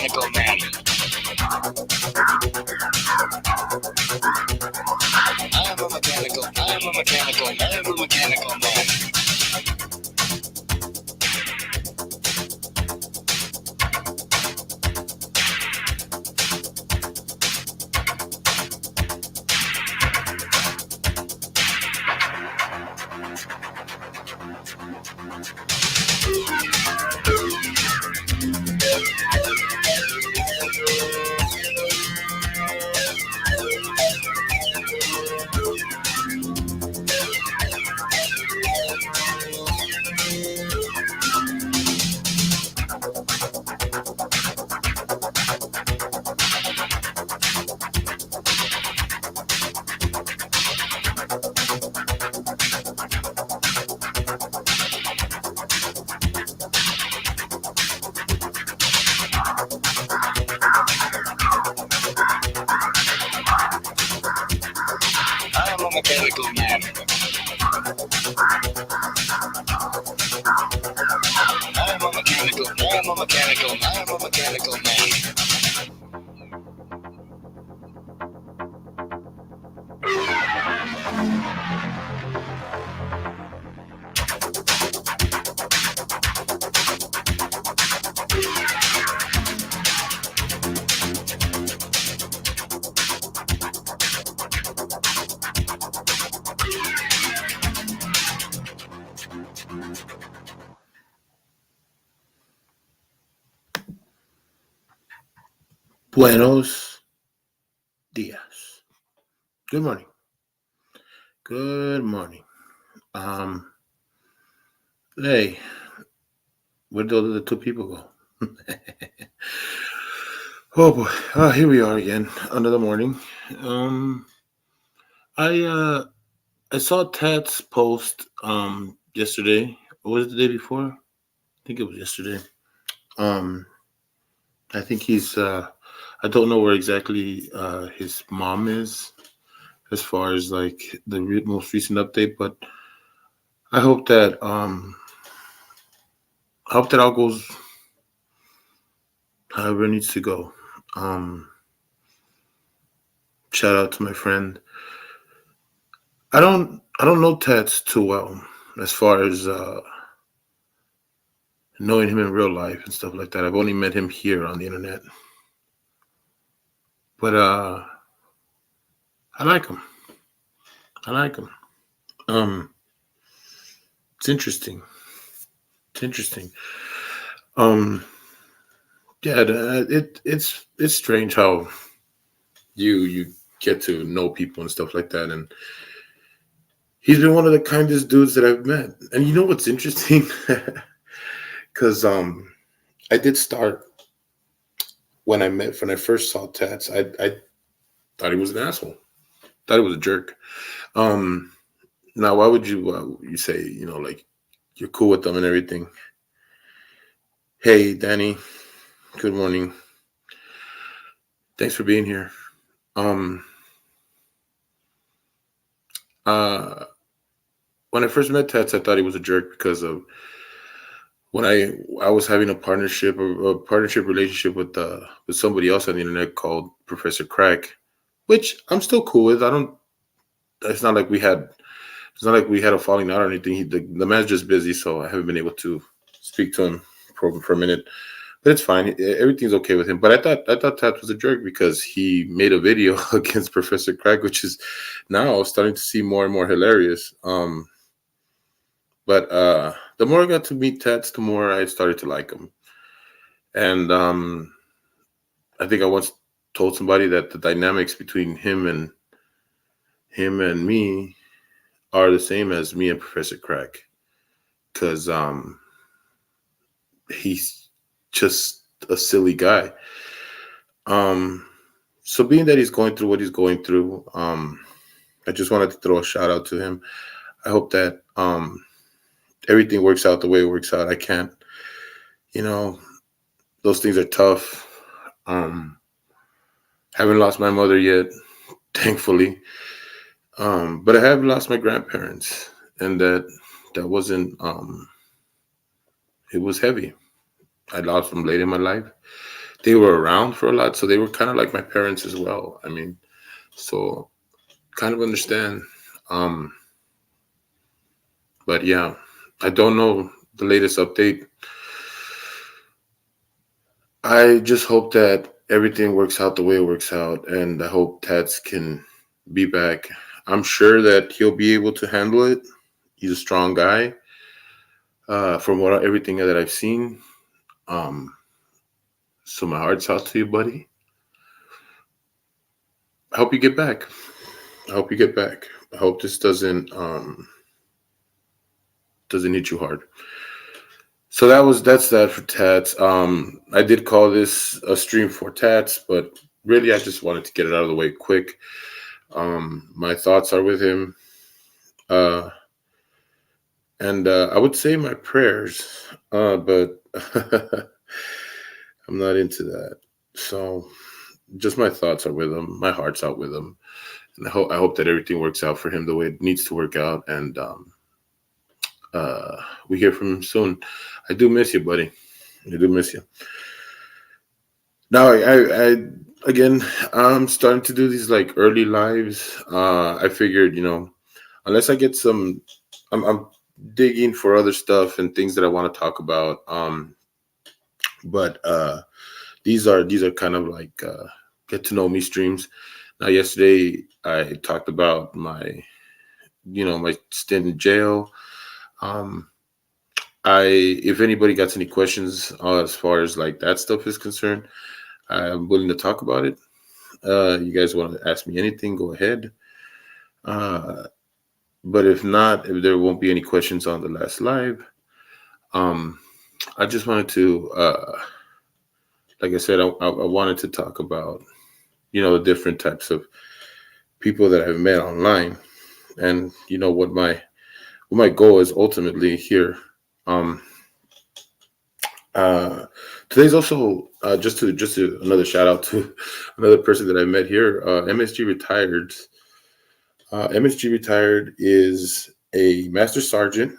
mechanical man. I am a mechanical man. I am a mechanical man. I am a mechanical man. Buenos dias. Good morning. Good morning. Hey, where did the two people go? Oh boy. Here we are again. Another morning. Um, I saw Tat's post yesterday. Or was it the day before? I think it was yesterday. Um, I think he's I don't know where exactly his mom is as far as like the most recent update, but I hope that all goes however it needs to go. Um, Shout out to my friend. I don't know Tats too well as far as knowing him in real life and stuff like that. I've only met him here on the internet, but I like him. I like him. Um, it's interesting. It's interesting. Um, yeah, it's strange how you get to know people and stuff like that, and he's been one of the kindest dudes that I've met. And you know what's interesting? Because I did start when I first saw Tats. I thought he was an asshole. Thought he was a jerk. Um, Now, why would you say like you're cool with them and everything? Hey, Danny. Good morning. Thanks for being here. Um, uh, when I first met Tats, I thought he was a jerk because of when I was having a partnership relationship with somebody else on the internet called Professor Crack, which I'm still cool with. I don't. It's not like we had. It's not like we had a falling out or anything. The man's just busy, so I haven't been able to speak to him for a minute. But it's fine. Everything's okay with him. But I thought Tat was a jerk because he made a video against Professor Crack, which is now starting to seem more and more hilarious. But the more I got to meet Tats, the more I started to like him. And I think I once told somebody that the dynamics between him and me are the same as me and Professor Crack, because he's just a silly guy. Um, so being that he's going through what he's going through, I just wanted to throw a shout out to him. I hope that everything works out the way it works out. I can't, you know, those things are tough. Um, haven't lost my mother yet, thankfully, but I have lost my grandparents, and that wasn't. It was heavy. I lost them late in my life. they were around for a lot, so they were kind of like my parents as well. I mean, so kind of understand. Um, but yeah, I don't know the latest update. I just hope that everything works out the way it works out, and I hope Tats can be back. I'm sure that he'll be able to handle it. He's a strong guy, from what everything that I've seen. Um, so my heart's out to you, buddy. I hope you get back. I hope you get back. I hope this doesn't hit you hard. So that's that for Tats. I did call this a stream for Tats, but really I just wanted to get it out of the way quick. My thoughts are with him. Uh, and I would say my prayers, but I'm not into that. So just my thoughts are with him. My heart's out with him, and I hope that everything works out for him the way it needs to work out. And we hear from him soon. I do miss you, buddy. I do miss you. Now, I again, I'm starting to do these like early lives. I figured, unless I get some, I'm digging for other stuff and things that I want to talk about. But these are kind of like get to know me streams. Now, yesterday I talked about my stint in jail. Um, I if anybody got any questions as far as like that stuff is concerned, I'm willing to talk about it. You guys want to ask me anything, go ahead. Uh, but if there won't be any questions on the last live, um, I just wanted to, like I said, I wanted to talk about, the different types of people that I've met online, and what my goal is ultimately here. Um, uh, Today's also just to another shout out to another person that I met here. MSG retired. MSG retired is a master sergeant,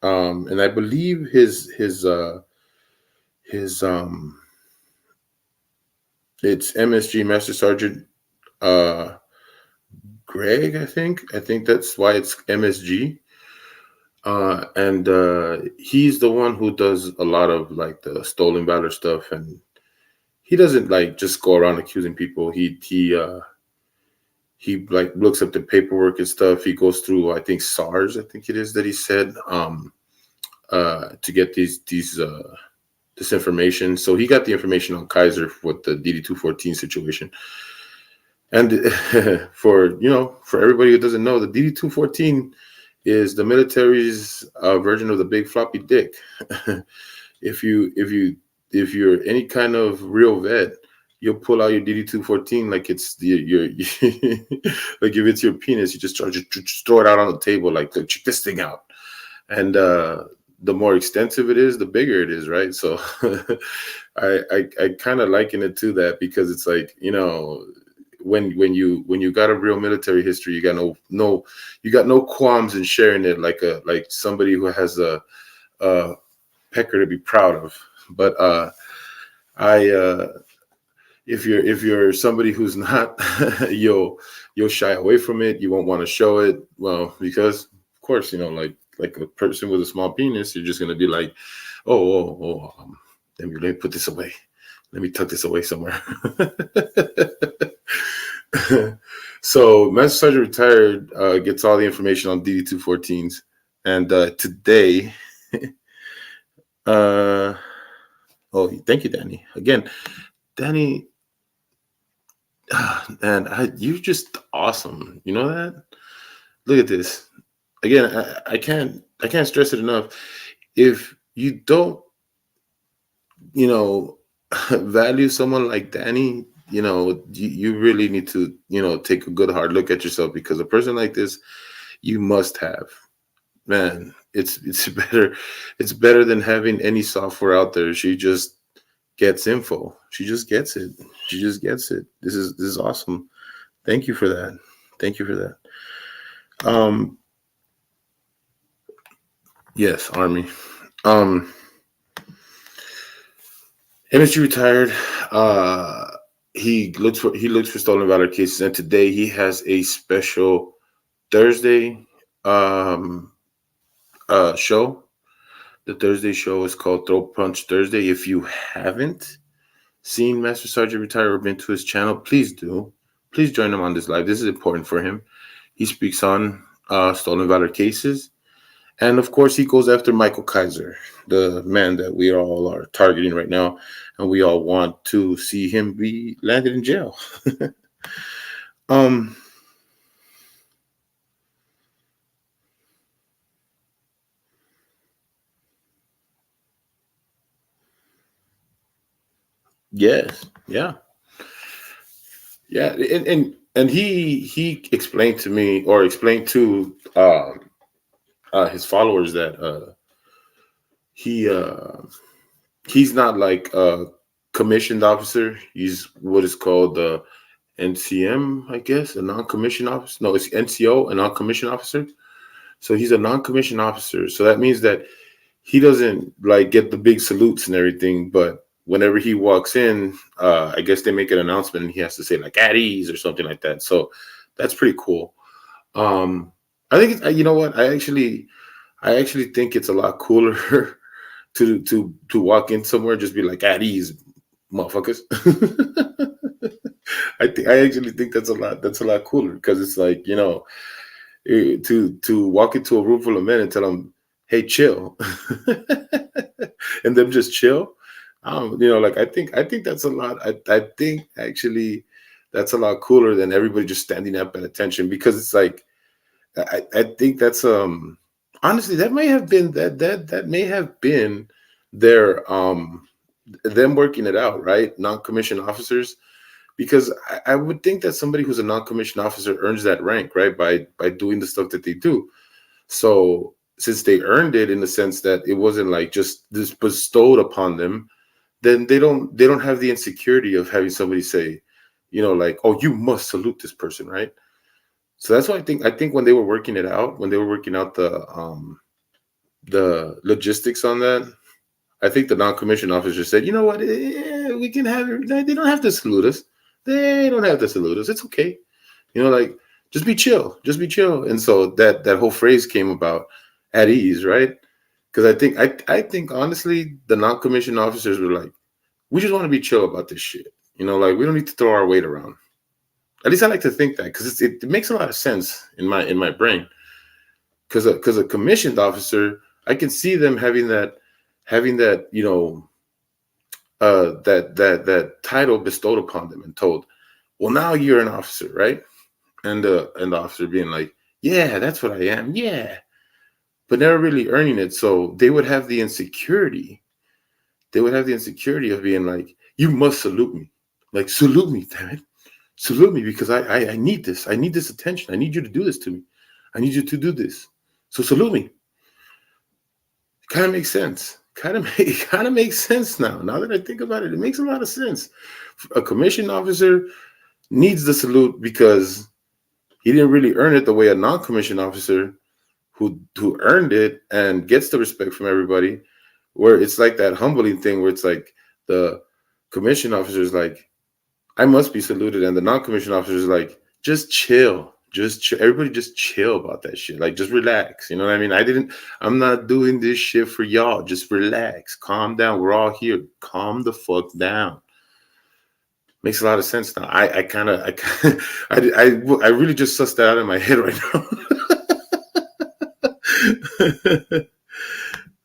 and I believe his it's MSG Master Sergeant uh, Greg. I think that's why it's MSG. And he's the one who does a lot of like the stolen valor stuff, and he doesn't like just go around accusing people. He like looks up the paperwork and stuff. He goes through, I think, SARS. I think it is that he said, to get this information. So he got the information on Kaiser with the DD-214 situation. And for everybody who doesn't know, the DD-214 is the military's version of the big floppy dick. if you if you if you're any kind of real vet, you'll pull out your DD-214 like it's your like if it's your penis, you just throw it out on the table like, "Look, check this thing out." And the more extensive it is, the bigger it is, right? So I kind of liken it to that, because it's like, when you got a real military history, you got no qualms in sharing it, like somebody who has a pecker to be proud of. But I if you're somebody who's not, you'll shy away from it. You won't want to show it. Well, because of course, like a person with a small penis, you're just gonna be like, let me put this away. Let me tuck this away somewhere. So Master Sergeant retired, gets all the information on DD-214s, and today, uh, oh, thank you, Danny. Again, Danny, and you're just awesome. You know that? Look at this. Again, I can't stress it enough. If you don't, you know, value someone like Danny, you really need to, take a good hard look at yourself, because a person like this, you must have. Man, it's better than having any software out there. She just gets info. She just gets it. She just gets it. This is awesome. Thank you for that. Thank you for that. Um, yes, Army. Um, MSG retired. Uh, he looks for stolen valor cases, and today he has a special Thursday um, show. The Thursday show is called Throat Punch Thursday. If you haven't seen Master Sergeant retire or been to his channel, please do. Please join him on this live. This is important for him. He speaks on stolen valor cases. And of course, he goes after Michael Kaiser, the man that we all are targeting right now. And we all want to see him be landed in jail. um, yes, yeah, yeah. And he explained to me, or explained to his followers, that he he's not like a commissioned officer. He's what is called the NCM, I guess, a non-commissioned officer. No, it's NCO, a non-commissioned officer. So he's a non-commissioned officer. So that means that he doesn't like get the big salutes and everything, but whenever he walks in, I guess they make an announcement and he has to say like "at ease" or something like that. So that's pretty cool. Um, I think you know what? I actually think it's a lot cooler to walk in somewhere and just be like "at ease, motherfuckers." I actually think that's a lot cooler, because it's like, to walk into a room full of men and tell them, "Hey, chill," and them just chill. Like, I think that's a lot. I think actually that's a lot cooler than everybody just standing up at attention, because it's like, I think that's honestly, that may have been that may have been their them working it out, right? Non-commissioned officers, because I would think that somebody who's a non-commissioned officer earns that rank, right, by doing the stuff that they do. So since they earned it, in the sense that it wasn't like just this bestowed upon them, then they don't have the insecurity of having somebody say, like, "Oh, you must salute this person," right? So that's why I think when they were working it out, when they were working out the logistics on that, I think the non-commissioned officer said, "You know what? We can have it. They don't have to salute us. They don't have to salute us. It's okay. Like, just be chill. Just be chill." And so that whole phrase came about, "at ease," right? Because I think honestly, the non-commissioned officers were like, "We just want to be chill about this shit. Like, we don't need to throw our weight around." At least I like to think that, because it makes a lot of sense in my brain. Because a commissioned officer, I can see them having that that title bestowed upon them and told, "Well, now you're an officer, right?" And the officer being like, "Yeah, that's what I am, yeah," but never really earning it. So they would have the insecurity. They would have the insecurity of being like, "You must salute me, like, salute me, damn it, salute me, because I need this. I need this attention. I need you to do this to me. I need you to do this. So salute me." Kind of makes sense. Kind of makes sense now. Now that I think about it, it makes a lot of sense. A commissioned officer needs the salute because he didn't really earn it the way a non-commissioned officer who earned it and gets the respect from everybody. Where it's like that humbling thing where it's like the commissioned officer is like, "I must be saluted," and the non-commissioned officer is like, "Just chill. Just chill. Everybody just chill about that shit. Like, just relax." You know what I mean? I'm not doing this shit for y'all. Just relax. Calm down. We're all here. Calm the fuck down. Makes a lot of sense now. I kind of, I really just sussed that out in my head right now.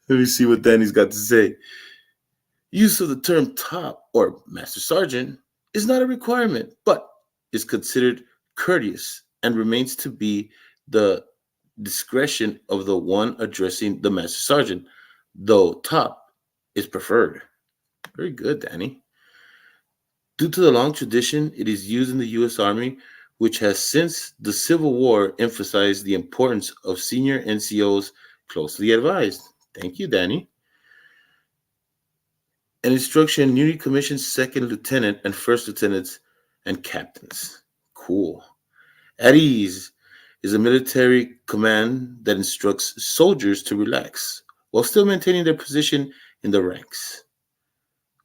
Let me see what Danny's got to say. Use of the term top or master sergeant is not a requirement, but is considered courteous and remains to be the discretion of the one addressing the master sergeant, though top is preferred. Very good, Danny. Due to the long tradition, it is used in the U.S. Army, which has since the Civil War emphasized the importance of senior NCOs closely advised. Thank you, Danny. An instruction newly commissioned second lieutenant and first lieutenants and captains. Cool. At ease is a military command that instructs soldiers to relax while still maintaining their position in the ranks.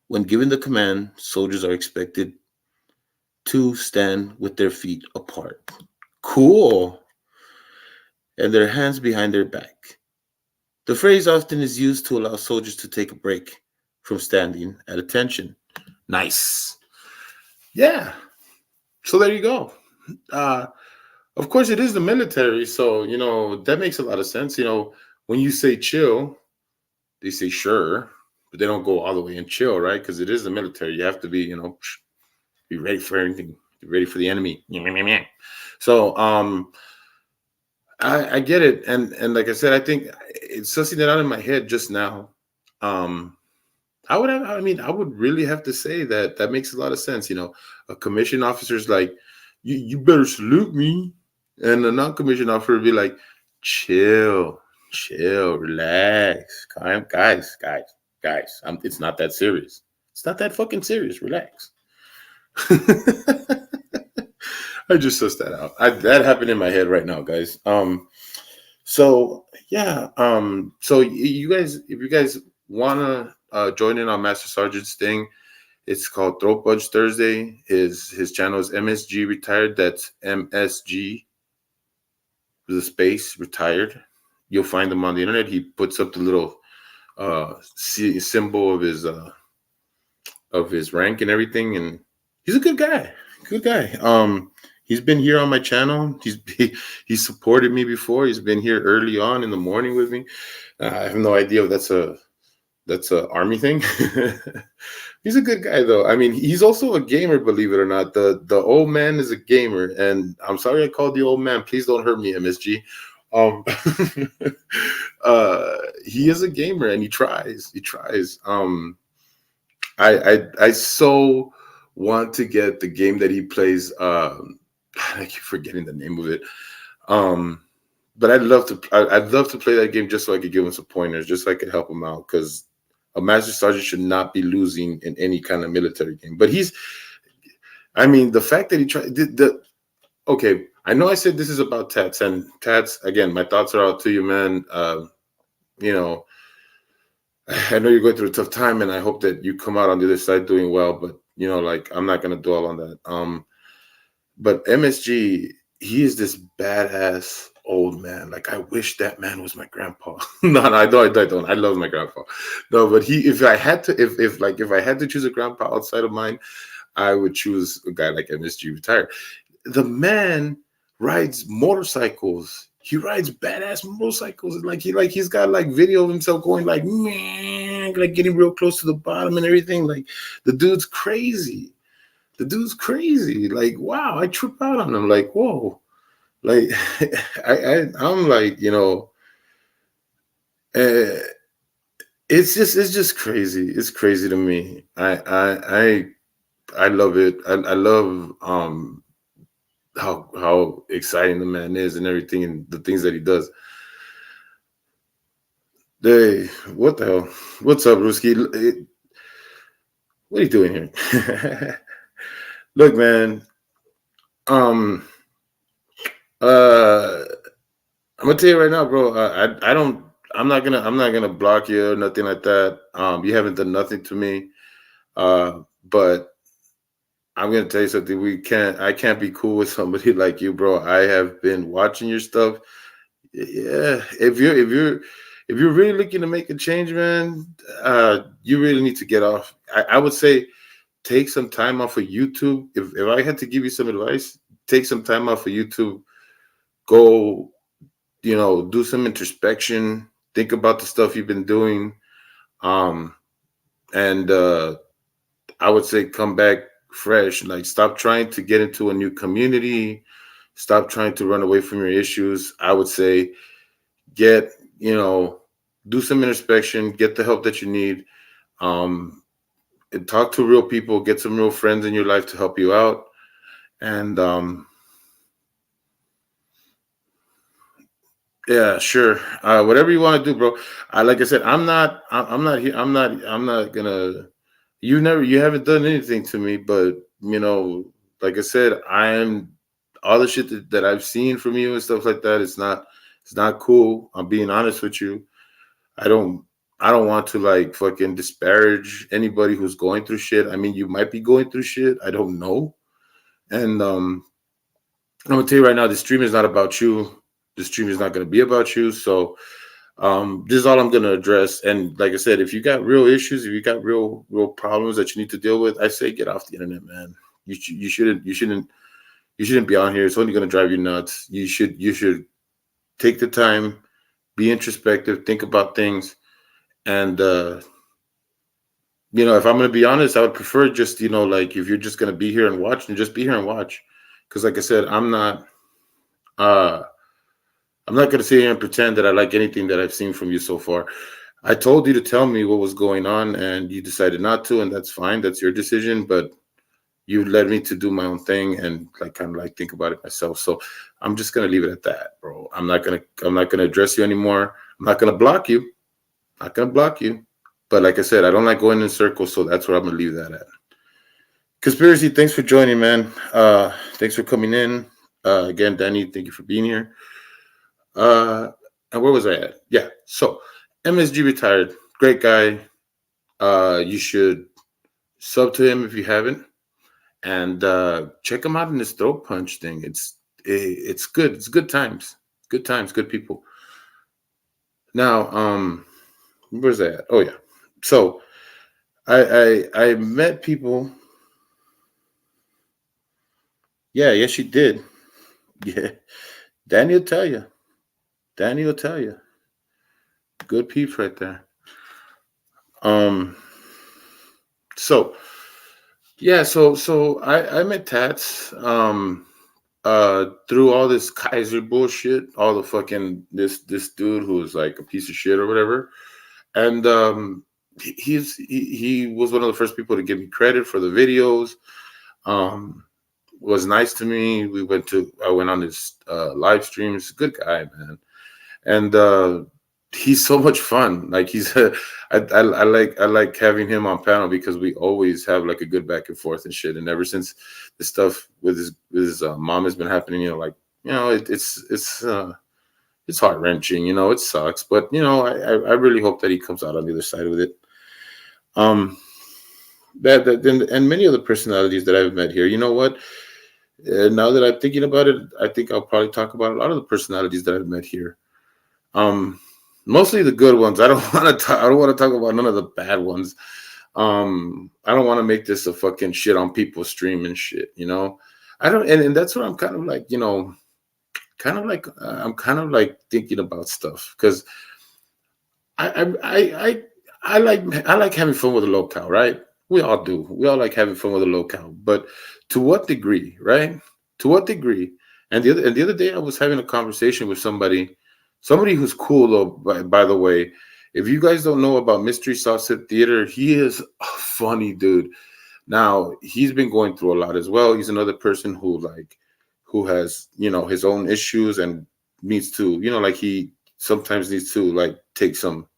When given the command, soldiers are expected to stand with their feet apart. Cool. And their hands behind their back. The phrase often is used to allow soldiers to take a break from standing at attention. Nice. Yeah. So there you go. Uh, of course, it is the military. So, that makes a lot of sense. When you say chill, they say sure, but they don't go all the way and chill, right? Because it is the military. You have to be, be ready for anything, be ready for the enemy. So, I get it, and like I said, I think it's sussing it out in my head just now. Um, I would really have to say that that makes a lot of sense. A commissioned officer's like, you better salute me, and a non-commissioned officer would be like, chill, chill, relax, calm, guys. It's not that serious. It's not that fucking serious. Relax. I just sussed that out. That happened in my head right now, guys. So yeah. So you guys, if you guys wanna join in on Master Sergeant's thing, it's called Throat Budge Thursday. His channel is MSG Retired. That's MSG the space retired. You'll find him on the internet. He puts up the little symbol of his rank and everything, and he's a good guy. Good guy. He's been here on my channel. He supported me before. He's been here early on in the morning with me. I have no idea if that's a army thing. He's a good guy though. I mean, he's also a gamer, believe it or not. The old man is a gamer, and I'm sorry I called the old man. Please don't hurt me, MSG. Um, he is a gamer, and he tries. He tries. I so want to get the game that he plays. I keep forgetting the name of it. Um, but I'd love to play that game just so I could give him some pointers, just so I could help him out. Because a master sergeant should not be losing in any kind of military game. But the fact that he tried okay. I know I said this is about Tats, and Tats again. My thoughts are out to you, man. You know, I know you're going through a tough time, and I hope that you come out on the other side doing well. But like I'm not gonna dwell on that. But MSG, he is this badass old man. Like I wish that man was my grandpa. No, I don't. I love my grandpa. No, but if I had to, if I had to choose a grandpa outside of mine, I would choose a guy like MSG retired. The man rides motorcycles. He rides badass motorcycles. He's got like video of himself going like man, like getting real close to the bottom and everything. Like the dude's crazy. The dude's crazy. Like, wow, I trip out on him. Like, whoa. Like I'm like, uh, it's just crazy. It's crazy to me. I love it. I love how exciting the man is and everything and the things that he does. Hey, what the hell? What's up, Ruski? What are you doing here? Look, man. Um. I'm gonna tell you right now, bro. I don't. I'm not gonna block you or nothing like that. You haven't done nothing to me. But I'm gonna tell you something. I can't be cool with somebody like you, bro. I have been watching your stuff. Yeah, if you're really looking to make a change, man, you really need to get off. I would say take some time off of YouTube. If I had to give you some advice, take some time off of YouTube. Go, do some introspection. Think about the stuff you've been doing. Um, and I would say come back fresh. Like stop trying to get into a new community. Stop trying to run away from your issues. I would say get, do some introspection, get the help that you need. And talk to real people, get some real friends in your life to help you out. And yeah, sure. Whatever you want to do, bro. Like I said, I'm not here. I'm not gonna. You haven't done anything to me, but like I said, I'm all the shit that I've seen from you and stuff like that. It's not cool. I'm being honest with you. I don't. I don't want to like fucking disparage anybody who's going through shit. I mean, you might be going through shit. I don't know. And I'm gonna tell you right now, the stream is not about you. The stream is not gonna be about you. So this is all I'm gonna address. And like I said, if you got real issues, if you got real problems that you need to deal with, I say get off the internet, man. You shouldn't be on here. It's only gonna drive you nuts. You should take the time, be introspective, think about things, and if I'm gonna be honest, I would prefer just like if you're just gonna be here and watch, and just be here and watch, because like I said, uh I'm not gonna sit here and pretend that I like anything that I've seen from you so far. I told you to tell me what was going on, and you decided not to, and that's fine. That's your decision, but you led me to do my own thing and like kind of like think about it myself. So I'm just gonna leave it at that, bro. I'm not gonna address you anymore. I'm not gonna block you. Not gonna block you. But like I said, I don't like going in circles, so that's where I'm gonna leave that at. Conspiracy, thanks for joining, man. Thanks for coming in. Again, Danny, thank you for being here. Uh, and where was I at? Yeah. So MSG retired. Great guy. You should sub to him if you haven't, and check him out in this throat punch thing. It's good. It's good times. Good times. Good people. Now, where's that? Oh yeah. So I met people. Yeah, yes, she did. Yeah, Danny will tell you. Danny will tell you. Good peeps right there. Um. So yeah. So I met Tats. Through all this Kaiser bullshit, all the fucking this dude who was like a piece of shit or whatever, and he was one of the first people to give me credit for the videos. Um, was nice to me. I went on his live streams. Good guy, man, and he's so much fun. Like I like having him on panel because we always have like a good back and forth and shit. And ever since the stuff with his mom has been happening, it's heart wrenching. It sucks, but I really hope that he comes out on the other side with it. Um, and many other personalities that I've met here. You know what? Now that I'm thinking about it, I think I'll probably talk about a lot of the personalities that I've met here. Um, Mostly the good ones. I don't want to talk. I don't want to talk about none of the bad ones. I don't want to make this a fucking shit on people's stream and shit. I don't, and that's what I'm kind of like. I'm kind of like thinking about stuff because I like having fun with a locale, right? We all do. We all like having fun with a locale, but to what degree, right? To what degree? And the other day, I was having a conversation with somebody who's cool though. By the way, if you guys don't know about Mystery Sauce Theater, he is a funny dude. Now he's been going through a lot as well. He's another person who has his own issues and needs to like he sometimes needs to like take some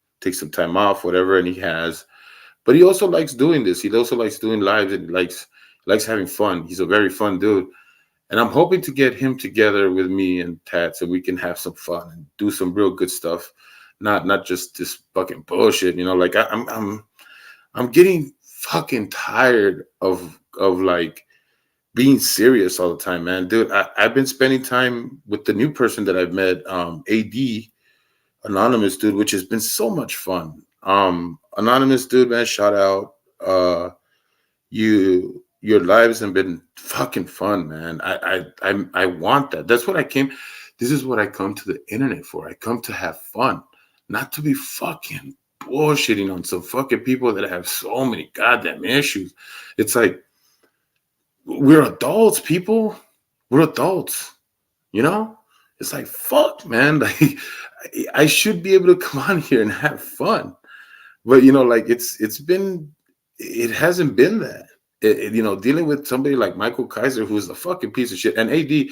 time off, whatever, and he has. But he also likes doing this. He also likes doing lives and likes having fun. He's a very fun dude. And I'm hoping to get him together with me and Tat so we can have some fun and do some real good stuff. Not just this fucking bullshit, like I'm getting fucking tired of like being serious all the time, man. Dude, I've been spending time with the new person that I've met, AD Anonymous, dude, which has been so much fun. Anonymous, dude, man, shout out. Your lives have been fucking fun, man. I want that. That's what I came. This is what I come to the internet for. I come to have fun, not to be fucking bullshitting on some fucking people that have so many goddamn issues. It's like we're adults, people. We're adults, you know? It's like fuck, man. Like I should be able to come on here and have fun. But like it hasn't been that. Dealing with somebody like Michael Kaiser, who's a fucking piece of shit. And AD,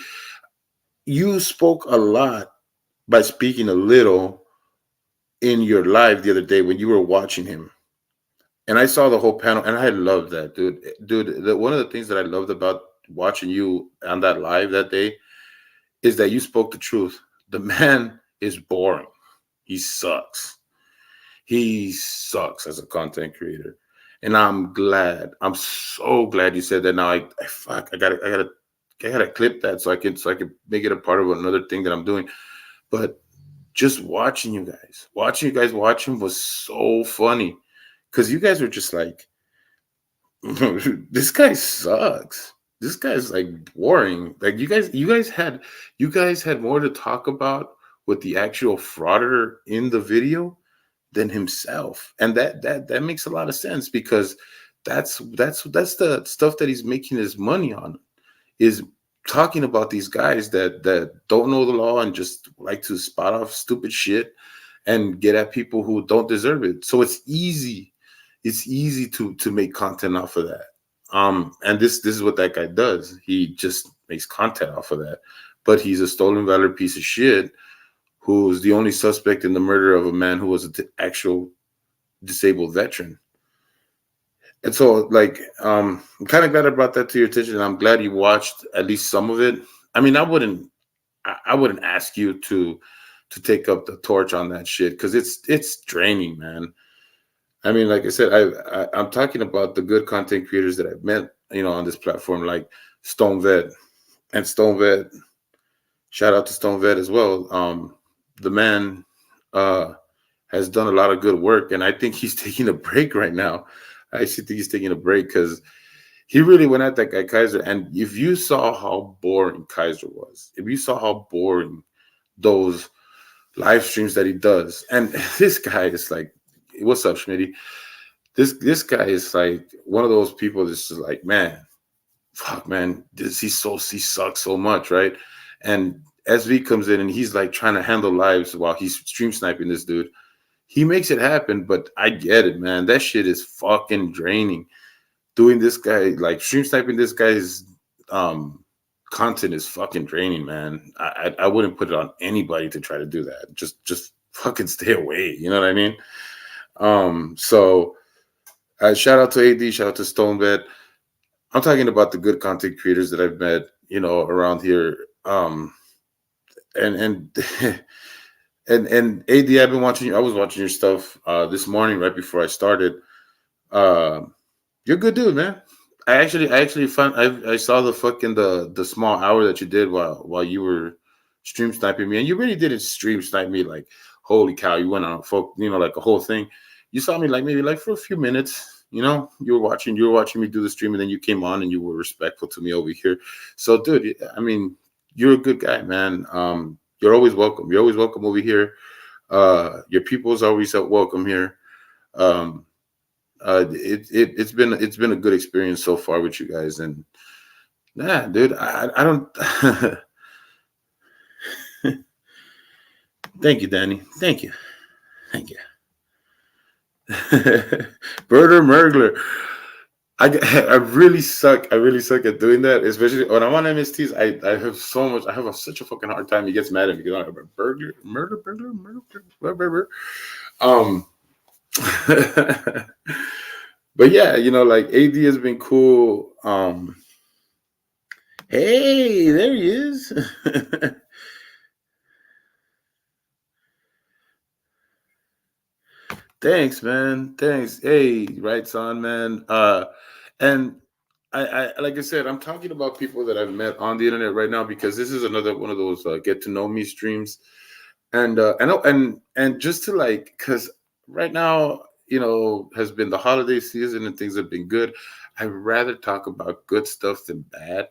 you spoke a lot by speaking a little in your live the other day when you were watching him. And I saw the whole panel, and I loved that, dude. Dude, one of the things that I loved about watching you on that live that day is that you spoke the truth. The man is boring. He sucks. he sucks as a content creator. And I'm so glad you said that. Now I fuck, I gotta clip that so I can make it a part of another thing that I'm doing. But just watching you guys watch him was so funny because you guys were just like, this guy sucks. This guy's like boring. Like you guys had more to talk about with the actual frauder in the video than himself, and that makes a lot of sense because that's the stuff that he's making his money on, is talking about these guys that don't know the law and just like to spot off stupid shit and get at people who don't deserve it. So it's easy to make content off of that. And this is what that guy does. He just makes content off of that. But he's a stolen valor piece of shit who's the only suspect in the murder of a man who was an actual disabled veteran. And so, like, I'm kind of glad I brought that to your attention, and I'm glad you watched at least some of it. I mean, I wouldn't ask you to take up the torch on that shit because it's draining, man. I mean, like I said, I'm talking about the good content creators that I've met, on this platform, like Stone Vet and Stone Vet. Shout out to Stone Vet as well. The man uh, has done a lot of good work, and I think he's taking a break right now. I actually think he's taking a break because he really went at that guy Kaiser. And if you saw how boring Kaiser was, if you saw how boring those live streams that he does, and this guy is like, "What's up, Schmitty?" This guy is like one of those people that's just like, man, fuck, man, he sucks so much, right? And SV comes in and he's like trying to handle lives while he's stream sniping this dude. He makes it happen, but I get it, man. That shit is fucking draining. Doing this guy, like stream sniping this guy's um content is fucking draining, man. I wouldn't put it on anybody to try to do that. Just fucking stay away. You know what I mean? So shout out to AD, shout out to Stonebed. I'm talking about the good content creators that I've met, around here. And and AD, I've been watching you. I was watching your stuff this morning right before I started. Uh, you're a good dude, man. I actually found I saw the fucking the small hour that you did while you were stream sniping me, and you really didn't stream snipe me like holy cow. You went on like a whole thing. You saw me like maybe like for a few minutes. You were watching me do the stream, and then you came on and you were respectful to me over here. So, dude, I mean, you're a good guy, man. You're always welcome. You're always welcome over here. Your people's always welcome here. Um, it's been a good experience so far with you guys, and nah, dude, I don't. Thank you, Danny. Thank you. Thank you. Birder Mergler. I really suck. I really suck at doing that, especially when I'm on MSTs. I have so much. I have such a fucking hard time. He gets mad at me because I'm like, burger. Um, but yeah, like AD has been cool. Hey, there he is. Thanks, man. Thanks. Hey, right on, man. And I like I said, I'm talking about people that I've met on the internet right now because this is another one of those get to know me streams, and just to like, because right now, has been the holiday season and things have been good. I'd rather talk about good stuff than bad.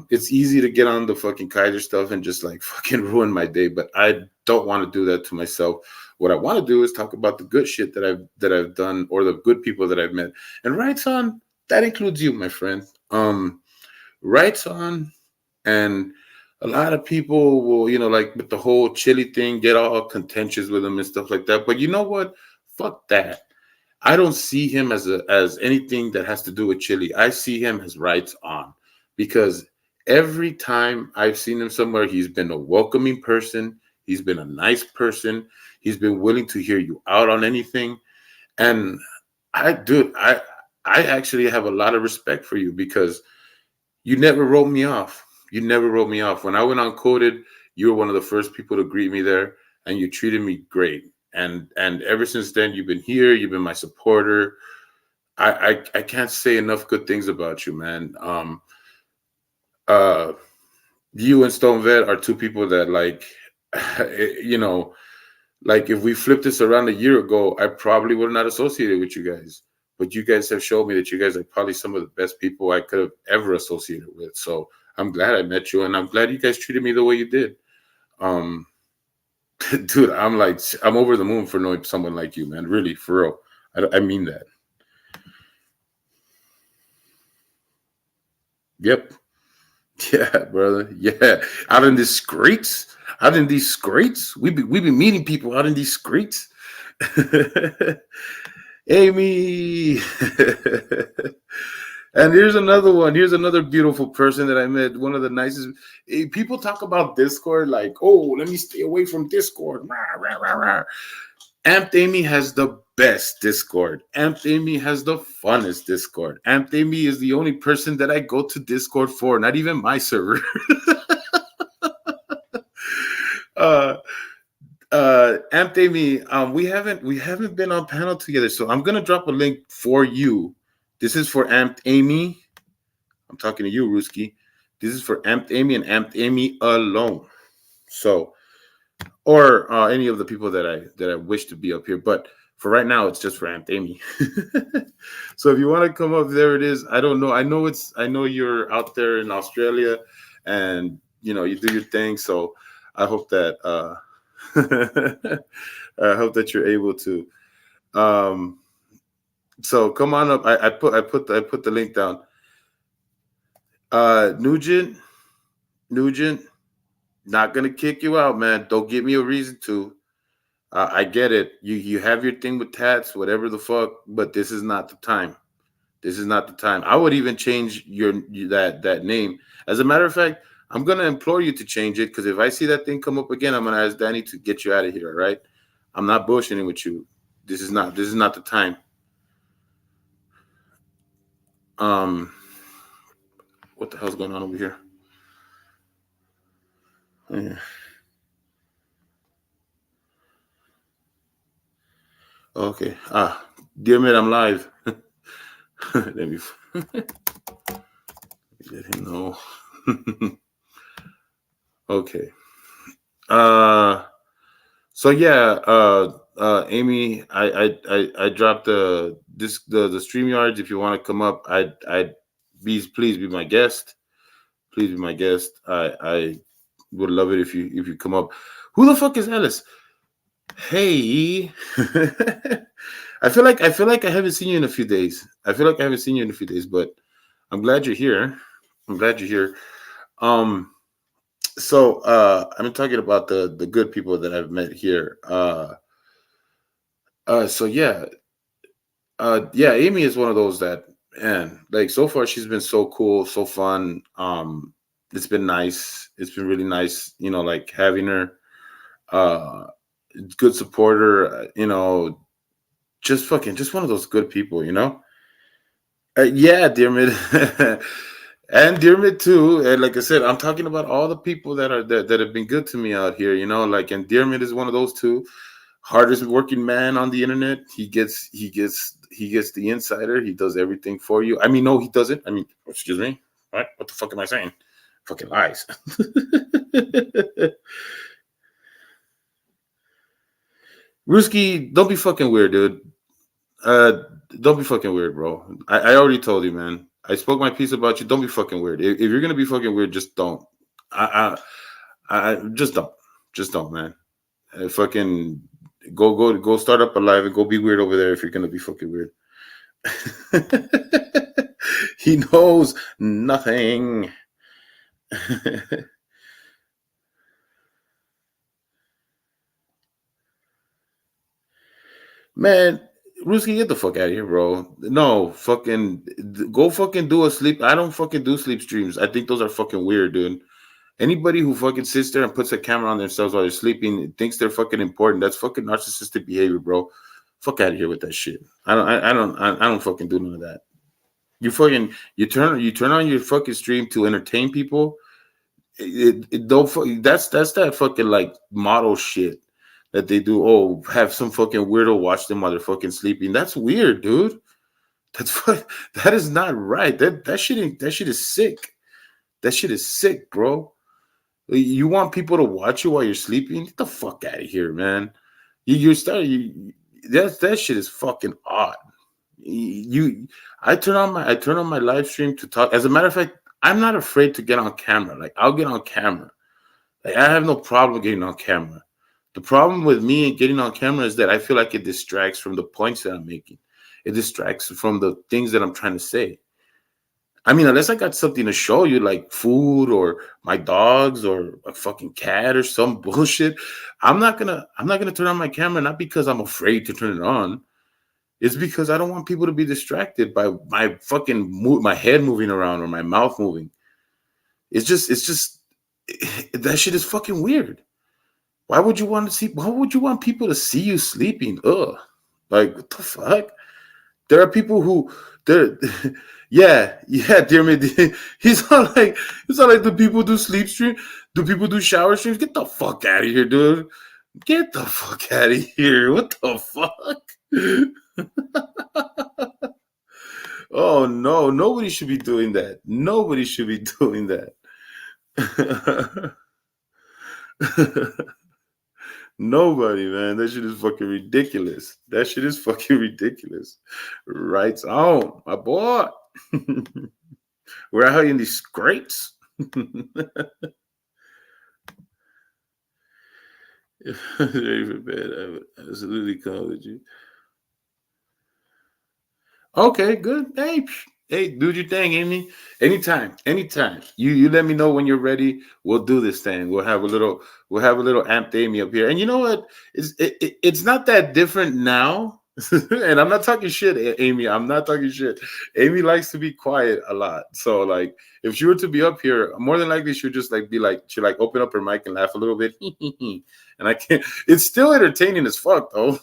It's easy to get on the fucking Kaiser stuff and just like fucking ruin my day, but I don't want to do that to myself. What I want to do is talk about the good shit that I've done or the good people that I've met. And right on, that includes you, my friend. Right on, and a lot of people will, like with the whole chili thing, get all contentious with him and stuff like that. But you know what? Fuck that. I don't see him as anything that has to do with chili. I see him as rights on, because every time I've seen him somewhere, he's been a welcoming person. He's been a nice person. He's been willing to hear you out on anything. And I actually have a lot of respect for you because you never wrote me off. You never wrote me off. When I went on Coded, you were one of the first people to greet me there, and you treated me great. And ever since then, you've been here. You've been my supporter. I can't say enough good things about you, man. Uh, you and Stone Vet are two people that, like, you know, like if we flipped this around a year ago, I probably would have not associated with you guys. But you guys have showed me that you guys are probably some of the best people I could have ever associated with. So I'm glad I met you, and I'm glad you guys treated me the way you did. Um, dude, I'm over the moon for knowing someone like you, man. Really, for real. I mean that. Yep. Yeah, brother. Yeah. Out in these streets. Out in these streets. We be meeting people out in these streets. Amy. And here's another one. Here's another beautiful person that I met. One of the nicest. People talk about Discord like, oh, let me stay away from Discord. Rah, rah, rah, rah. Amped Amy has the best Discord. Amped Amy has the funnest Discord. Amped Amy is the only person that I go to Discord for, not even my server. uh, Amped Amy, we haven't been on panel together, so I'm gonna drop a link for you. This is for Amped Amy. I'm talking to you, Ruski. This is for Amped Amy and Amped Amy alone. So, or any of the people that I wish to be up here, but for right now, it's just for Amped Amy. So if you want to come up, there it is. I don't know. I know you're out there in Australia, and you do your thing. So I hope that I hope that you're able to. Um, so come on up. I put the link down. Nugent, not gonna kick you out, man. Don't give me a reason to. I get it. You have your thing with tats, whatever the fuck, but this is not the time. This is not the time. I would even change that name. As a matter of fact, I'm gonna implore you to change it, because if I see that thing come up again, I'm gonna ask Danny to get you out of here. All right? I'm not bullshitting with you. This is not the time. What the hell's going on over here? Yeah. Okay. Dear man, I'm live. Let me let him know. Okay. So yeah, Amy, I dropped the StreamYards. If you want to come up, I please be my guest. Please be my guest. I would love it if you come up. Who the fuck is Alice? Hey. I feel like I haven't seen you in a few days. But I'm glad you're here. Um so I'm talking about the good people that I've met here. So yeah, Amy is one of those that, man, like, so far she's been so cool, so fun. It's been nice. It's been really nice, like having her. Uh Good supporter, just one of those good people. Yeah, Dearmid. And Dearmid too. And like I said, I'm talking about all the people that have been good to me out here, like, and Dearmid is one of those two. Hardest working man on the internet. He gets the insider. He does everything for you. I mean, no, he doesn't. I mean, excuse me. What the fuck am I saying? Fucking lies. Ruski, don't be fucking weird, dude. Uh, don't be fucking weird, bro. I already told you, man. I spoke my piece about you. Don't be fucking weird. If you're gonna be fucking weird, just don't. I just don't. Just don't, man. Fucking go start up a live and go be weird over there if you're gonna be fucking weird. He knows nothing. Man, Ruski, get the fuck out of here, bro. No, go fucking do a sleep. I don't fucking do sleep streams. I think those are fucking weird, dude. Anybody who fucking sits there and puts a camera on themselves while they're sleeping thinks they're fucking important. That's fucking narcissistic behavior, bro. Fuck out of here with that shit. I don't fucking do none of that. You turn on your fucking stream to entertain people. It don't. That's that fucking like model shit. that they do. Oh, have some fucking weirdo watch them while they're fucking sleeping. That's weird, dude. That is not right. That shit is sick. That shit is sick, bro. You want people to watch you while you're sleeping? Get the fuck out of here, man. You're starting. That shit is fucking odd. You, I turn on my live stream to talk. As a matter of fact, I'm not afraid to get on camera. Like I'll get on camera. Like I have no problem getting on camera. The problem with me getting on camera is that I feel like it distracts from the points that I'm making. It distracts from the things that I'm trying to say. I mean, unless I got something to show you, like food or my dogs or a fucking cat or some bullshit, I'm not gonna turn on my camera, not because I'm afraid to turn it on. It's because I don't want people to be distracted by my fucking my head moving around or my mouth moving. It's just that shit is fucking weird. Why would you want to see? Why would you want people to see you sleeping? Ugh, like what the fuck? There are people who there. Yeah, dear me. He's not like the people do sleep stream. Do people do shower streams? Get the fuck out of here, dude. Get the fuck out of here. What the fuck? Oh no, nobody should be doing that. Nobody should be doing that. Nobody, man. That shit is fucking ridiculous. That shit is fucking ridiculous. Right on, my boy. We're out here in these scrapes. Ready for bed. I would absolutely come with you. Okay, good. Hey, do your thing, Amy. Anytime. You let me know when you're ready. We'll do this thing. We'll have a little amped Amy up here. And you know what? It's not that different now. And I'm not talking shit, Amy. I'm not talking shit. Amy likes to be quiet a lot. So like if she were to be up here, more than likely she'll just like be like she'll like open up her mic and laugh a little bit. And I can't, it's still entertaining as fuck though.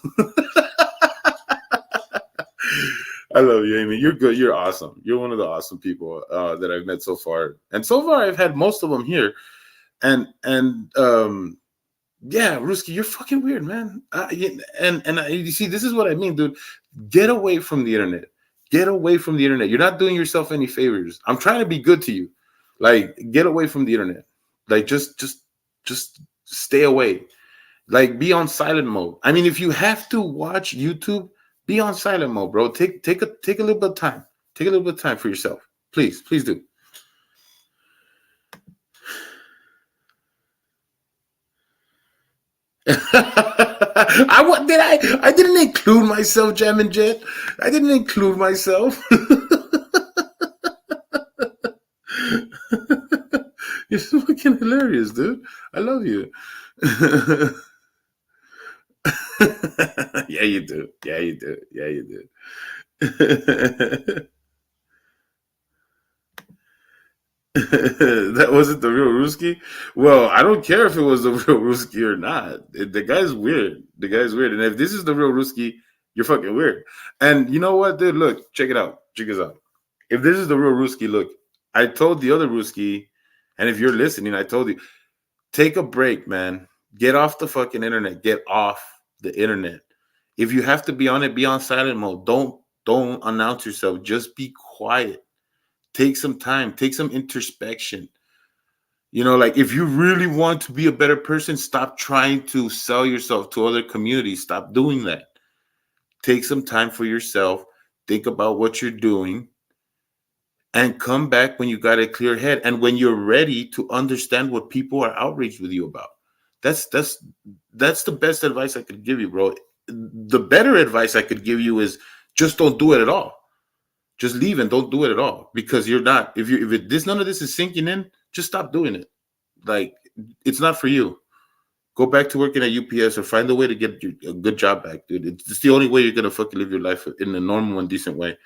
I love you, Amy. You're good. You're awesome. You're one of the awesome people that I've met so far. And so far, I've had most of them here. And yeah, Ruski, you're fucking weird, man. You see, this is what I mean, dude. Get away from the internet. Get away from the internet. You're not doing yourself any favors. I'm trying to be good to you. Like, get away from the internet. Like, just stay away. Like, be on silent mode. I mean, if you have to watch YouTube, be on silent mode, bro. Take a little bit of time. Take a little bit of time for yourself. Please do. I didn't include myself, Jam and Jet. I didn't include myself. You're so fucking hilarious, dude. I love you. Yeah, you do. Yeah, you do. Yeah, you do. That wasn't the real Ruski. Well, I don't care if it was the real Ruski or not. The guy's weird. The guy's weird. And if this is the real Ruski, you're fucking weird. And you know what, dude? Look, check it out. Check this out. If this is the real Ruski, look, I told the other Ruski, and if you're listening, I told you, take a break, man. Get off the fucking internet. Get off the internet. If you have to be on it, be on silent mode. Don't announce yourself. Just be quiet. Take some time. Take some introspection. You know, like if you really want to be a better person, stop trying to sell yourself to other communities. Stop doing that. Take some time for yourself. Think about what you're doing and come back when you got a clear head and when you're ready to understand what people are outraged with you about. That's that's that's the best advice I could give you, bro. The better advice I could give you is just don't do it at all. Just leave and don't do it at all because you're not. If this none of this is sinking in, just stop doing it. Like it's not for you. Go back to working at UPS or find a way to get a good job back, dude. It's the only way you're gonna fucking live your life in a normal and decent way.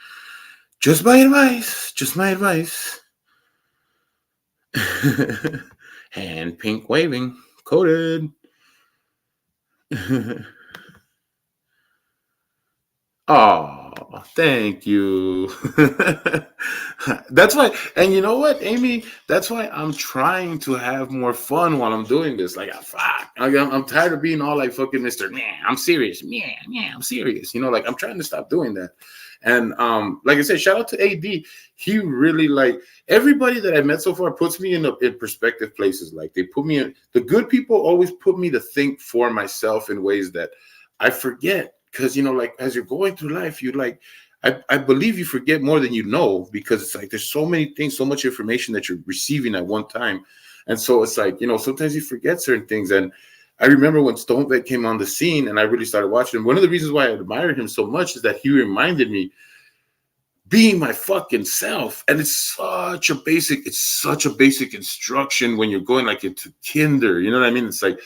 Just my advice. Just my advice. Hand pink waving. Coded. Oh, thank you. That's why, and you know what, Amy? That's why I'm trying to have more fun while I'm doing this. Like, fuck, I'm tired of being all like fucking Mister. Yeah, I'm serious. Yeah, I'm serious. You know, like I'm trying to stop doing that. And like I said, shout out to AD. He really like everybody that I met so far puts me in perspective places. Like they put me in the good people always put me to think for myself in ways that I forget because like as you're going through life, you like I believe you forget more than you know because it's like there's so many things, so much information that you're receiving at one time. And so it's like, sometimes you forget certain things. And I remember when Stone Vet came on the scene and I really started watching him. One of the reasons why I admired him so much is that he reminded me being my fucking self. And it's such a basic instruction when you're going like into kinder, you know what I mean? It's like,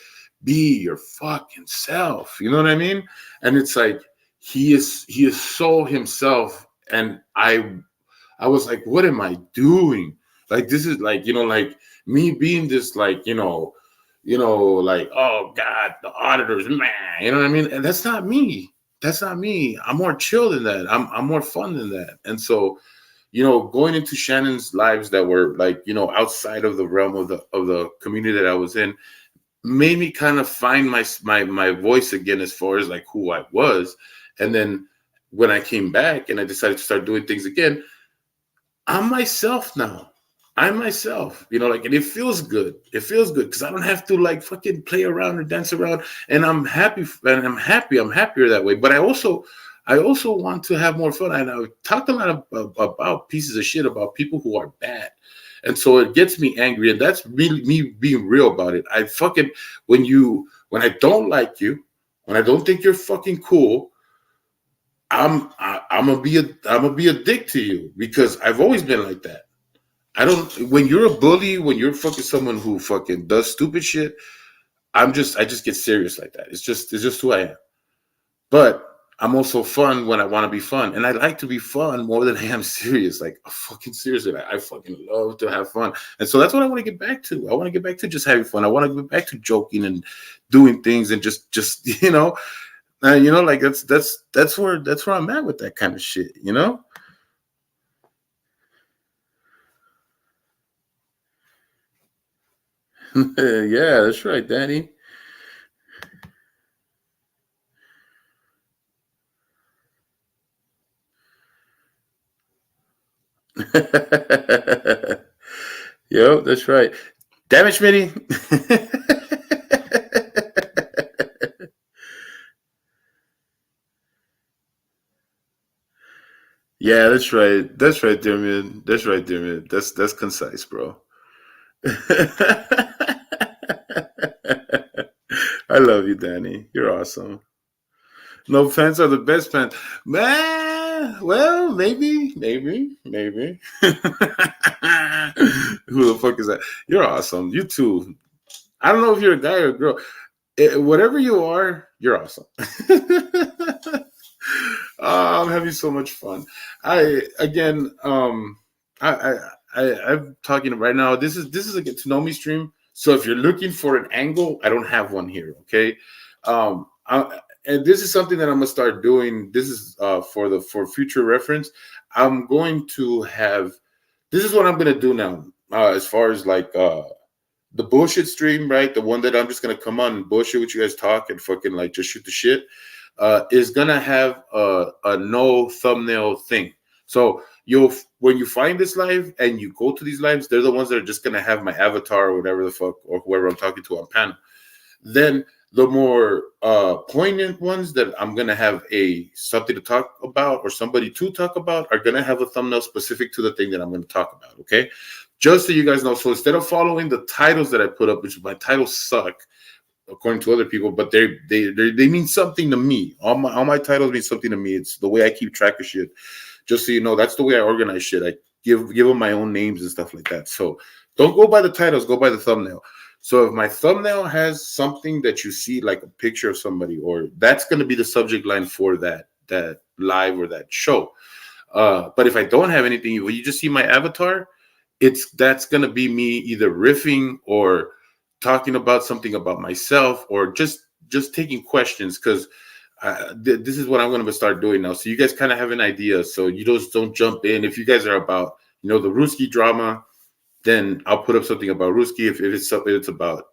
be your fucking self, you know what I mean? And it's like, he is so himself. And I was like, what am I doing? Like, this is like, like me being this, like, like, oh God, the auditors, man, you know what I mean? And that's not me. That's not me. I'm more chill than that. I'm more fun than that. And so, going into Shannon's lives that were like, outside of the realm of the community that I was in, made me kind of find my voice again as far as like who I was. And then when I came back and I decided to start doing things again, I'm myself now. I'm myself, like, and it feels good. It feels good because I don't have to like fucking play around or dance around. And I'm happy. And I'm happy. I'm happier that way. But I also want to have more fun. And I've talked a lot about pieces of shit about people who are bad. And so it gets me angry. And that's really me being real about it. I fucking, when I don't like you, when I don't think you're fucking cool, I'm gonna be a dick to you because I've always been like that. I don't. When you're a bully, when you're fucking someone who fucking does stupid shit, I just get serious like that. It's just who I am. But I'm also fun when I want to be fun, and I like to be fun more than I am serious. Like fucking seriously, I fucking love to have fun, and so that's what I want to get back to. I want to get back to just having fun. I want to get back to joking and doing things and just like that's where I'm at with that kind of shit. Yeah, that's right, Danny. Yo, that's right. Damn it, Schmitty. Yeah, that's right. That's right, there, man. That's right, there, man. That's concise, bro. I love you, Danny. You're awesome. No, fans are the best fans. Man, well, maybe. Who the fuck is that? You're awesome. You too. I don't know if you're a guy or a girl. Whatever you are, you're awesome. I'm having so much fun. I again, I'm talking right now. This is a get to know me stream. So if you're looking for an angle, I don't have one here. Okay, and this is something that I'm gonna start doing. This is for future reference. I'm going to have. This is what I'm gonna do now. As far as like the bullshit stream, right? The one that I'm just gonna come on and bullshit with you guys, talk and fucking like just shoot the shit. Is gonna have a no thumbnail thing. So when you find this live and you go to these lives, they're the ones that are just gonna have my avatar or whatever the fuck or whoever I'm talking to on panel. Then the more poignant ones that I'm gonna have something to talk about or somebody to talk about are gonna have a thumbnail specific to the thing that I'm gonna talk about. Okay, just so you guys know. So instead of following the titles that I put up, which my titles suck according to other people, but they mean something to me. All my titles mean something to me. It's the way I keep track of shit. Just so you know, that's the way I organize shit. I give them my own names and stuff like that. So don't go by the titles, go by the thumbnail. So if my thumbnail has something that you see, like a picture of somebody, or that's going to be the subject line for that live or that show. But if I don't have anything, when you just see my avatar, that's going to be me either riffing or talking about something about myself or just taking questions because This is what I'm going to start doing now. So you guys kind of have an idea. So you just don't jump in. If you guys are about, the Ruski drama, then I'll put up something about Ruski. If it's something it's about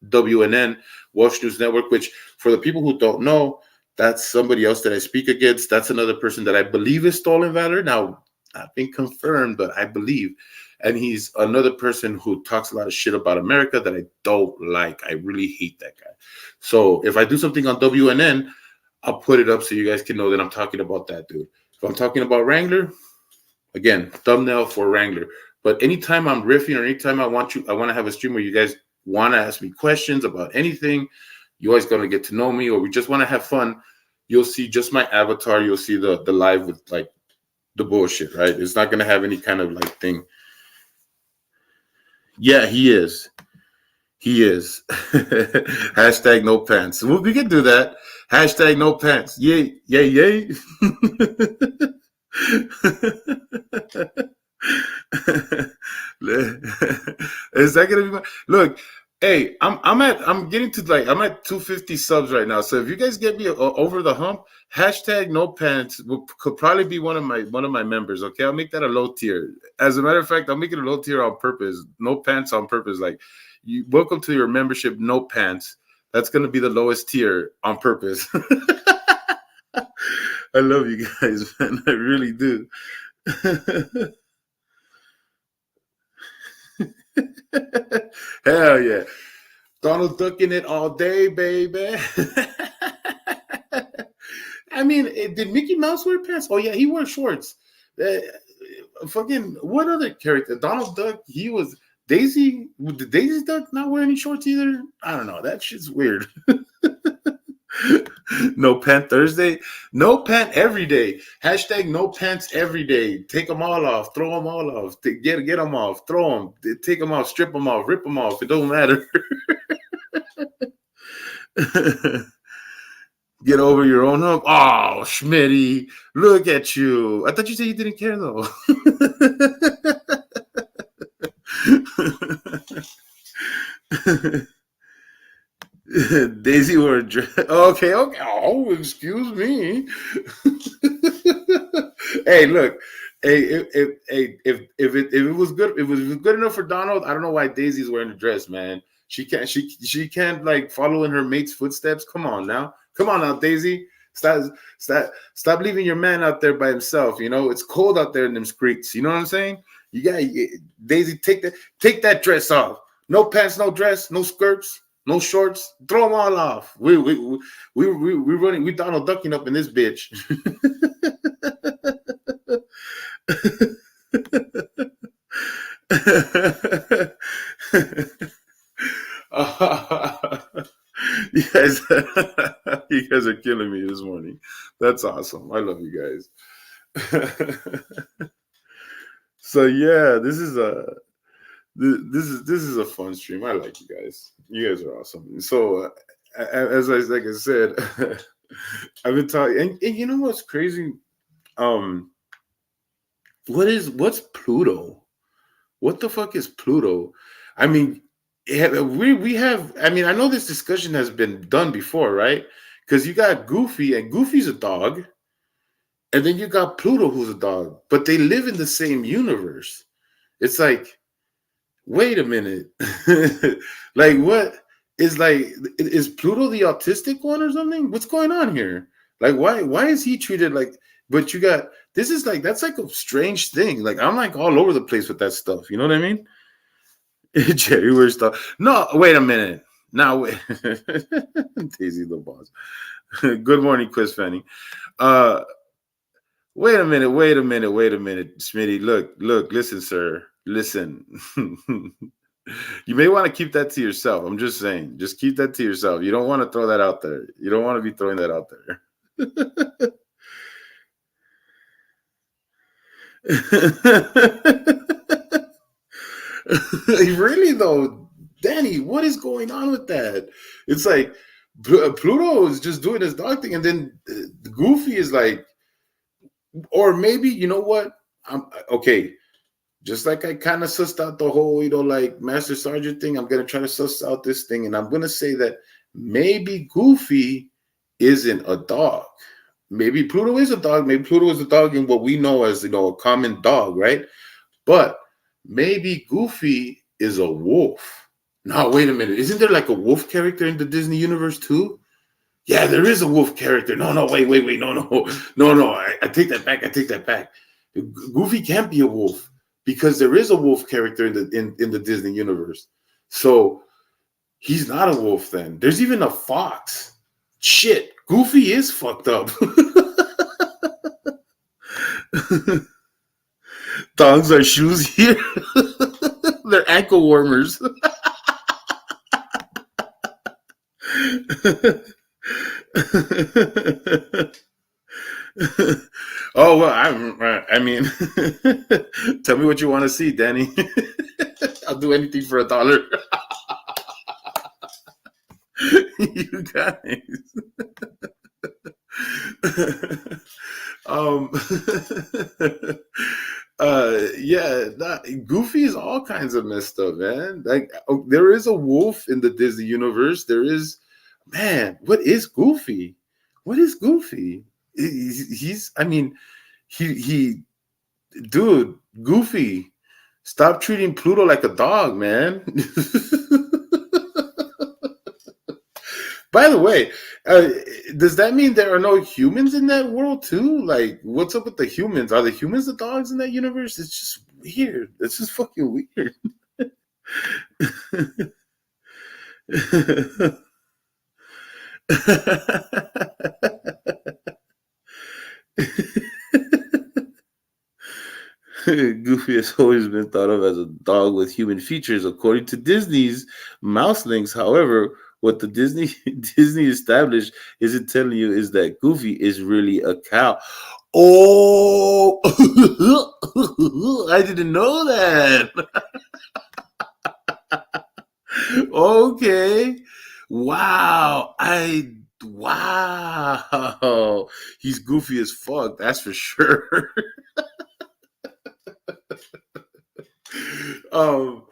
WNN, Walsh News Network, which for the people who don't know, that's somebody else that I speak against. That's another person that I believe is stolen valor. Now, not been confirmed, but I believe. And he's another person who talks a lot of shit about America that I don't like. I really hate that guy. So if I do something on WNN, I'll put it up so you guys can know that I'm talking about that dude. If I'm talking about Wrangler, again, thumbnail for Wrangler. But anytime I'm riffing or anytime I want to have a stream where you guys want to ask me questions about anything, you always going to get to know me, or we just want to have fun, you'll see just my avatar. You'll see the live with like the bullshit, right? It's not going to have any kind of like thing. Yeah, he is. He is. Hashtag no pants. Well, we can do that. Hashtag no pants. Yay, yay, yay. Is that gonna be my look? Hey, I'm getting to I'm at 250 subs right now. So if you guys get me over the hump, hashtag no pants could probably be one of my members. Okay, I'll make that a low tier. As a matter of fact, I'll make it a low tier on purpose. No pants on purpose. Like, you welcome to your membership. No pants. That's gonna be the lowest tier on purpose. I love you guys, man. I really do. Hell yeah. Donald ducking it all day, baby. I mean, did Mickey Mouse wear pants? Oh, yeah, he wore shorts. Fucking, what other character? Donald Duck, he was. Daisy, did Daisy Duck not wear any shorts either? I don't know. That shit's weird. No pant Thursday. No pant every day. Hashtag no pants every day. Take them all off. Throw them all off. Get them off. Throw them. Take them off. Strip them off. Rip them off. It don't matter. Get over your own hump. Oh, Schmitty. Look at you. I thought you said you didn't care, though. Daisy wore a dress. Okay. Oh, excuse me. Hey, look. Hey, if it was good, if it was good enough for Donald, I don't know why Daisy's wearing a dress, man. She can't like follow in her mate's footsteps. Come on now, Daisy. Stop leaving your man out there by himself. It's cold out there in them streets. You know what I'm saying? You got Daisy. Take that dress off. No pants, no dress, no skirts. No shorts, throw them all off. We running, we Donald ducking up in this bitch. You guys are killing me this morning. That's awesome. I love you guys. So yeah, this is a fun stream. I like you guys. You guys are awesome. So, as I said, I've been talking, and you know what's crazy? What's Pluto? What the fuck is Pluto? I mean, we have. I mean, I know this discussion has been done before, right? Because you got Goofy, and Goofy's a dog, and then you got Pluto, who's a dog, but they live in the same universe. It's like, wait a minute. Like, what is Pluto the autistic one or something? What's going on here? Like, why is he treated like, but you got, that's like a strange thing. Like, I'm like all over the place with that stuff. You know what I mean? Jerry, we're stuff. No, wait a minute. Now, wait. Daisy the boss. Good morning, Quiz Fanny. Wait a minute, Smitty. Look, listen, sir. Listen. You may want to keep that to yourself. I'm just saying. Just keep that to yourself. You don't want to throw that out there. You don't want to be throwing that out there. Really, though, Danny, what is going on with that? It's like Pluto is just doing his dog thing, and then Goofy is like, or maybe, you know what? Okay. Just like I kind of sussed out the whole, like Master Sergeant thing, I'm going to try to suss out this thing. And I'm going to say that maybe Goofy isn't a dog. Maybe Pluto is a dog. Maybe Pluto is a dog in what we know as, a common dog, right? But maybe Goofy is a wolf. No, wait a minute. Isn't there like a wolf character in the Disney universe too? Yeah, there is a wolf character. No, wait. No. I take that back. I take that back. Goofy can't be a wolf because there is a wolf character in the Disney universe. So he's not a wolf then. There's even a fox. Shit, Goofy is fucked up. Thongs are shoes here. They're ankle warmers. Oh well, I mean, tell me what you want to see, Danny. I'll do anything for $1. You guys. um yeah, Goofy is all kinds of messed up, man. Like, there is a wolf in the Disney universe. There is, man, what is Goofy? What is Goofy? I mean, he dude, Goofy, stop treating Pluto like a dog, man. By the way, does that mean there are no humans in that world too? Like, what's up with the humans? Are the humans the dogs in that universe? It's just weird. It's just fucking weird. Goofy has always been thought of as a dog with human features, according to Disney's Mouse Links. However, what the Disney established isn't telling you is that Goofy is really a cow. Oh, I didn't know that. Okay, wow, wow, he's goofy as fuck. That's for sure. um,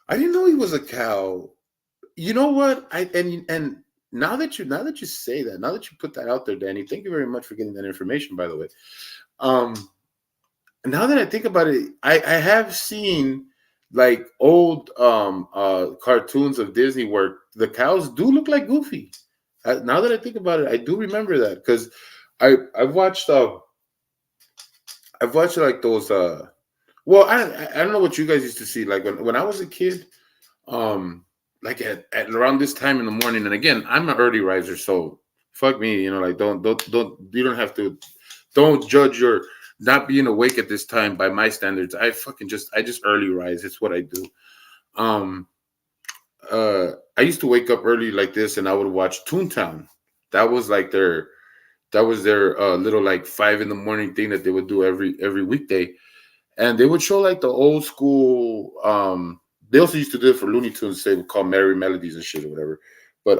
I didn't know he was a cow. You know what? And now that you say that, now that you put that out there, Danny, thank you very much for getting that information. By the way, um, now that I think about it, I have seen like old cartoons of Disney where the cows do look like Goofy. Now that I think about it, I do remember that because I've watched like those well, I don't know what you guys used to see like when I was a kid, like at around this time in the morning. And again, I'm an early riser, so fuck me, like don't you don't have to, don't judge your not being awake at this time by my standards. I just early rise. It's what I do. Um I used to wake up early like this and I would watch Toontown. That was like their little like 5 in the morning thing that they would do every weekday. And they would show like the old school. They also used to do it for Looney Tunes. They would call Merry Melodies and shit or whatever. But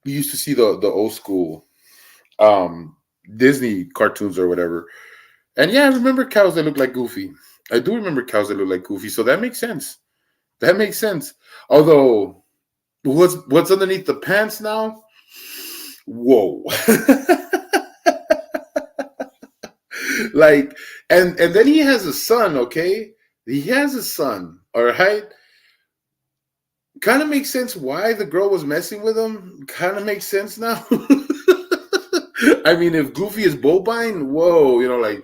we used to see the old school Disney cartoons or whatever. And yeah, I remember cows that look like Goofy. I do remember cows that look like Goofy. So that makes sense. That makes sense. Although, what's underneath the pants now? Whoa. Like, and then he has a son, okay? He has a son, all right? Kind of makes sense why the girl was messing with him. Kind of makes sense now. I mean, if Goofy is bovine, whoa, like.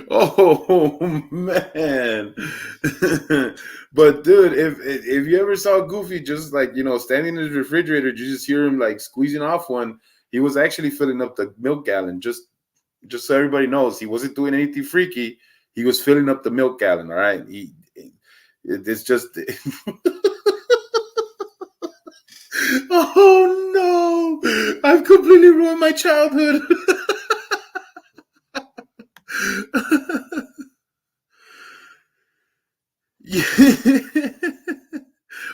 Oh man. But dude, if you ever saw Goofy just like standing in his refrigerator, you just hear him like squeezing off one. He was actually filling up the milk gallon. Just so everybody knows, he wasn't doing anything freaky. He was filling up the milk gallon. All right, it's just. Oh no! I've completely ruined my childhood. Yeah.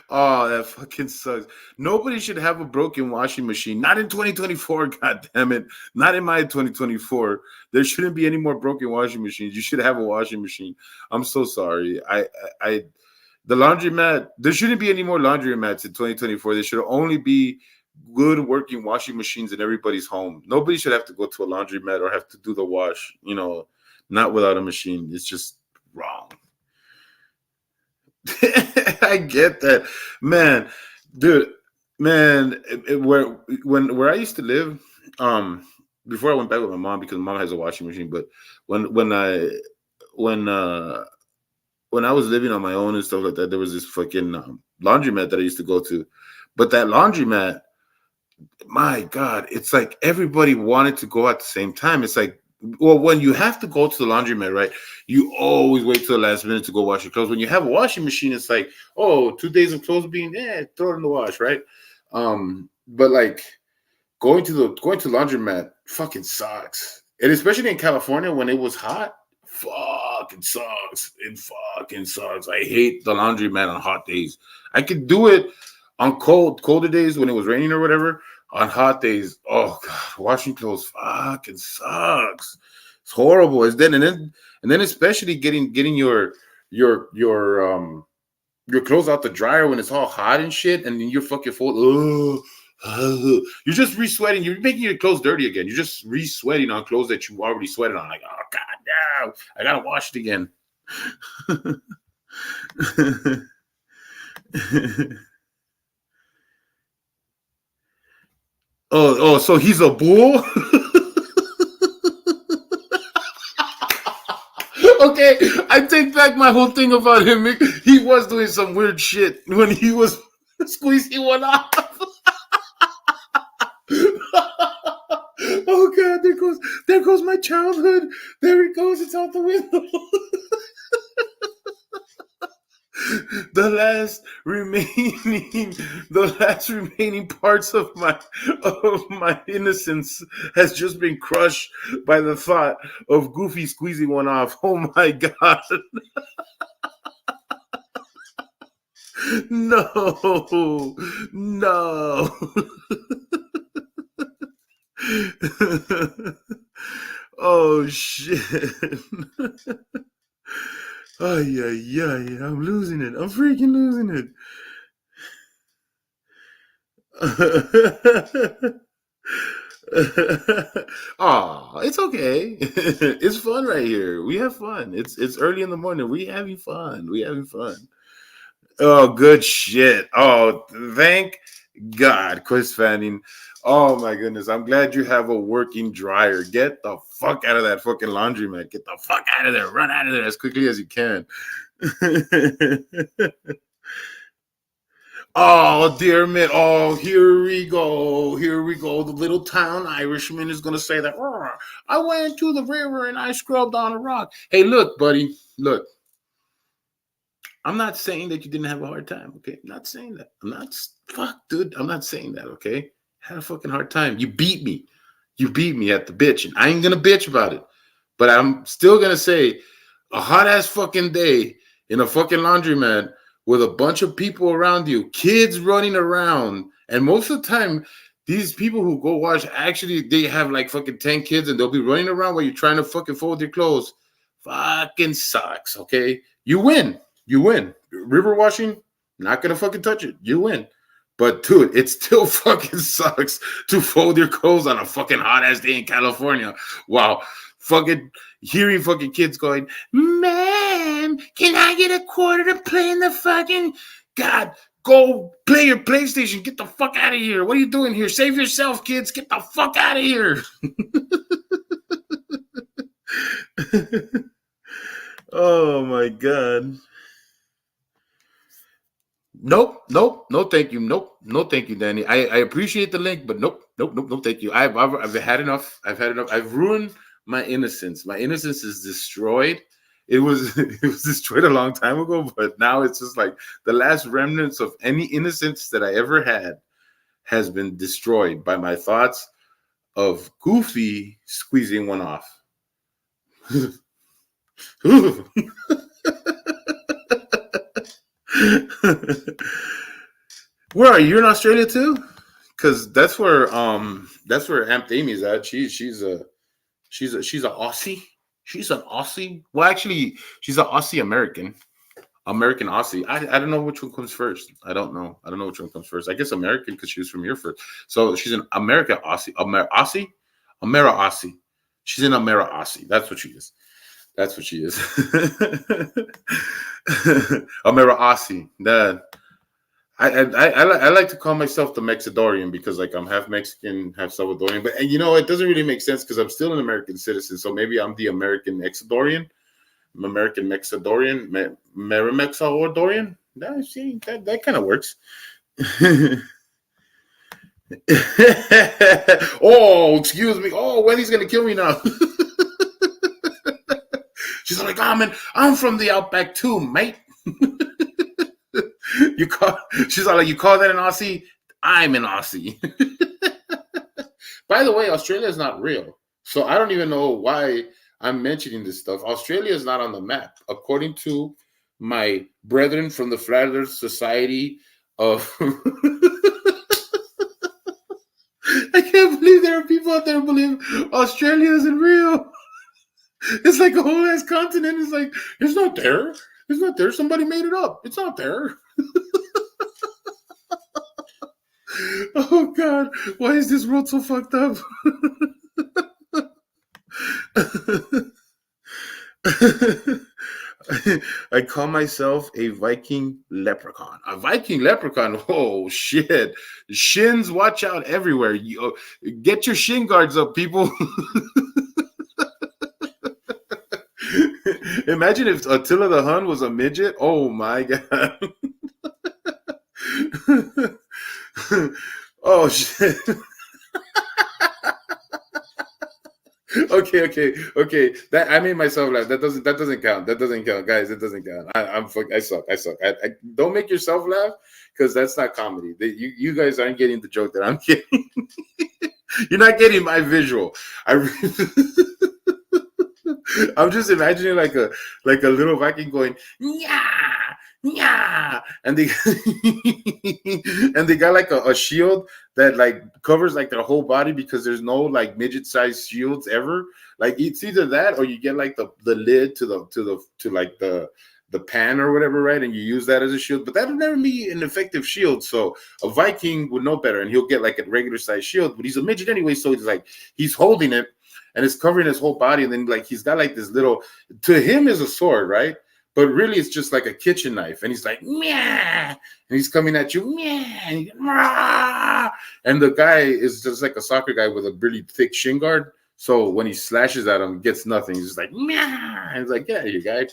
Oh, that fucking sucks. Nobody should have a broken washing machine. Not in 2024, god damn it. Not in my 2024. There shouldn't be any more broken washing machines. You should have a washing machine. I'm so sorry. I The laundromat, there shouldn't be any more laundromats in 2024. There should only be good working washing machines in everybody's home. Nobody should have to go to a laundromat or have to do the wash, not without a machine. It's just wrong. I get that, man, dude, man. Where I used to live, um, before I went back with my mom because mom has a washing machine. But when when I was living on my own and stuff like that, there was this fucking laundromat that I used to go to. But that laundromat, my God, it's like everybody wanted to go at the same time. It's like, well, when you have to go to the laundromat, right? You always wait till the last minute to go wash your clothes. When you have a washing machine, it's like, oh, 2 days of clothes being, throw it in the wash, right? But like going to laundromat fucking sucks. And especially in California when it was hot, fucking sucks. It fucking sucks. I hate the laundromat on hot days. I could do it on colder days when it was raining or whatever. On hot days, oh God, washing clothes fucking sucks. It's horrible. And then especially getting your clothes out the dryer when it's all hot and shit, and then you're fucking full. You're just re-sweating. You're making your clothes dirty again. You're just re-sweating on clothes that you already sweated on. Like, oh God, no, I gotta wash it again. So he's a bull? Okay, I take back my whole thing about him. He was doing some weird shit when he was squeezing one off. Oh God, there goes my childhood. There it goes, it's out the window. the last remaining parts of my innocence has just been crushed by the thought of Goofy squeezing one off. Oh my God. No. Oh shit. Oh yeah. I'm losing it. I'm freaking losing it. Oh, it's okay. It's fun right here. We have fun. It's early in the morning. We having fun. Oh, good shit. Oh, thank God, Chris Fanning. Oh my goodness. I'm glad you have a working dryer. Get the fuck out of that fucking laundromat. Get the fuck out of there. Run out of there as quickly as you can. Oh, dear me. Oh, here we go. The little town Irishman is going to say that. I went to the river and I scrubbed on a rock. Hey, look, buddy. Look. I'm not saying that you didn't have a hard time, okay? I'm not saying that. Dude. I'm not saying that, okay? I had a fucking hard time. You beat me. At the bitch. And I ain't going to bitch about it. But I'm still going to say a hot ass fucking day in a fucking laundromat with a bunch of people around you, kids running around. And most of the time, these people who go wash, actually, they have like fucking 10 kids and they'll be running around while you're trying to fucking fold your clothes. Fucking sucks, okay? You win. River washing, not going to fucking touch it. You win. But dude, it still fucking sucks to fold your clothes on a fucking hot ass day in California. Wow. Fucking hearing fucking kids going, "Ma'am, can I get a quarter to play in the fucking God? Go play your PlayStation. Get the fuck out of here. What are you doing here? Save yourself, kids. Get the fuck out of here." Oh my God. Nope. No, thank you. Nope. No, thank you, Danny. I appreciate the link, but nope. No, thank you. I've had enough. I've ruined my innocence. My innocence is destroyed. It was it was destroyed a long time ago, but now it's just like the last remnants of any innocence that I ever had has been destroyed by my thoughts of Goofy squeezing one off. Where are you? You're in Australia too? Because that's where Aunt Amy's at. She's a Aussie. She's an Aussie. Well, actually, she's an Aussie American. American Aussie. I don't know which one comes first. I don't know. I don't know which one comes first. I guess American because she was from here first. So she's an America Aussie. Aussie? Amera Aussie. She's an Amera Aussie. That's what she is. That's what she is. Amera Aussie. That I like to call myself the Mexidorian because like I'm half Mexican, half Salvadorian. But and, you know, it doesn't really make sense because I'm still an American citizen. So maybe I'm the American Exidorian. American Mexidorian, Merimexidorian. No, see, that kind of works. Oh, excuse me. Oh, Wendy's gonna kill me now. She's like, oh man, I'm from the outback too, mate. You call? She's like, you call that an Aussie? I'm an Aussie. By the way, Australia is not real, so I don't even know why I'm mentioning this stuff. Australia is not on the map, according to my brethren from the Flat Earth Society of. I can't believe there are people out there who believe Australia isn't real. It's like a whole ass continent. It's like, it's not there. It's not there. Somebody made it up. It's not there. Oh, God. Why is this world so fucked up? I call myself a Viking leprechaun. A Viking leprechaun. Oh shit! Shins, watch out everywhere. You get your shin guards up, people. Imagine if Attila the Hun was a midget. Oh my god. Oh shit. Okay. That I made myself laugh. That doesn't count. That doesn't count, guys. It doesn't count. I suck. I don't make yourself laugh because that's not comedy. You guys aren't getting the joke that I'm getting. You're not getting my visual. I'm just imagining like a little Viking going yeah, and they and they got like a shield that like covers like their whole body because there's no like midget-sized shields ever. Like it's either that or you get like the lid to like the pan or whatever, right? And you use that as a shield, but that'll never be an effective shield. So a Viking would know better, and he'll get like a regular size shield, but he's a midget anyway, so he's holding it and it's covering his whole body, and then like he's got like this little, to him is a sword, right? But really, it's just like a kitchen knife. And he's like, meow. And he's coming at you, meow. And the guy is just like a soccer guy with a really thick shin guard. So when he slashes at him, he gets nothing. He's just like, meow. And he's like, yeah, you guy.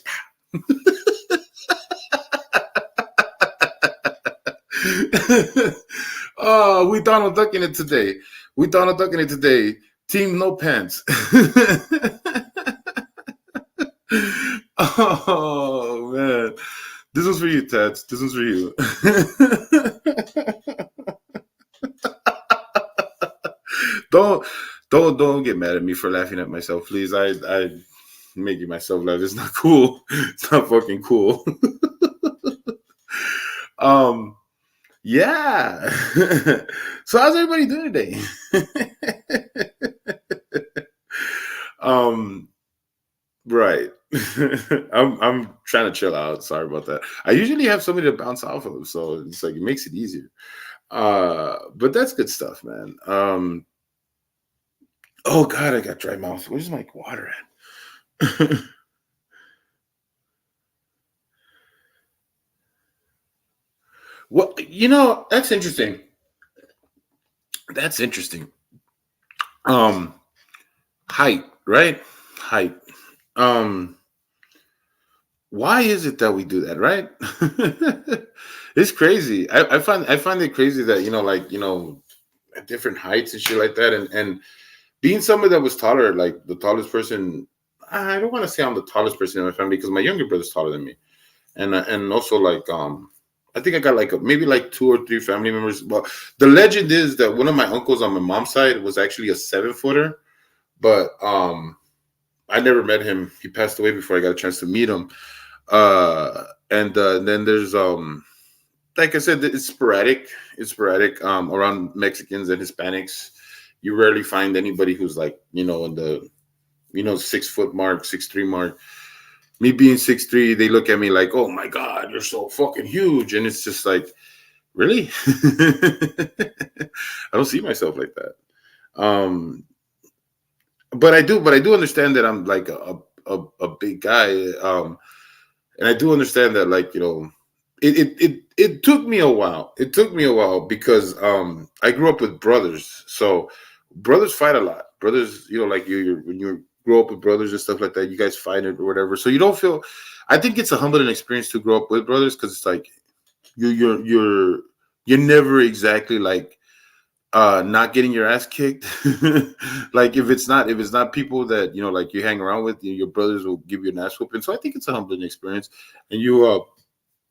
Oh, we Donald Ducking it today. Team no pants. Oh man, this was for you, Tats. This was for you. Don't get mad at me for laughing at myself, please. I making myself laugh. It's not cool. It's not fucking cool. Yeah. So how's everybody doing today? Right. I'm trying to chill out. Sorry about that. I usually have somebody to bounce off of, so it's like it makes it easier. But that's good stuff, man. Oh god, I got dry mouth. Where's my water at? Well, you know, that's interesting. That's interesting. Height, right? Height. Why is it that we do that, right? It's crazy. I find it crazy that, you know, like, you know, at different heights and shit like that, and being somebody that was taller, like the tallest person. I don't want to say I'm the tallest person in my family because my younger brother's taller than me, and also like I think I got like maybe like 2 or 3 family members. But the legend is that one of my uncles on my mom's side was actually a 7-footer, but I never met him. He passed away before I got a chance to meet him. And then there's like I said, it's sporadic. It's sporadic around Mexicans and Hispanics. You rarely find anybody who's like, you know, in the 6 foot mark, 6'3" mark. Me being 6'3", they look at me like, "Oh my god, you're so fucking huge," and it's just like, really, I don't see myself like that. Um, but I do understand that I'm like a big guy. And I do understand that, like, it took me a while. It took me a while because I grew up with brothers, so brothers fight a lot. Brothers, like when you grow up with brothers and stuff like that, you guys fight it or whatever. So you don't feel. I think it's a humbling experience to grow up with brothers because it's like you're never exactly like not getting your ass kicked. Like if it's not people that like you hang around with, your brothers will give you an ass whooping. So I think it's a humbling experience, and you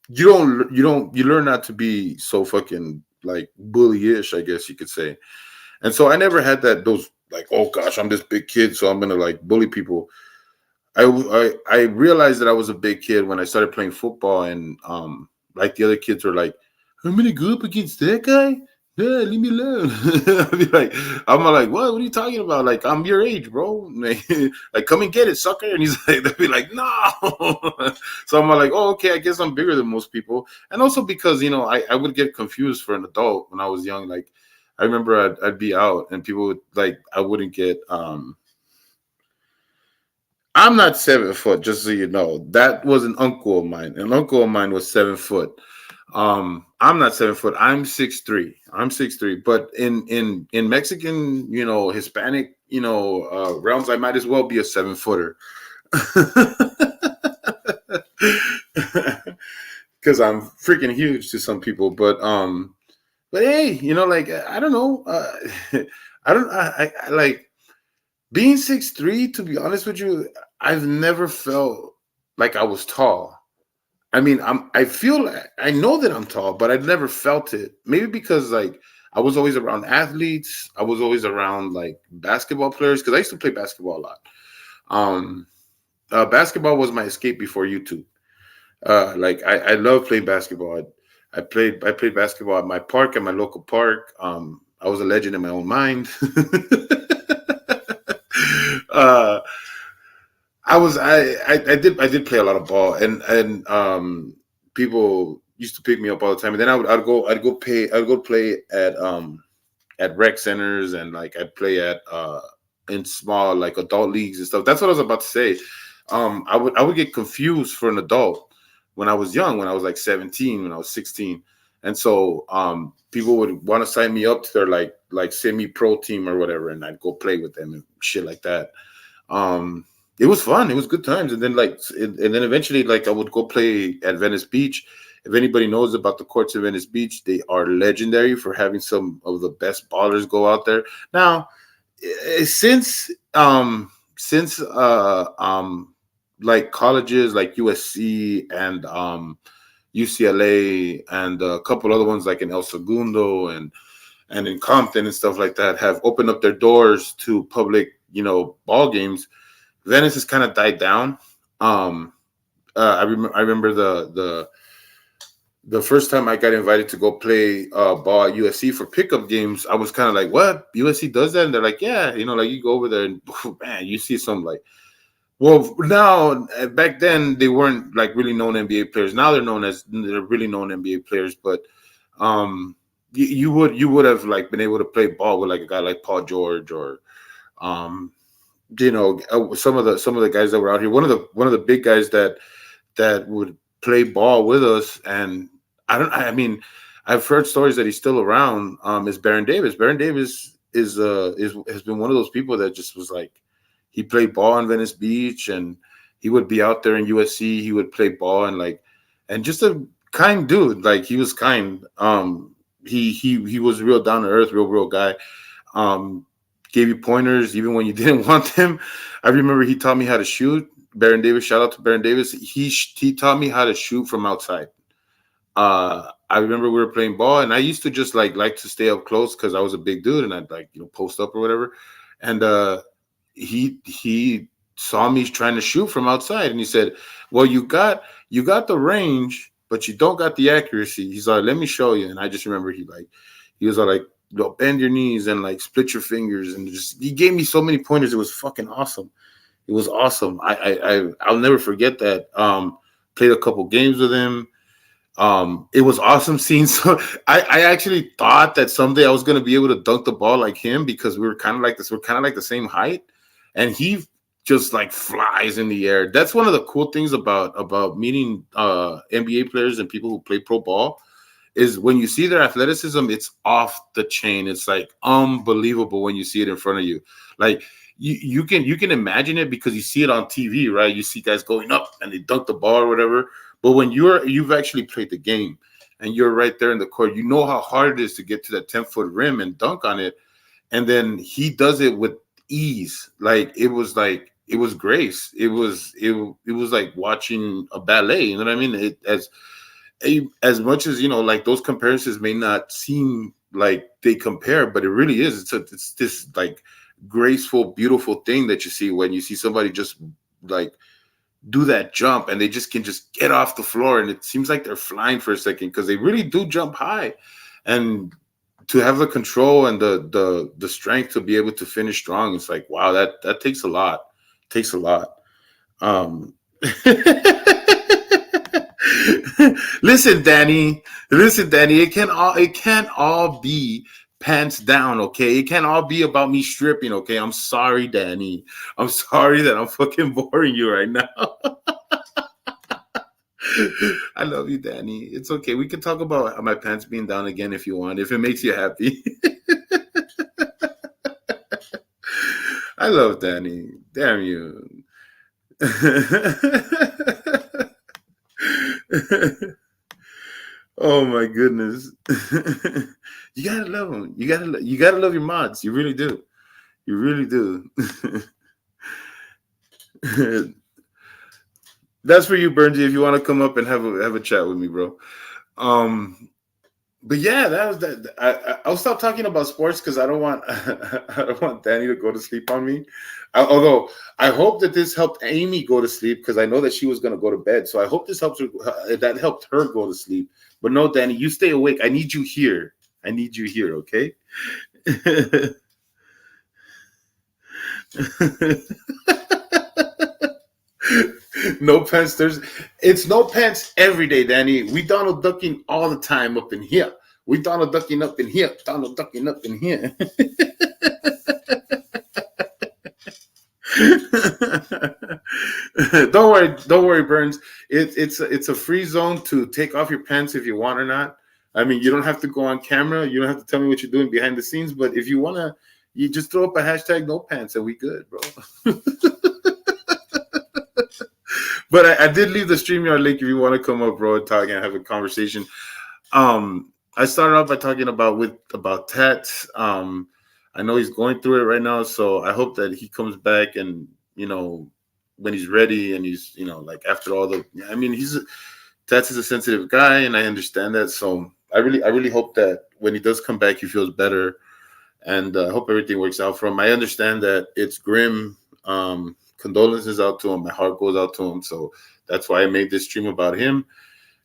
learn not to be so fucking like bullyish, I guess you could say. And so I never had those like, oh gosh, I'm this big kid, so I'm gonna like bully people. I realized that I was a big kid when I started playing football, and like the other kids were like, "I'm gonna go up against that guy. Yeah, leave me alone." I'd be like, I'm like, what? What are you talking about? Like, I'm your age, bro. Like, come and get it, sucker. And he's like, they'd be like, no. So I'm like, oh, okay. I guess I'm bigger than most people, and also because I would get confused for an adult when I was young. Like, I remember I'd be out and people would like I wouldn't get I'm not 7 foot, just so you know. That was an uncle of mine. An uncle of mine was 7 foot. I'm not 7 foot. I'm 6'3". I'm 6'3". But in Mexican, Hispanic, realms, I might as well be a 7 footer. Because I'm freaking huge to some people. But hey, like I don't know. I don't I like being 6'3", to be honest with you, I've never felt like I was tall. I mean, I know that I'm tall, but I've never felt it. Maybe because like I was always around athletes. I was always around like basketball players because I used to play basketball a lot. Um, Basketball was my escape before YouTube. Like I love playing basketball. I played basketball at my park, at my local park. I was a legend in my own mind. uh, I did play a lot of ball, and people used to pick me up all the time. And then I'd go play at rec centers, and like I'd play at in small like adult leagues and stuff. That's what I was about to say. I would get confused for an adult when I was young, when I was like 17, when I was 16. And so people would want to sign me up to their like semi pro team or whatever, and I'd go play with them and shit like that. Um, it was fun. It was good times. And then and then eventually like I would go play at Venice Beach. If anybody knows about the courts of Venice Beach, they are legendary for having some of the best ballers go out there. Now, since like colleges like USC and UCLA and a couple other ones like in El Segundo and in Compton and stuff like that have opened up their doors to public, ball games. Venice has kind of died down. Um, I remember the first time I got invited to go play ball at USC for pickup games. I was kind of like, "What? USC does that?" And they're like, "Yeah, like you go over there and man, you see some like." Well, now back then they weren't like really known NBA players. Now they're really known NBA players, but um, you would have like been able to play ball with like a guy like Paul George or um some of the guys that were out here. One of the big guys that would play ball with us, and I mean, I've heard stories that he's still around. Is Baron Davis? Baron Davis is has been one of those people that just was like he played ball in Venice Beach, and he would be out there in USC. He would play ball and just a kind dude. Like he was kind. He was real down to earth, real guy. Um, Gave you pointers even when you didn't want them. I remember he taught me how to shoot. Baron Davis, shout out to Baron Davis. He taught me how to shoot from outside. I remember we were playing ball, and I used to just like to stay up close because I was a big dude, and I'd like post up or whatever. And he saw me trying to shoot from outside, and he said, "Well, you got the range, but you don't got the accuracy." He's like, "Let me show you." And I just remember he was all like, bend your knees and like split your fingers, and just he gave me so many pointers. It was fucking awesome. It was awesome. I'll never forget that. Played a couple games with him. It was awesome seeing. So I actually thought that someday I was going to be able to dunk the ball like him because we were kind of like this. We're kind of like the same height, and he just like flies in the air. That's one of the cool things about meeting NBA players and people who play pro ball is when you see their athleticism, it's off the chain. It's like unbelievable when you see it in front of you. Like you can imagine it because you see it on TV, right? You see guys going up and they dunk the ball or whatever. But when you've actually played the game and you're right there in the court, you know how hard it is to get to that 10-foot rim and dunk on it. And then he does it with ease. Like it was grace. It was like watching a ballet. You know what I mean? As much as like those comparisons may not seem like they compare, but it really is. It's this like graceful, beautiful thing that you see when you see somebody just like do that jump and they just can just get off the floor and it seems like they're flying for a second because they really do jump high, and to have the control and the strength to be able to finish strong, it's like wow, that takes a lot. Takes a lot. Um Listen, Danny. Listen, Danny. It can't all be pants down, okay? It can't all be about me stripping, okay? I'm sorry, Danny. I'm sorry that I'm fucking boring you right now. I love you, Danny. It's okay. We can talk about my pants being down again if you want, if it makes you happy. I love Danny. Damn you. Oh my goodness. You gotta love them. You gotta love your mods. You really do. You really do. That's for you, Bernsey, if you want to come up and have a chat with me, bro. Um, but yeah, that was that. I'll stop talking about sports because I don't want I don't want Danny to go to sleep on me. Although I hope that this helped Amy go to sleep because I know that she was going to go to bed. So I hope this helps her. That helped her go to sleep. But no, Danny, you stay awake. I need you here. I need you here. Okay. No pants. It's no pants every day, Danny. We Donald ducking all the time up in here. We Donald ducking up in here. Donald ducking up in here. Don't worry, Burns. It's a free zone to take off your pants if you want or not. I mean, you don't have to go on camera. You don't have to tell me what you're doing behind the scenes. But if you wanna, you just throw up a hashtag no pants and we good, bro. But I did leave the StreamYard link if you want to come up, bro, and talk and have a conversation. I started off by talking about Tats. I know he's going through it right now, so I hope that he comes back and when he's ready and he's like after all the. I mean, Tats is a sensitive guy, and I understand that. So I really hope that when he does come back, he feels better, and I hope everything works out for him. I understand that it's grim. Condolences out to him. My heart goes out to him. So that's why I made this stream about him.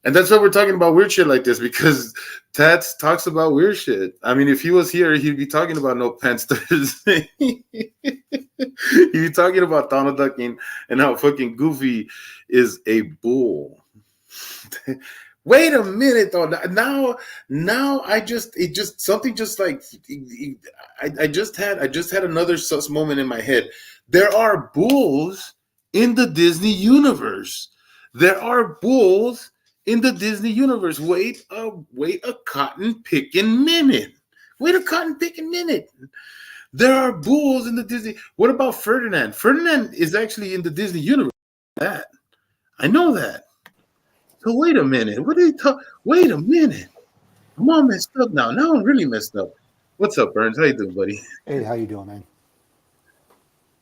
And that's why we're talking about weird shit like this, because Tats talks about weird shit. I mean, if he was here, he'd be talking about no pants Thursday. He'd be talking about Donald ducking and how fucking Goofy is a bull. Wait a minute, though. Now I just had another sus moment in my head. There are bulls in the Disney universe. There are bulls in the Disney universe. Wait a cotton picking minute. Wait a cotton picking minute. There are bulls in the Disney. What about Ferdinand? Ferdinand is actually in the Disney universe. I know that. So wait a minute. What are you talking? Wait a minute. I'm all messed up now. Now I'm really messed up. What's up, Burns? How you doing, buddy? Hey, how you doing, man?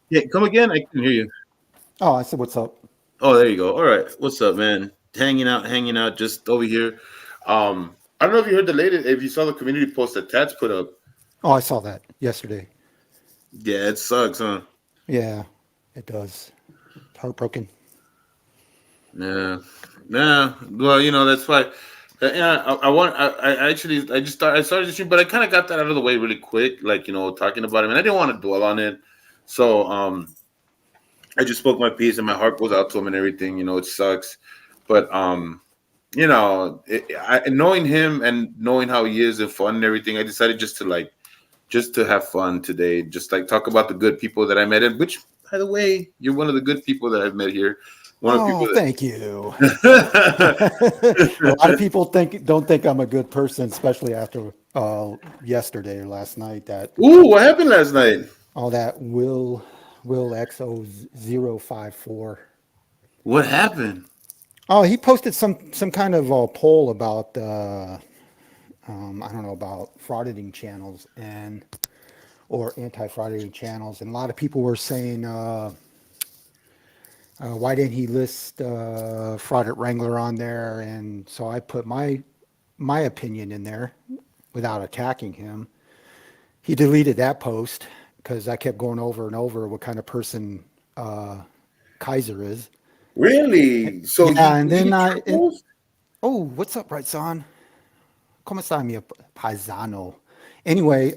Yeah, come again. I can hear you. Oh, I said, what's up? Oh, there you go. All right. What's up, man? Hanging out, just over here. I don't know if you heard the latest. If you saw the community post that Tats put up. Oh, I saw that yesterday. Yeah, it sucks, huh? Yeah, it does. Heartbroken. Yeah. Nah. Well, that's why. Yeah, I started the stream, but I kind of got that out of the way really quick, like talking about him, and I didn't want to dwell on it. So I just spoke my piece, and my heart goes out to him and everything. It sucks, but knowing him and knowing how he is and fun and everything, I decided just to have fun today. Just like talk about the good people that I met, and which, by the way, you're one of the good people that I've met here. One of the Oh, people thank you. that. A lot of people don't think I'm a good person, especially after yesterday or last night. That Ooh, what happened last night? all that Will XO054. What happened? Oh, he posted some kind of poll about I don't know, about frauditing channels and or anti-frauditing channels, and a lot of people were saying, why didn't he list Fraud at Wrangler on there? And so I put my opinion in there without attacking him. He deleted that post because I kept going over and over what kind of person Kaiser is. Really? So he Yeah, and then deleted your post? oh, what's up, right, son? ¿Cómo está mi paisano? Anyway,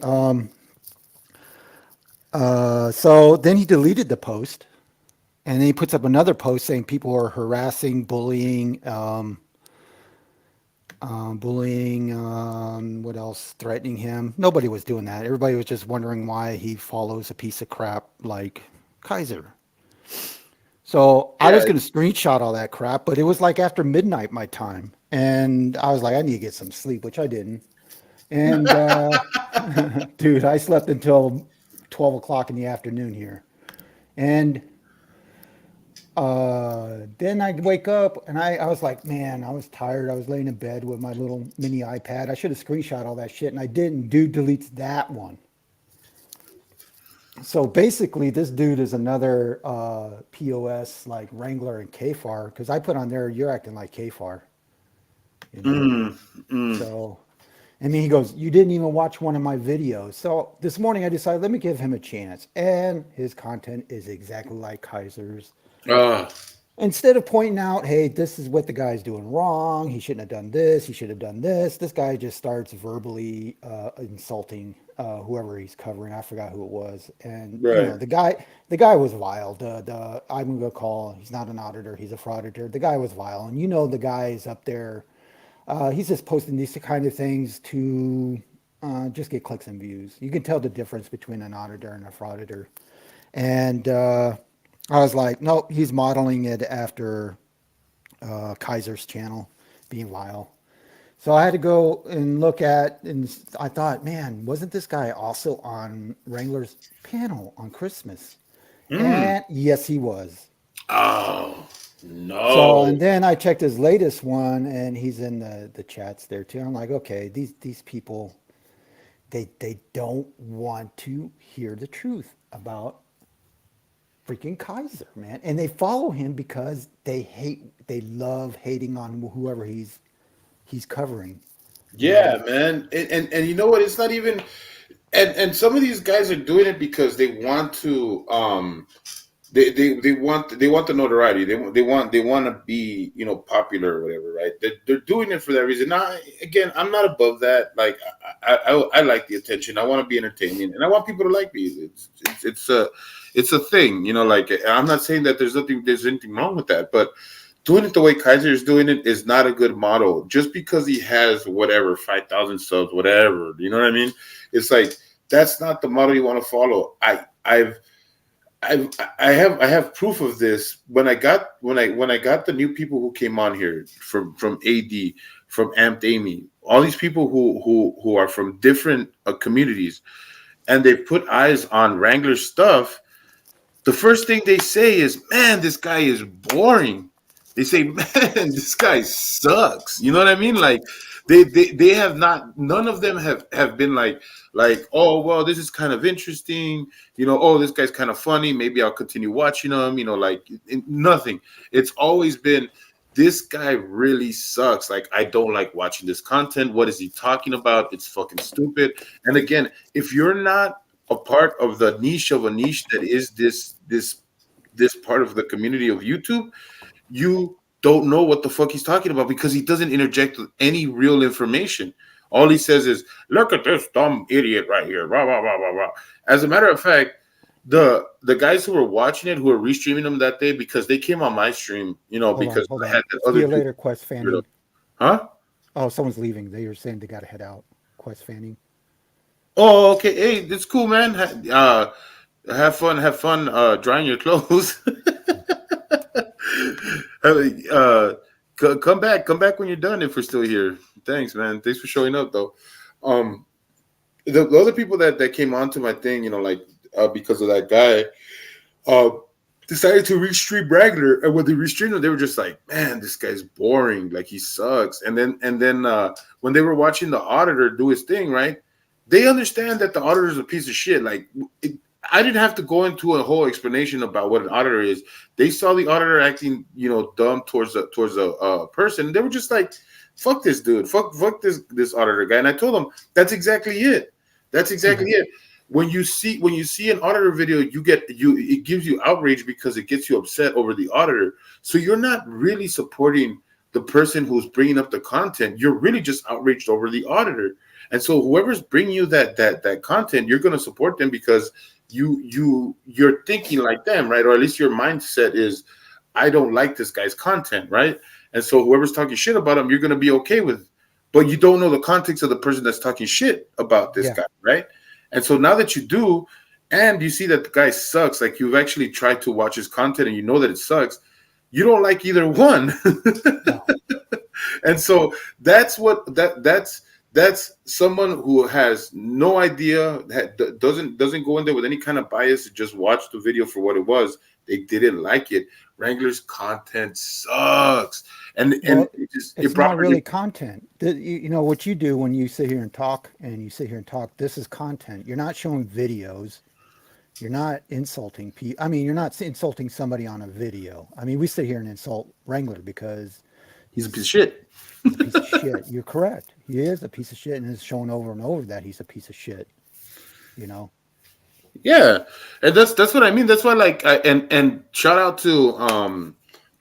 so then he deleted the post, and then he puts up another post saying people are harassing, bullying, what else? Threatening him. Nobody was doing that. Everybody was just wondering why he follows a piece of crap like Kaiser. So I Yeah. was going to screenshot all that crap, but it was like after midnight my time. And I was like, I need to get some sleep, which I didn't. And dude, I slept until 12 o'clock in the afternoon here. And then I'd wake up and I was like, man, I was tired. I was laying in bed with my little mini iPad. I should have screenshot all that shit, and I didn't. Dude deletes that one. So basically, this dude is another POS like Wrangler and KFAR because I put on there, you're acting like KFAR, you know. Mm, mm. So, and then he goes, you didn't even watch one of my videos. So this morning I decided, let me give him a chance. And his content is exactly like Kaiser's. Ah, Instead of pointing out, hey, this is what the guy's doing wrong, he shouldn't have done this, he should have done this guy just starts verbally insulting whoever he's covering. I forgot who it was. And you right. know, the guy was vile. The I'm gonna call, he's not an auditor, he's a frauditor. The guy was vile, and you know, the guy is up there, he's just posting these kind of things to just get clicks and views. You can tell the difference between an auditor and a frauditor. And I was like, no, he's modeling it after Kaiser's channel, being vile. So I had to go and look at, and I thought, man, wasn't this guy also on Wrangler's panel on Christmas? Mm. And yes, he was. Oh So, no. and then I checked his latest one, and he's in the chats there too. I'm like, okay, these people, they don't want to hear the truth about freaking Kaiser, man. And they follow him because they love hating on whoever he's covering, you know. Yeah, man. And you know what? It's not even and some of these guys are doing it because they want to they want the notoriety. They want to be, popular or whatever, right? They're doing it for that reason. Now, again, I'm not above that. Like I like the attention. I want to be entertaining, and I want people to like me. It's a thing, Like, I'm not saying that there's anything wrong with that, but doing it the way Kaiser is doing it is not a good model. Just because he has whatever 5,000 subs, whatever, you know what I mean? It's like that's not the model you want to follow. I have proof of this when I got the new people who came on here from AD, from Amped Amy, all these people who are from different communities, and they put eyes on Wrangler stuff. The first thing they say is, "Man, this guy is boring." They say, "Man, this guy sucks." You know what I mean? Like they have not. None of them have been like, "Oh, well, this is kind of interesting." "Oh, this guy's kind of funny. Maybe I'll continue watching him." Like nothing. It's always been, this guy really sucks. Like, I don't like watching this content. What is he talking about? It's fucking stupid. And again, if you're not a part of the niche of a niche that is this part of the community of YouTube, you don't know what the fuck he's talking about because he doesn't interject with any real information. All he says is, "Look at this dumb idiot right here." Rah, rah, rah, rah, rah. As a matter of fact, The guys who were watching it, who were restreaming them that day, because they came on my stream, because Hold I on. had that See other you dude. later, Quest Fanning. Huh? Oh, someone's leaving. They were saying they got to head out. Quest Fanning. Oh, okay. Hey, it's cool, man. Have fun. Have fun. Drying your clothes. uh, come back. Come back when you're done. If we're still here. Thanks, man. Thanks for showing up, though. Um, the other people that came onto my thing, because of that guy, uh, decided to restream regular, and when they restreamed him, they were just like, "Man, this guy's boring. Like he sucks." And then when they were watching the auditor do his thing, right? They understand that the auditor is a piece of shit. It, I didn't have to go into a whole explanation about what an auditor is. They saw the auditor acting, dumb towards a person. They were just like, "Fuck this dude. Fuck this auditor guy." And I told them that's exactly it. That's exactly Yeah. it. When you see an auditor video, it gives you outrage because it gets you upset over the auditor. So you're not really supporting the person who's bringing up the content. You're really just outraged over the auditor. And so whoever's bringing you that content, you're going to support them because you're thinking like them, right? Or at least your mindset is, I don't like this guy's content, right? And so whoever's talking shit about him, you're going to be okay with. But you don't know the context of the person that's talking shit about this Yeah. guy, right? And so now that you do, and you see that the guy sucks, like you've actually tried to watch his content and you know that it sucks, you don't like either one. No. And so that's someone who has no idea, doesn't go in there with any kind of bias, just watch the video for what it was. They didn't like it. Wrangler's content sucks, and Well, it it's not probably really content. You know what you do when you sit here and talk, and you sit here and talk. This is content. You're not showing videos. You're not insulting people. I mean, you're not insulting somebody on a video. I mean, we sit here and insult Wrangler because he's a piece of he's shit. he's a piece of shit. You're correct. He is a piece of shit, and it's shown over and over that he's a piece of shit. You know. Yeah, and that's what I mean. That's why, and shout out to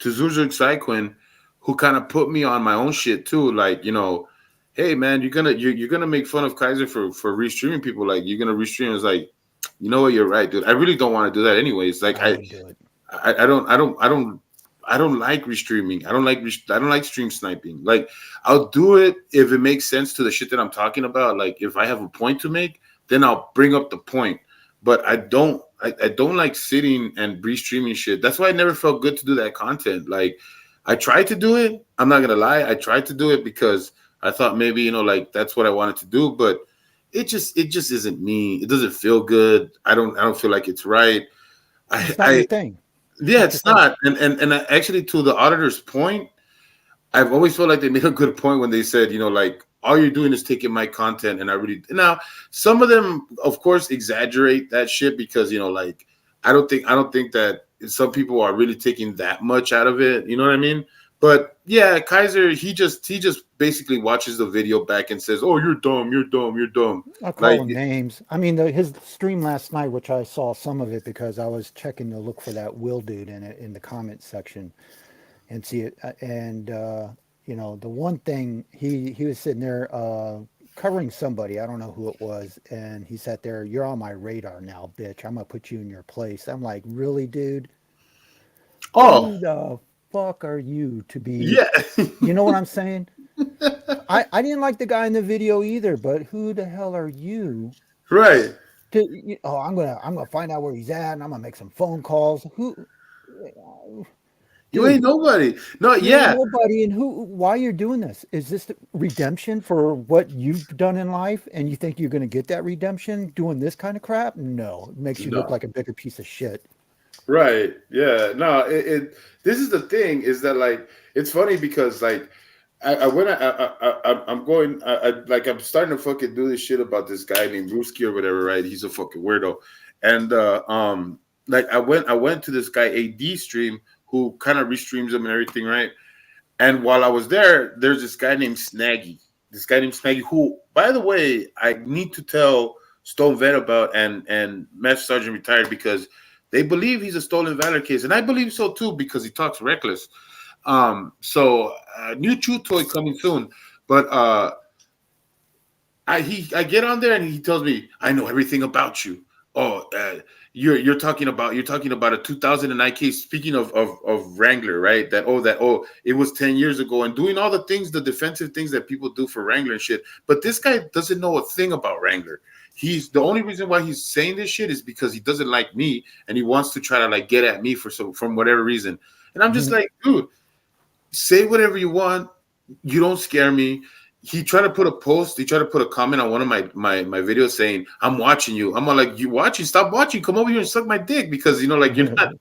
Zuzuk Saiquin, who kind of put me on my own shit too. Like, hey man, you're gonna make fun of Kaiser for restreaming people. Like, you're gonna restream. It's like, you know what, you're right, dude. I really don't want to do that anyways. Like, I wouldn't do it. I don't like restreaming. I don't like stream sniping. Like, I'll do it if it makes sense to the shit that I'm talking about. Like, if I have a point to make, then I'll bring up the point. But I don't like sitting and restreaming shit. That's why I never felt good to do that content. Like, I tried to do it. I'm not gonna lie. I tried to do it because I thought maybe, like, that's what I wanted to do, but it just isn't me. It doesn't feel good. I don't feel like it's right. I, It's not your I thing. It's yeah, not your it's thing. not. And actually, to the auditor's point, I've always felt like they made a good point when they said, like, all you're doing is taking my content, and I really now some of them, of course, exaggerate that shit because like I don't think that some people are really taking that much out of it. You know what I mean? But yeah, Kaiser, he just basically watches the video back and says, "Oh, you're dumb, you're dumb, you're dumb." I'll call Like, him names. I mean, his stream last night, which I saw some of it because I was checking to look for that Will dude in it in the comment section and see it. And the one thing he was sitting there covering somebody. I don't know who it was, and he sat there. You're on my radar now, bitch. I'm gonna put you in your place. I'm like, really, dude? oh Who the fuck are you to be? yeah, You know what I'm saying? I didn't like the guy in the video either, but who the hell are you right. oh, I'm gonna find out where he's at, and I'm gonna make some phone calls. You ain't Dude, nobody. No, you ain't yeah, nobody, and why you're doing this? Is this the redemption for what you've done in life, and you think you're gonna get that redemption doing this kind of crap? No, it makes you look no. like a bigger piece of shit. Right. Yeah. No. This is the thing is that, like, it's funny because, like, I when I'm going I'm starting to fucking do this shit about this guy named Ruski or whatever, right? He's a fucking weirdo, and like I went to this guy AD stream who kind of restreams him and everything, right? And while I was there, there's this guy named Snaggy. This guy named Snaggy, who, by the way, I need to tell Stone Vet about and Master Sergeant Retired because they believe he's a stolen valor case, and I believe so too because he talks reckless. So new chew toy coming soon, but I get on there and he tells me I know everything about you. Oh, you're talking about a 2009 case. Speaking of Wrangler, right? That it was 10 years ago, and doing all the things, the defensive things that people do for Wrangler and shit. But this guy doesn't know a thing about Wrangler. He's the only reason why he's saying this shit is because he doesn't like me and he wants to try to like get at me from whatever reason. And I'm just like, dude, say whatever you want. You don't scare me. He tried to put a post. He tried to put a comment on one of my videos saying, "I'm watching you." I'm all like, "You watching? Stop watching. Come over here and suck my dick because like you're not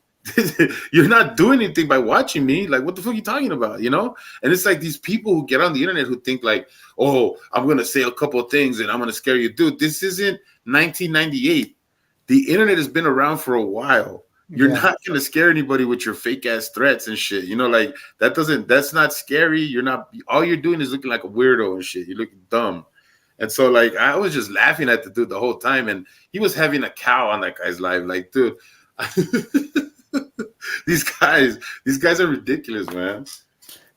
you're not doing anything by watching me. Like, what the fuck are you talking about? And it's like these people who get on the internet who think like, oh, I'm gonna say a couple of things and I'm gonna scare you, dude. This isn't 1998. The internet has been around for a while. You're not gonna scare anybody with your fake ass threats and shit. Like that's not scary. You're not. All you're doing is looking like a weirdo and shit. You're looking dumb. And so like I was just laughing at the dude the whole time, and he was having a cow on that guy's live. Like, dude, these guys are ridiculous, man.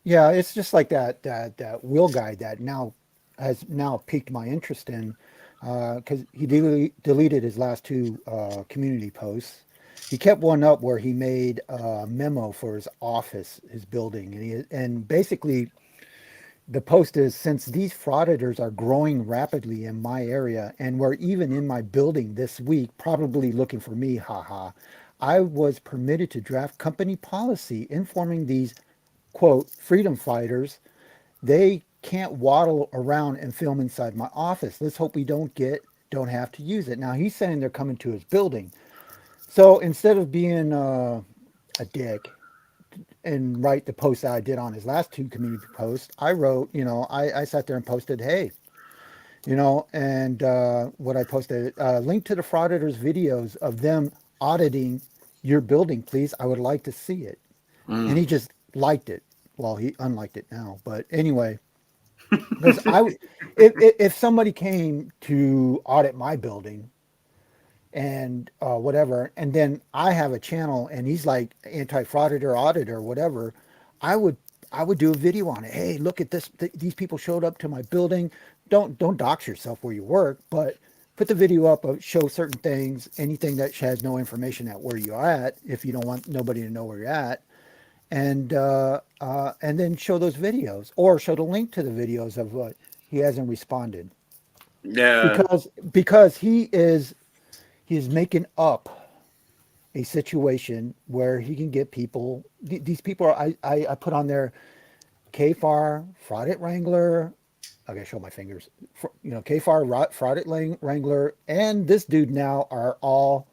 Yeah, it's just like that Will guy that has piqued my interest in, because he deleted his last two community posts. He kept one up where he made a memo for his office, his building, and basically the post is, since these frauditors are growing rapidly in my area and were even in my building this week, probably looking for me, haha, I was permitted to draft company policy informing these, quote, freedom fighters they can't waddle around and film inside my office. Let's hope we don't have to use it. Now he's saying they're coming to his building. So instead of being a dick and write the post that I did on his last two community posts, I wrote, I sat there and posted, hey, and what I posted, link to the frauditors' videos of them auditing your building, please. I would like to see it. And he just liked it. Well, he unliked it now, but anyway, because if somebody came to audit my building and whatever, and then I have a channel and he's like anti-frauditor auditor, whatever, I would do a video on it. Hey, look at this. These people showed up to my building. Don't dox yourself where you work, but put the video up, show certain things, anything that has no information at where you're at, if you don't want nobody to know where you're at, and then show those videos or show the link to the videos of what he hasn't responded. Yeah, Because he is making up a situation where he can get people. These people are, I put on there, KFAR, Fraud at Wrangler. I gotta show my fingers. KFAR, Fraud at Wrangler, and this dude now are all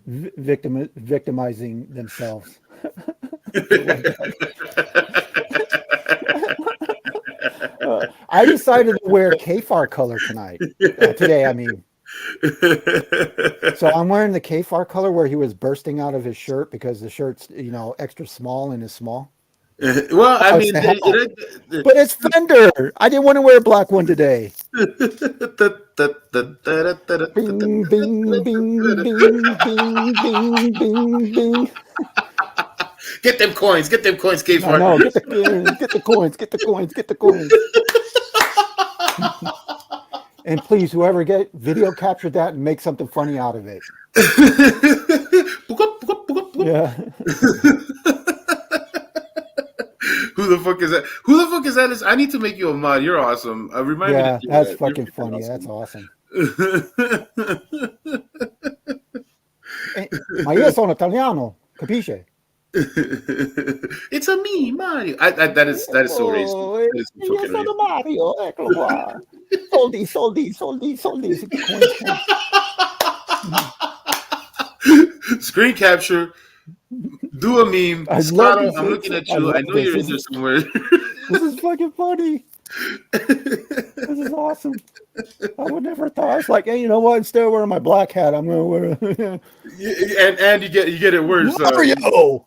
victimizing themselves. I decided to wear KFAR color today. I mean, so I'm wearing the KFAR color where he was bursting out of his shirt because the shirt's extra small and is small. Well, I mean, but it's Fender. I didn't want to wear a black one today. Bing, bing, bing, bing, bing, bing, bing, bing. Get them coins, KFAR. No, get the coins. And please, whoever video capture that and make something funny out of it. Yeah. Who the fuck is that? Who the fuck is that? I need to make you a mod. You're awesome. Remind me. Yeah, that's fucking funny. Awesome. That's awesome. Ma io sono italiano, capisce? It's a me, Mario. That is so racist. Io sono Mario, eccolo qua. Soldi. Screen capture. Do a meme. Scotto, I'm looking at you. I know you're in there somewhere. This is fucking funny. This is awesome. I would never thought. I was like, hey, you know what? Instead of wearing my black hat, I'm gonna wear. and you get it worse. Mario.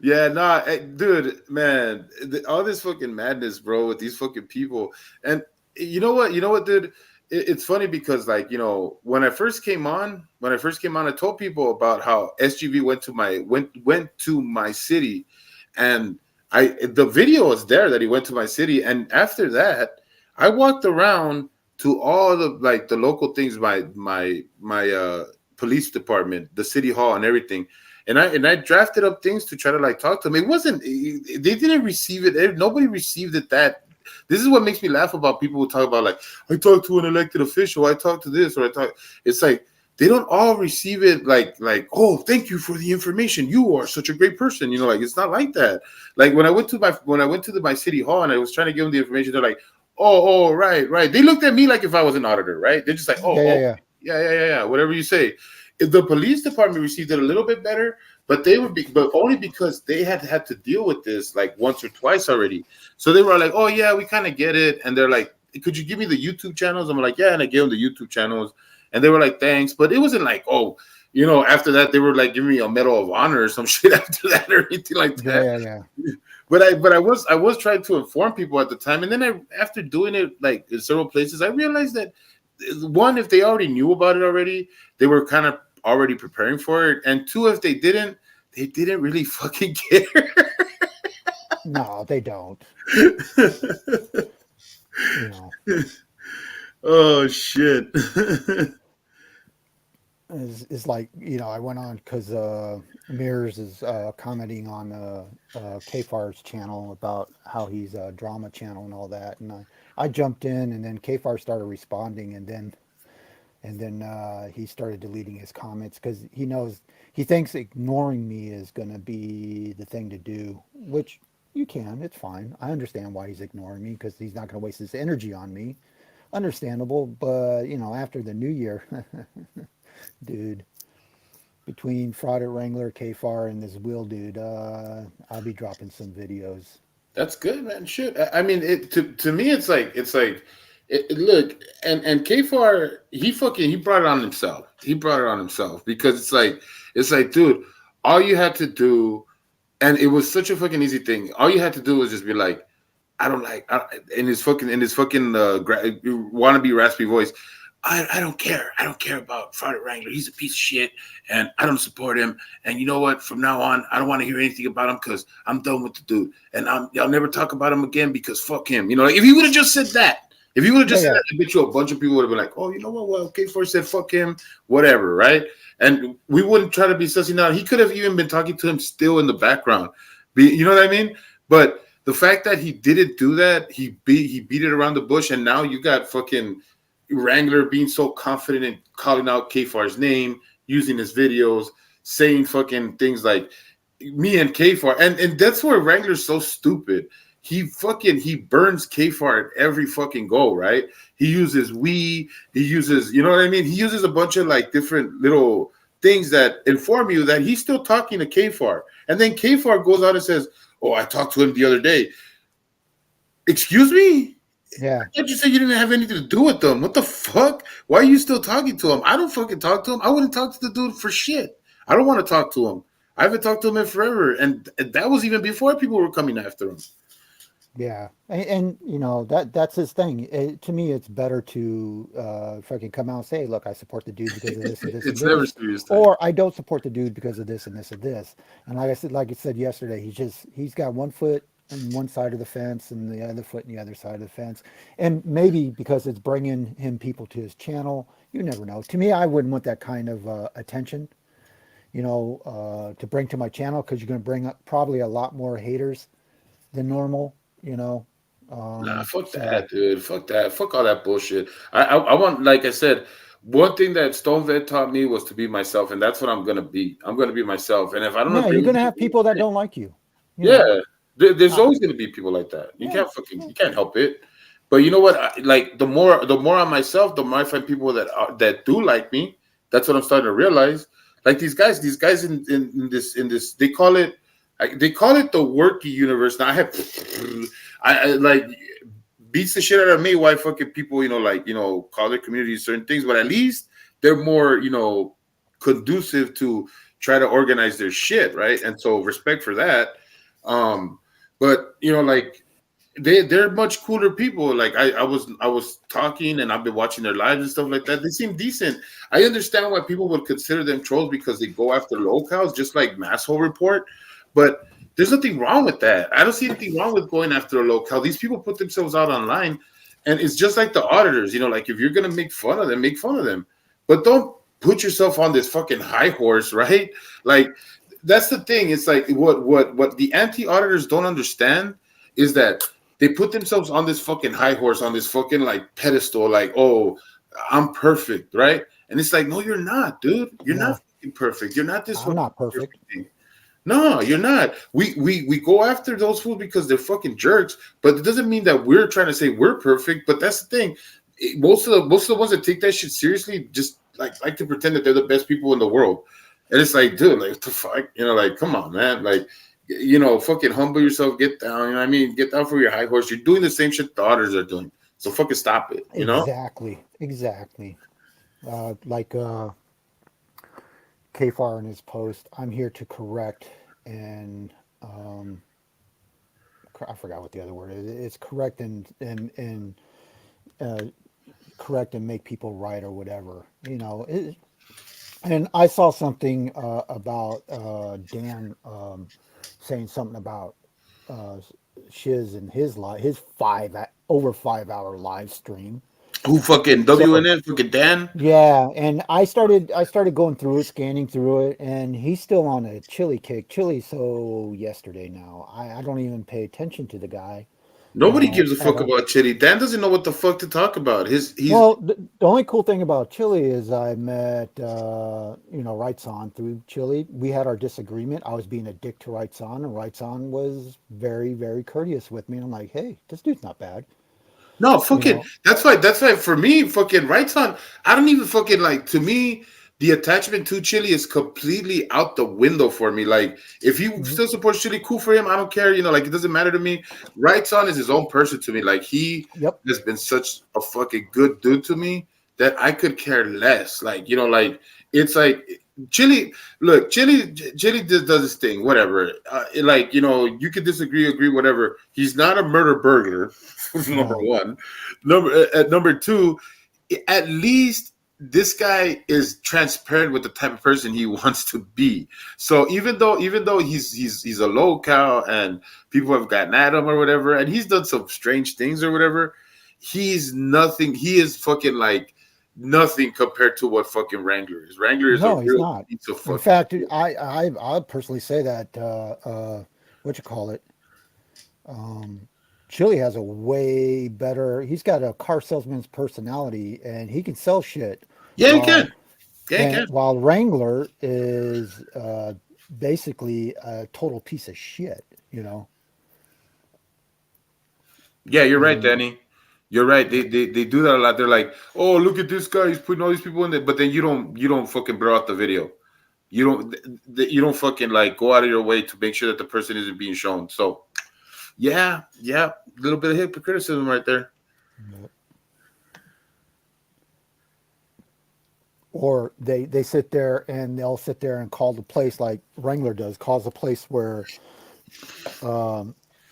Yeah, nah, dude, man, all this fucking madness, bro, with these fucking people. And you know what, dude? It's funny because, like, when I first came on, I told people about how SGV went to my city, and the video was there that he went to my city, and after that, I walked around to all the like the local things, my police department, the city hall, and everything. And I drafted up things to try to like talk to them. It wasn't they didn't receive it. Nobody received it. That this is what makes me laugh about people who talk about like I talked to an elected official, I talked to this, or I talk. It's like they don't all receive it like oh thank you for the information. You are such a great person. Like it's not like that. Like when I went to my city hall and I was trying to give them the information, they're like oh right. They looked at me like if I was an auditor, right? They're just like Yeah, yeah, yeah. yeah, whatever you say. If the police department received it a little bit better, but but only because they had to deal with this like once or twice already. So they were like, "Oh yeah, we kind of get it." And they're like, "Could you give me the YouTube channels?" I'm like, "Yeah," and I gave them the YouTube channels, and they were like, "Thanks," but it wasn't like, "Oh." After that, they were like giving me a Medal of Honor or some shit after that or anything like that. Yeah. But I was trying to inform people at the time, and then after doing it like in several places, I realized that one, if they already knew about it already, they were kind of already preparing for it, and two, if they didn't really fucking care. No, they don't. You know, Oh shit. is like I went on because Mears is commenting on Kfar's channel about how he's a drama channel and all that, and I jumped in, and then Kfar started responding, and then he started deleting his comments because he thinks ignoring me is going to be the thing to do, which it's fine. I understand why he's ignoring me because he's not going to waste his energy on me. Understandable, but after the new year, dude, between Fraud at Wrangler, KFAR, and this Will dude, I'll be dropping some videos. That's good, man. Shit. I mean, to me, it's like look, and Kfar, he brought it on himself. He brought it on himself because it's like, dude, all you had to do, and it was such a fucking easy thing. All you had to do was just be like, in his fucking wannabe raspy voice. I don't care. I don't care about Fraud Wrangler. He's a piece of shit, and I don't support him. And you know what? From now on, I don't want to hear anything about him because I'm done with the dude. And I'll never talk about him again because fuck him. Like if he would have just said that, said that, I bet you a bunch of people would have been like, oh, you know what? Well, K4 said fuck him, whatever, right? And we wouldn't try to be sussing out. He could have even been talking to him still in the background. You know what I mean? But the fact that he didn't do that, he beat it around the bush, and now you got fucking Wrangler being so confident in calling out Kfar's name, using his videos, saying fucking things like me and Kfar, and that's where Wrangler's so stupid. He burns Kfar at every fucking go, right? He uses he uses, you know what I mean? He uses a bunch of like different little things that inform you that he's still talking to Kfar. And then Kfar goes out and says, oh, I talked to him the other day. Excuse me? Yeah. I thought you said you didn't have anything to do with them. What the fuck? Why are you still talking to him? I don't fucking talk to him. I wouldn't talk to the dude for shit. I don't want to talk to him. I haven't talked to him in forever. And that was even before people were coming after him. Yeah. And that's his thing. To me, it's better to fucking come out and say, look, I support the dude because of this and this It's and never this. serious time. Or I don't support the dude because of this and this and this. And like I said yesterday, he's got one foot on one side of the fence and the other foot on the other side of the fence. And maybe because it's bringing him people to his channel, you never know. To me, I wouldn't want that kind of attention, to bring to my channel because you're going to bring up probably a lot more haters than normal, Nah, fuck that, dude. Fuck that. Fuck all that bullshit. I want, like I said, one thing that Stone Vet taught me was to be myself, and that's what I'm gonna be. I'm gonna be myself. And if I don't Yeah, agree you're with going to have people that don't like you. Yeah, there's always going to be people like that. You can't help it. But you know what? The more I'm myself, the more I find people that do like me. That's what I'm starting to realize. Like these guys in this, they call it the worky universe. Now I like beats the shit out of me why fucking people call their communities certain things, but at least they're more conducive to try to organize their shit, right? And so respect for that. But they're much cooler people. Like I was talking and I've been watching their lives and stuff like that. They seem decent. I understand why people would consider them trolls because they go after locals, just like Masshole Report. But there's nothing wrong with that. I don't see anything wrong with going after a locale. These people put themselves out online. And it's just like the auditors, like if you're gonna make fun of them, make fun of them, but don't put yourself on this fucking high horse, right? Like that's the thing. It's like what the anti-auditors don't understand is that they put themselves on this fucking high horse, on this fucking like pedestal, like, oh, I'm perfect, right? And it's like, no, you're not, dude. You're not No, fucking perfect. You're not this I'm fucking not perfect. perfect thing. No, you're not. We go after those fools because they're fucking jerks, but it doesn't mean that we're trying to say we're perfect. But that's the thing. Most of the ones that take that shit seriously just like to pretend that they're the best people in the world. And it's like, dude, like what the fuck? Like, come on, man. Like, fucking humble yourself, get down. You know what I mean? Get down from your high horse. You're doing the same shit the others are doing. So fucking stop it. Exactly, exactly. Like Kfar in his post, I'm here to correct and I forgot what the other word is. It's correct and uh, correct and make people right or whatever. And I saw something about Dan saying something about uh, Shiz and his over 5 hour live stream. Who fucking So WNN fucking Dan? yeah, and I started going through it, scanning through it, and he's still on a chili kick. Chili so yesterday now. I don't even pay attention to the guy, Nobody gives a at fuck all. about Chitty. Dan doesn't know what the fuck to talk about. He's Well, the only cool thing about Chili is I met Rights On through Chili. We had our disagreement. I was being a dick to Rights On, and Rights On was very, very courteous with me. And I'm like, hey, this dude's not bad, No, you fucking. know. That's why for me, fucking rights on. I don't even fucking like. To me, the attachment to Chili is completely out the window for me. Like, if he Mhm. still supports Chili, cool for him. I don't care. Like it doesn't matter to me. Rights on is his own person to me. Like he Yep. has been such a fucking good dude to me that I could care less. Like like it's like Chili. Look, Chili just does his thing. Whatever. Like you could disagree, agree, whatever. He's not a murder burglar. Number No. one. At number two, at least this guy is transparent with the type of person he wants to be. So even though he's a low cow and people have gotten at him or whatever, and he's done some strange things or whatever, he's nothing. He is fucking like nothing compared to what fucking Wrangler is. Wrangler is a No, he's real not. piece of In fucking fact, shit. I personally say that what you call it, Chili has a way better. He's got a car salesman's personality, and he can sell shit. Yeah, he can. While Yeah, he can. while Wrangler is basically a total piece of shit. You know, Yeah, you're right, and Danny. You're right. They do that a lot. They're like, oh, look at this guy. He's putting all these people in there, but then you don't fucking blur out the video. You don't fucking like go out of your way to make sure that the person isn't being shown. So yeah, a little bit of hypocriticism right there. or they sit there and they'll sit there and call the place like Wrangler does, calls the place where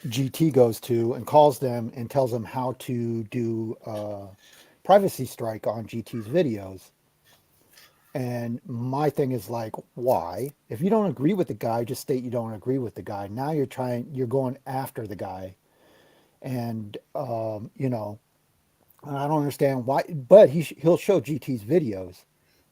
GT goes to and calls them and tells them how to do privacy strike on GT's videos. And my thing is like, why? If you don't agree with the guy, just state you don't agree with the guy. Now you're going after the guy, and and I don't understand why. But he'll show GT's videos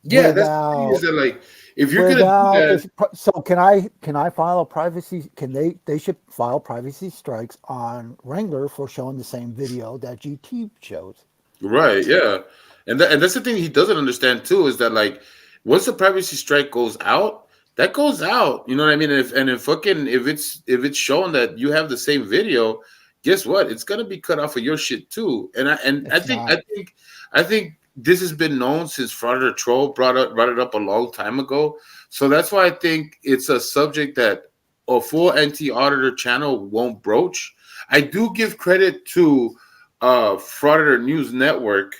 Yeah, that's the thing is without that like if you're gonna do without that, this. So can I file a privacy? Can they should file privacy strikes on Wrangler for showing the same video that GT shows? right? Yeah, and that's the thing he doesn't understand too is that like once the privacy strike goes out, that goes out. You know what I mean? And if fucking if it's shown that you have the same video, guess what? It's gonna be cut off of your shit too. And I It's think I not. think I think this has been known since Fraud Troll brought it up a long time ago. So that's why I think it's a subject that a full anti auditor channel won't broach. I do give credit to Frauditor News Network.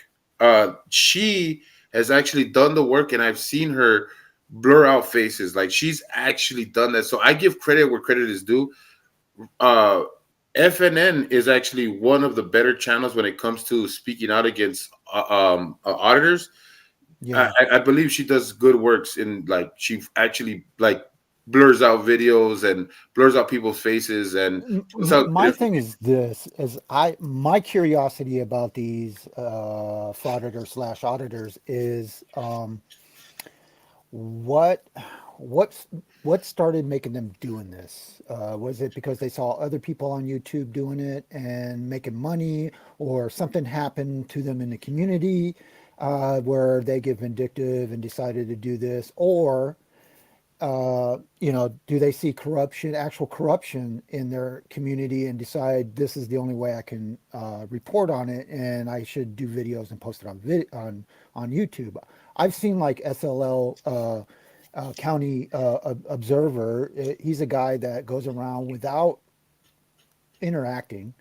She has actually done the work, and I've seen her blur out faces. Like she's actually done that. So I give credit where credit is due. Uh, FNN is actually one of the better channels when it comes to speaking out against auditors. I, Yeah. I believe she does good works in like she actually like blurs out videos and blurs out people's faces and puts out My different. thing is this: is my curiosity about these frauditors slash auditors is what what's what started making them doing this? Was it because they saw other people on YouTube doing it and making money, or something happened to them in the community where they get vindictive and decided to do this, or do they see corruption, actual corruption in their community, and decide this is the only way I can report on it, and I should do videos and post it on YouTube. I've seen like SLL County Observer. He's a guy that goes around without interacting.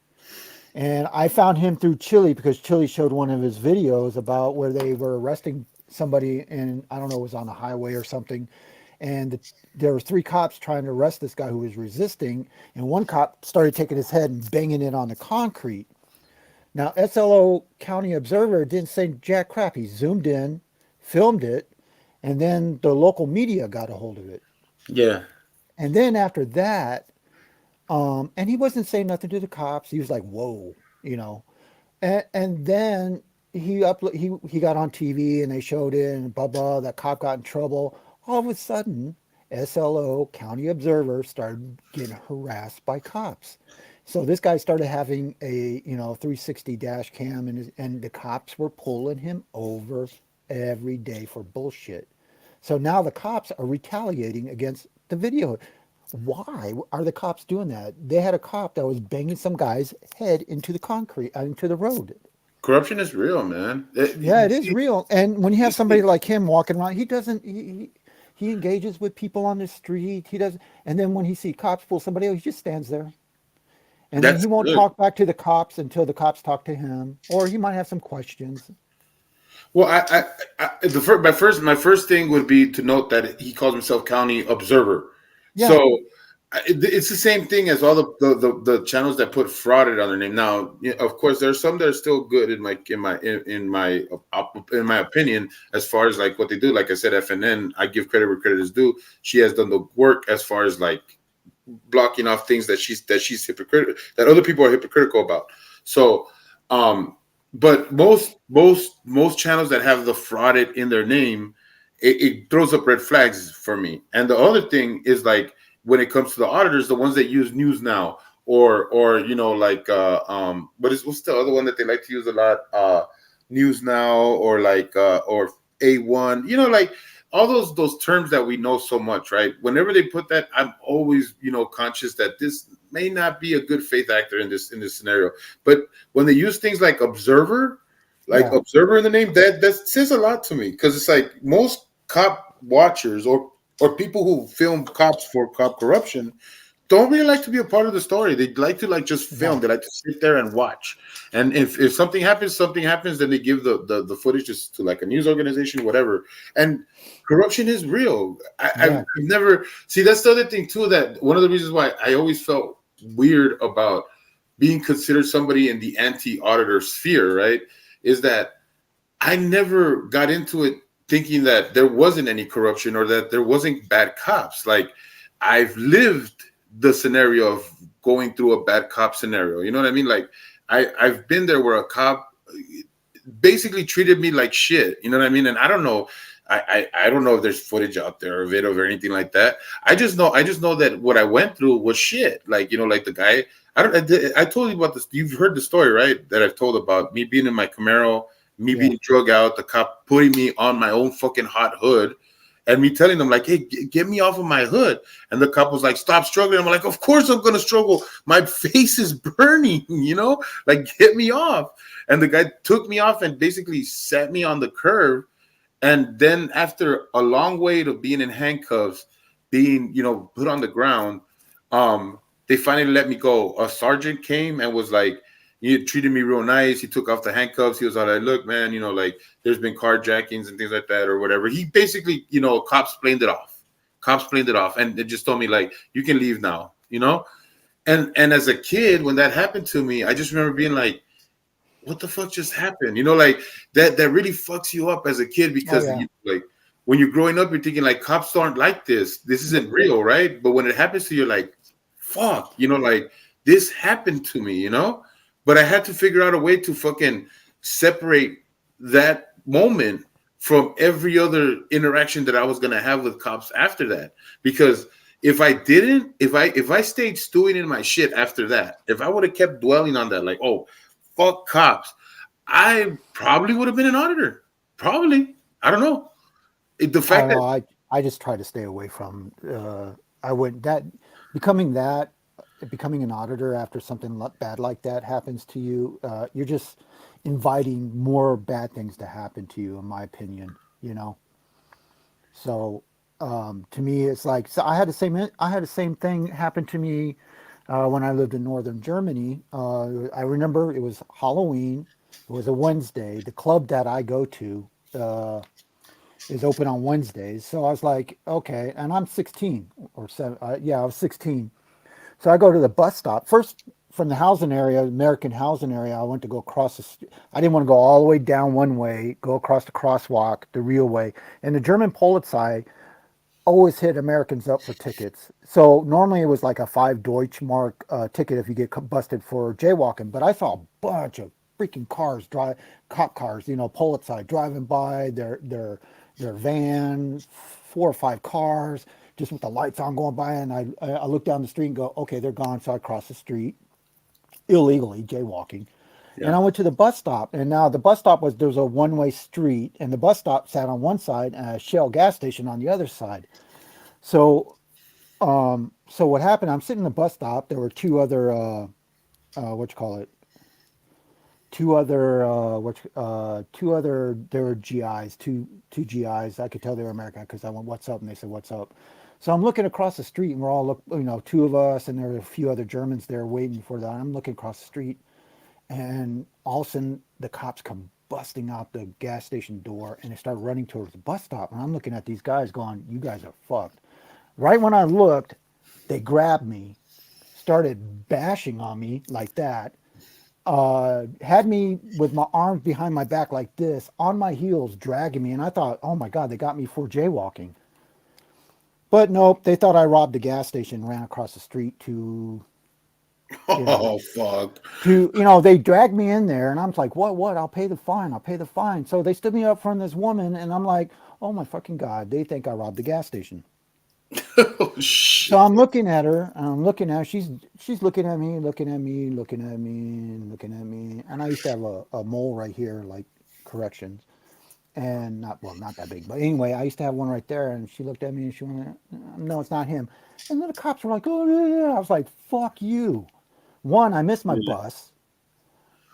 And I found him through Chile because Chile showed one of his videos about where they were arresting somebody, and I don't know, it was on a highway or something. And there were three cops trying to arrest this guy who was resisting, and one cop started taking his head and banging it on the concrete. Now, SLO County Observer didn't say jack crap. He zoomed in, filmed it, and then the local media got a hold of it. Yeah. And then after that, and he wasn't saying nothing to the cops. He was like, "Whoa," you know. And then he got on TV and they showed it, and blah blah. That cop got in trouble. All of a sudden, SLO County Observer started getting harassed by cops. So this guy started having a 360 dash cam, and the cops were pulling him over every day for bullshit. So now the cops are retaliating against the video. Why are the cops doing that? They had a cop that was banging some guy's head into the concrete, into the road. Corruption is real, man. Yeah, it is real. And when you have somebody It- like him walking around, he doesn't. He engages with people on the street. He does, and then when he sees cops pull somebody else, he just stands there, and then he that's won't good. talk back to the cops until the cops talk to him, or he might have some questions. Well, my first thing would be to note that he calls himself County Observer. Yeah, So it's the same thing as all the channels that put frauded on their name. Now, yeah, of course, there are some that are still good in my opinion, as far as like what they do. Like I said, FNN, I give credit where credit is due. She has done the work as far as like blocking off things that she's hypocritical, that other people are hypocritical about. So, um, but most channels that have the frauded in their name, it throws up red flags for me. And the other thing is like when it comes to the auditors, the ones that use News Now or like what's the other one that they like to use a lot? News Now or like or A1, like all those terms that we know so much, right? Whenever they put that, I'm always conscious that this may not be a good faith actor in this scenario. But when they use things like yeah, observer in the name, that says a lot to me, because it's like most cop watchers or people who film cops for cop corruption don't really like to be a part of the story. They like to like just film. no, They like to sit there and watch. And if something happens, then they give the footage to like a news organization, whatever. And corruption is real. I've yeah, never see, that's the other thing too. That one of the reasons why I always felt weird about being considered somebody in the anti-auditor sphere, right? Is that I never got into it thinking that there wasn't any corruption or that there wasn't bad cops. Like I've lived the scenario of going through a bad cop scenario. You know what I mean? Like I've been there where a cop basically treated me like shit. You know what I mean? And I don't know. I don't know if there's footage out there of it or anything like that. I just know that what I went through was shit. Like like the guy. I told you about this. You've heard the story, right? That I've told about me being in my Camaro, me yeah, being drug out, the cop putting me on my own fucking hot hood, and me telling them like, "Hey, get me off of my hood." And the cop was like, "Stop struggling." I'm like, "Of course I'm gonna struggle. My face is burning. Like get me off." And the guy took me off and basically sat me on the curb. And then after a long wait of being in handcuffs, being put on the ground, they finally let me go. A sergeant came and was like, he treated me real nice. He took off the handcuffs. He was all like, "Look, man, like there's been carjackings and things like that or whatever." He basically, cops planed it off. Cops planed it off, and they just told me like, "You can leave now." And as a kid, when that happened to me, I just remember being like, what the fuck just happened? Like that really fucks you up as a kid oh because yeah, like when you're growing up, you're thinking like cops aren't like this. This isn't real, right? But when it happens to you, like, fuck, like this happened to me, But I had to figure out a way to fucking separate that moment from every other interaction that I was gonna have with cops after that. Because if I didn't, if I stayed stewing in my shit after that, if I would have kept dwelling on that, like, oh, fuck cops, I probably would have been an auditor. Probably. I don't know. The I don't fact know. that I just try to stay away from. I would that becoming that becoming an auditor after something bad like that happens to you. You're just inviting more bad things to happen to you, in my opinion. So to me, it's like so. I had the same thing happen to me when I lived in northern Germany. I remember it was Halloween. It was a Wednesday. The club that I go to. Is open on Wednesdays. So I was like, okay, and I'm 16 or seven. Yeah, I was 16. So I go to the bus stop first from the housing area, American housing area. I went to go across the street. I didn't want to go all the way down one way, go across the crosswalk, the real way. And the German Polizei always hit Americans up for tickets. So normally it was like a 5 Deutschmark ticket if you get busted for jaywalking. But I saw a bunch of freaking cars cop cars, Polizei driving by their van, 4 or 5 cars, just with the lights on going by. And I look down the street and go, okay, they're gone. So I cross the street illegally jaywalking. And yeah. I went to the bus stop, and now the bus stop there's a one-way street, and the bus stop sat on one side and a Shell gas station on the other side. So, so what happened? I'm sitting in the bus stop. There were two other, what you call it? Two other. There were GIs, two GIs. I could tell they were American because I went, "What's up?" And they said, "What's up?" So I'm looking across the street, and we're all two of us, and there were a few other Germans there waiting for that. I'm looking across the street, and all of a sudden the cops come busting out the gas station door, and they start running towards the bus stop. And I'm looking at these guys, going, "You guys are fucked." Right when I looked, they grabbed me, started bashing on me like that, had me with my arms behind my back like this, on my heels, dragging me. And I thought, oh my God, they got me for jaywalking. But nope, they thought I robbed the gas station, ran across the street you know, Oh fuck. they dragged me in there, and I'm like, what? I'll pay the fine. I'll pay the fine. So they stood me up front of this woman, and I'm like, oh my fucking God, they think I robbed the gas station. Oh So shit. I'm looking at her, and I'm looking at her. She's looking at me, looking at me, looking at me, looking at me. And I used to have a mole right here, like corrections, and not that big, but anyway, I used to have one right there. And she looked at me, and she went, "No, it's not him." And then the cops were like, "Oh yeah, yeah." I was like, "Fuck you." One, I missed my Yeah. bus.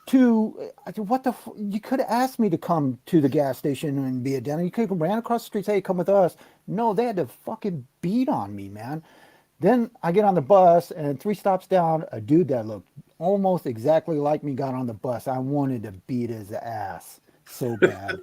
Two, I said, "What the? You could have asked me to come to the gas station and be a den. You could have ran across the street, say, hey, come with us." No, they had to fucking beat on me, man. Then I get on the bus, and 3 stops down, a dude that looked almost exactly like me got on the bus. I wanted to beat his ass so bad.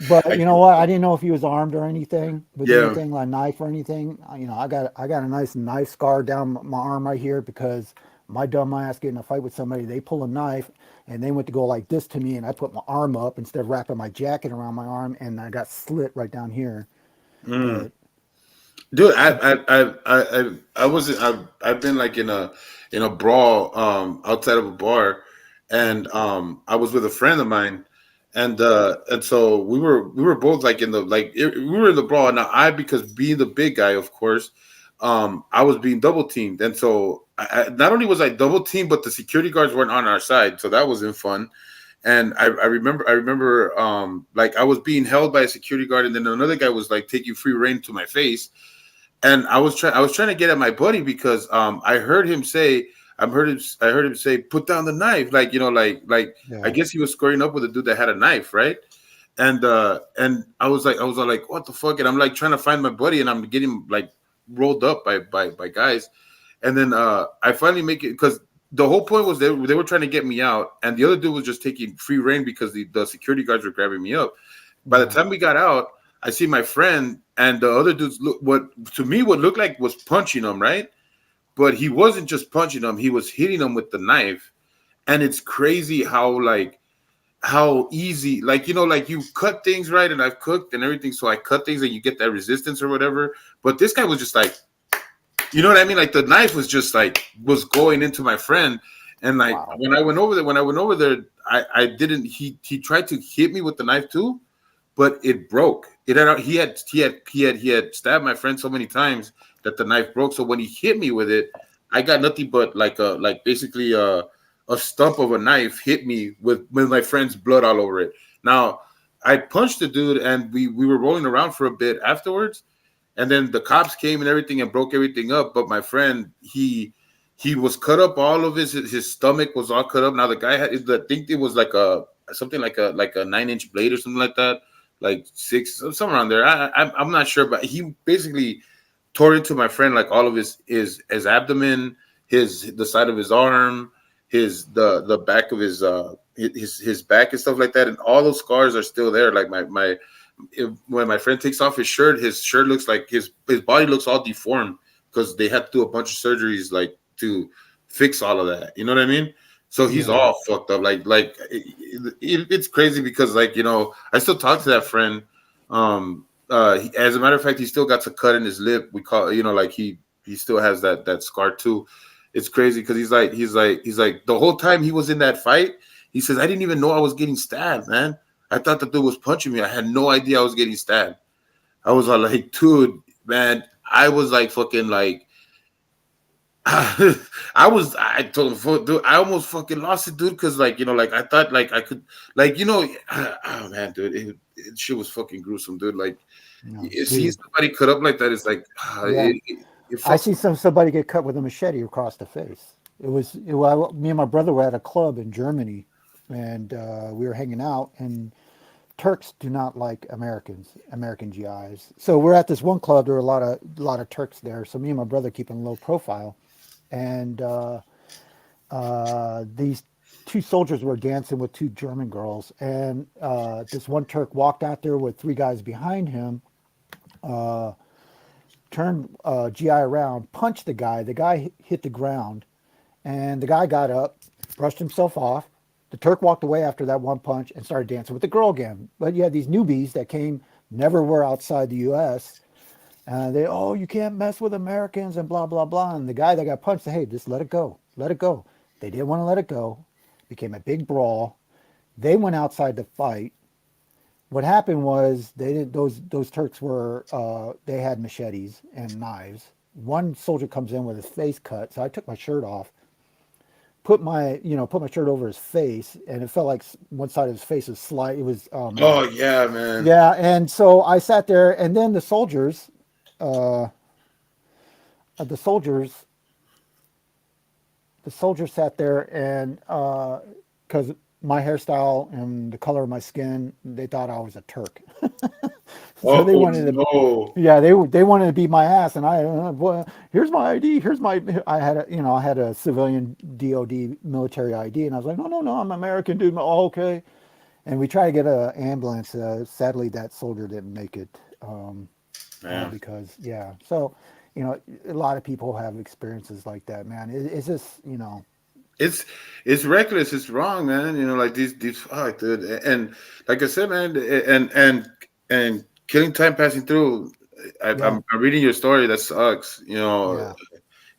But I you know what? I didn't know if he was armed or anything with yeah. anything like knife or anything. I got a nice knife scar down my arm right here because my dumb ass get in a fight with somebody. They pull a knife and they went to go like this to me, and I put my arm up instead of wrapping my jacket around my arm, and I got slit right down here. Mm. But Dude, I wasn't I've been like in a brawl outside of a bar, and I was with a friend of mine, and so we were both like we were in the brawl. Now I, because being the big guy, of course, I was being double teamed, and so not only was I double teamed, but the security guards weren't on our side, so that wasn't fun. And I remember like I was being held by a security guard, and then another guy was like taking free reign to my face, and I was trying to get at my buddy because I heard him say, put down the knife, like, like I yeah, guess he was squaring up with a dude that had a knife, right? And I was like, what the fuck? And I'm like trying to find my buddy, and I'm getting like rolled up by guys. And then I finally make it, because the whole point was they were trying to get me out, and the other dude was just taking free reign because the security guards were grabbing me up. By the yeah, time we got out, I see my friend and the other dudes look, what to me what looked like was punching him, right? But he wasn't just punching him; he was hitting him with the knife. And it's crazy how, like, how easy, like, like you cut things right, and I've cooked and everything, so I cut things and you get that resistance or whatever. But this guy was just like, you know what I mean? Like the knife was just like was going into my friend, and like Wow. when I went over there, I didn't. He tried to hit me with the knife too, but it broke. It had he had stabbed my friend so many times that the knife broke. So when he hit me with it, I got nothing but like basically a stump of a knife hit me with my friend's blood all over it. Now I punched the dude, and we were rolling around for a bit afterwards, and then the cops came and everything and broke everything up. But my friend, he was cut up. All of his stomach was all cut up. Now the guy had, I think it was like a something like a 9-inch blade or something like that, like six, somewhere around there. I'm not sure, but he basically tore into my friend like all of his abdomen, the side of his arm, the back of his back and stuff like that, and all those scars are still there. Like when my friend takes off his shirt looks like his body looks all deformed because they had to do a bunch of surgeries like to fix all of that. You know what I mean? So he's Yeah. all fucked up. It's crazy because I still talk to that friend. As a matter of fact, he still got a cut in his lip. We call like he still has that scar too. It's crazy because he's like the whole time he was in that fight. He says, I didn't even know I was getting stabbed, man. I thought the dude was punching me. I had no idea I was getting stabbed. I was all like, dude, man, I was like fucking like I told him, dude, I almost fucking lost it, dude, because like I thought like I could oh man, dude, it shit was fucking gruesome, dude. Like No, seeing dude. somebody cut up like that is like Yeah. it I fucks see with somebody get cut with a machete across the face. Me and my brother were at a club in Germany, and we were hanging out. And Turks do not like American GIs. So we're at this one club. There were a lot of Turks there. So me and my brother keeping a low profile, and these two soldiers were dancing with two German girls, and this one Turk walked out there with three guys behind him, turned GI around, punched the guy. The guy hit the ground, and the guy got up, brushed himself off. The Turk walked away after that one punch and started dancing with the girl again. But you had these newbies that came, never were outside the U.S. Oh, you can't mess with Americans and blah blah blah. And the guy that got punched said, hey, just let it go, let it go. They didn't want to let it go. Became a big brawl. They went outside to fight. What happened was they did those Turks were they had machetes and knives. One soldier comes in with his face cut, so I took my shirt off, put my shirt over his face, and it felt like one side of his face was slight. It was oh yeah, man. yeah, and so I sat there, and then uh, the soldiers sat there, and because my hairstyle and the color of my skin, they thought I was a Turk. So they Oh wanted to, no. yeah, they wanted to beat my ass, and well, here's my ID, I had a civilian DOD military ID, and I was like, no, no, no, I'm American, dude. Oh, okay. And we tried to get an ambulance. Sadly, that soldier didn't make it Man. because, yeah. So, a lot of people have experiences like that, man. It's just, It's it's reckless. It's wrong, man. Like these fuck, dude. And like I said, man, and killing time passing through. yeah, I'm reading your story. That sucks. yeah.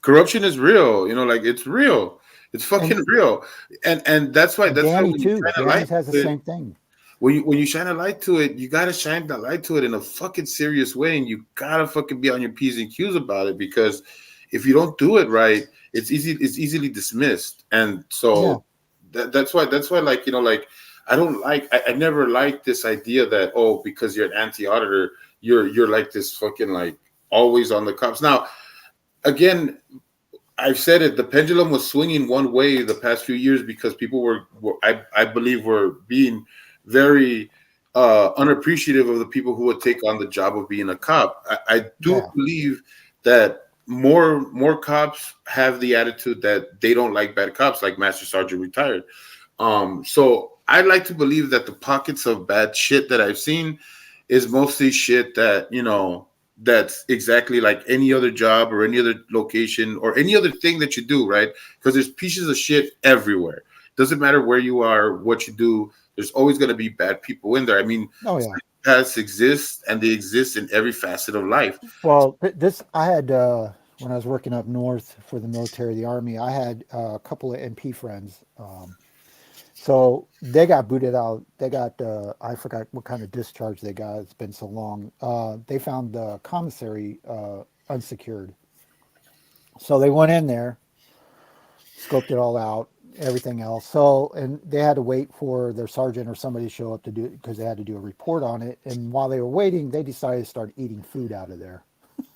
Corruption is real. Like it's real. It's And fucking real. And that's why Danny when you too. shine a light Danny's has the to it, same thing. when you shine a light to it, you gotta shine the light to it in a fucking serious way, and you gotta fucking be on your P's and Q's about it, because if you don't do it right, it's easily dismissed. And Yeah, so that's why like I never liked this idea that, oh, because you're an anti-auditor, you're like this fucking like always on the cops. Now again, I've said it. The pendulum was swinging one way the past few years because people I believe, were being very unappreciative of the people who would take on the job of being a cop. I do yeah, believe that more cops have the attitude that they don't like bad cops, like Master Sergeant retired. So I like to believe that the pockets of bad shit that I've seen is mostly shit that, that's exactly like any other job or any other location or any other thing that you do, right? Because there's pieces of shit everywhere. Doesn't matter where you are, what you do. there's always going to be bad people in there. I mean, Oh yeah. psychopaths exist, and they exist in every facet of life. Well, this I had when I was working up north for the military, the army. I had a couple of MP friends. So they got booted out. They got I forgot what kind of discharge they got. It's been so long. They found the commissary unsecured. So they went in there, scoped it all out, everything else. So and they had to wait for their sergeant or somebody to show up to do it because they had to do a report on it. And while they were waiting, they decided to start eating food out of there.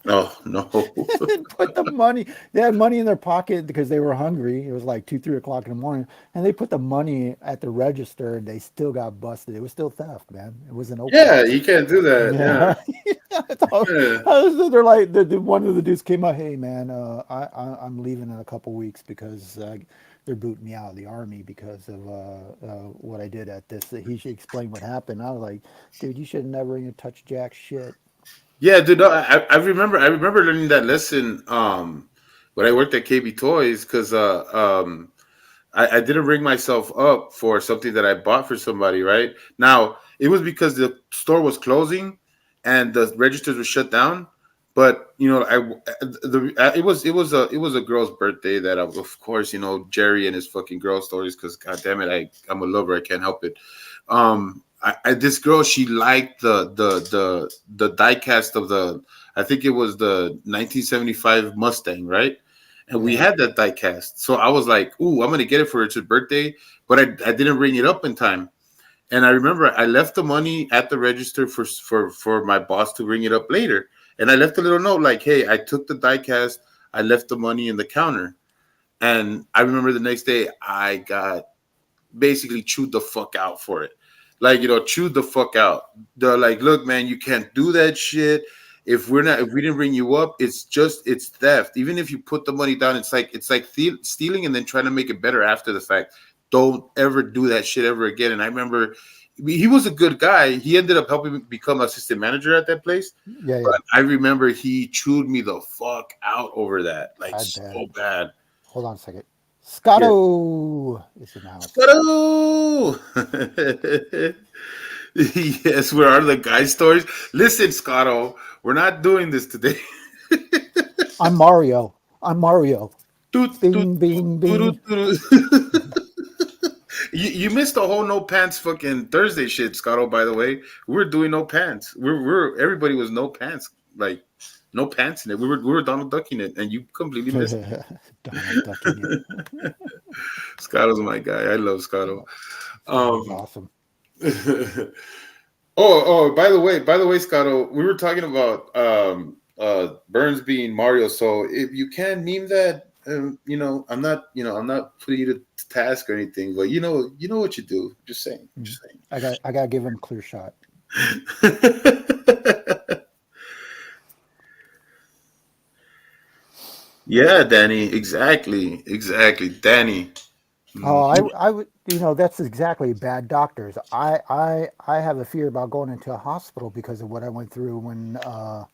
Oh no. And put the money. They had money in their pocket because they were hungry. It was like 2, 3 o'clock in the morning, and they put the money at the register, and they still got busted. It was still theft, man. It wasn't open. Yeah, you can't do that. Yeah, Yeah. they're like one of the dudes came out. Hey, man, I'm leaving in a couple weeks because they're booting me out of the army because of what I did at this. He should explain what happened. I was like, dude, you should have never even touched jack shit. Yeah, dude. No, I remember learning that lesson when I worked at KB Toys because I didn't ring myself up for something that I bought for somebody. Right now, it was because the store was closing and the registers were shut down. But it was a girl's birthday that of course Jerry and his fucking girl stories because god damn it I'm a lover, I can't help it. This girl, she liked the diecast of the, I think it was the 1975 Mustang, right? And we Yeah. had that diecast, so I was like, "Ooh, I'm gonna get it for her birthday," but I didn't ring it up in time. And I remember I left the money at the register for my boss to ring it up later. And I left a little note like, "Hey, I took the diecast. I left the money in the counter." And I remember the next day I got basically chewed the fuck out for it. Like, chewed the fuck out. They're like, look, man, you can't do that shit. If we didn't ring you up, it's theft. Even if you put the money down, it's like stealing and then trying to make it better after the fact. Don't ever do that shit ever again. And I remember he was a good guy. He ended up helping me become assistant manager at that place. Yeah, yeah. But I remember he chewed me the fuck out over that, like I bet. so bad. Hold on a second. Yeah. Scotto is in the house. Scuttle! Yes, where are the guy stories? Listen, Scotto, we're not doing this today. I'm Mario. I'm Mario. Toot, toot, Bing, toot, bing, toot, bing. toot. You missed the whole no pants fucking Thursday shit, Scotto. By the way, we're doing no pants. We're everybody was no pants, like no pants in it. We were Donald Ducking it, and you completely missed Donald ducking it. it. Scotto's my guy. I love Scotto. Scotto's Um, awesome. by the way, Scotto, we were talking about Burns being Mario. So if you can meme that, I'm not putting you to task or anything, but you know what you do. Just saying, Mm. just I gotta give him a clear shot. saying. Yeah, Danny, exactly, Danny. Oh, Mhm. I would, that's exactly bad doctors. I have a fear about going into a hospital because of what I went through when I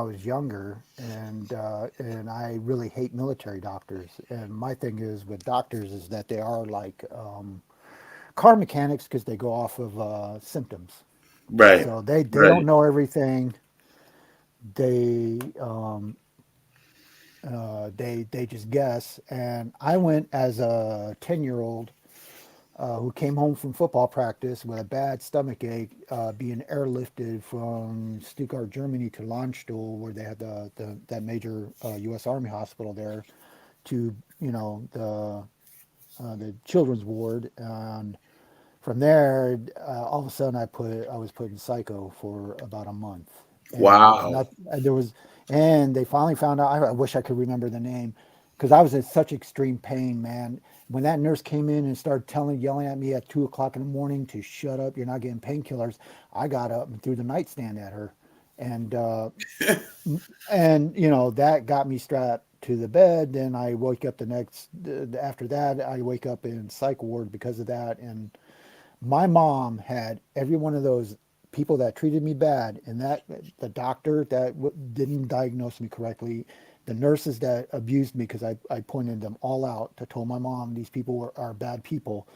was younger, and I really hate military doctors. And my thing is with doctors is that they are like car mechanics because they go off of symptoms. Right, So they don't right. know everything. They they just guess. And I went as a 10-year-old who came home from football practice with a bad stomach ache, being airlifted from Stuttgart, Germany to Landstuhl, where they had that major U.S. Army hospital there, to the children's ward. And from there, all of a sudden, I was put in psycho for about a month, and there was Wow. not there was, and they finally found out. I wish I could remember the name, because I was in such extreme pain, man. When that nurse came in and started yelling at me at 2 o'clock in the morning to shut up, you're not getting painkillers. I got up and threw the nightstand at her, and that got me strapped to the bed. Then I woke up after that. I wake up in psych ward because of that, and my mom had every one of those people that treated me bad, and that the doctor that didn't diagnose me correctly, the nurses that abused me because I pointed them all out to told my mom these people are bad people.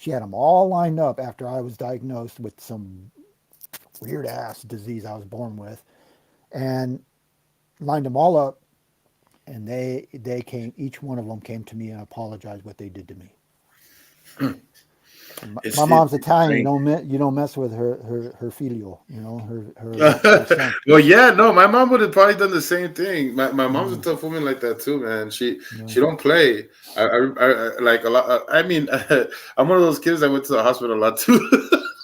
She had them all lined up after I was diagnosed with some weird ass disease I was born with, and lined them all up. And they came. Each one of them came to me and apologized what they did to me. My mom's It's Italian. strange. You don't mess with her filio. You know her son. Well, yeah, no, my mom would have probably done the same thing. My mom's a Yeah, tough woman like that too, man. yeah. She don't play. I like a lot. I mean, I'm one of those kids that went to the hospital a lot too.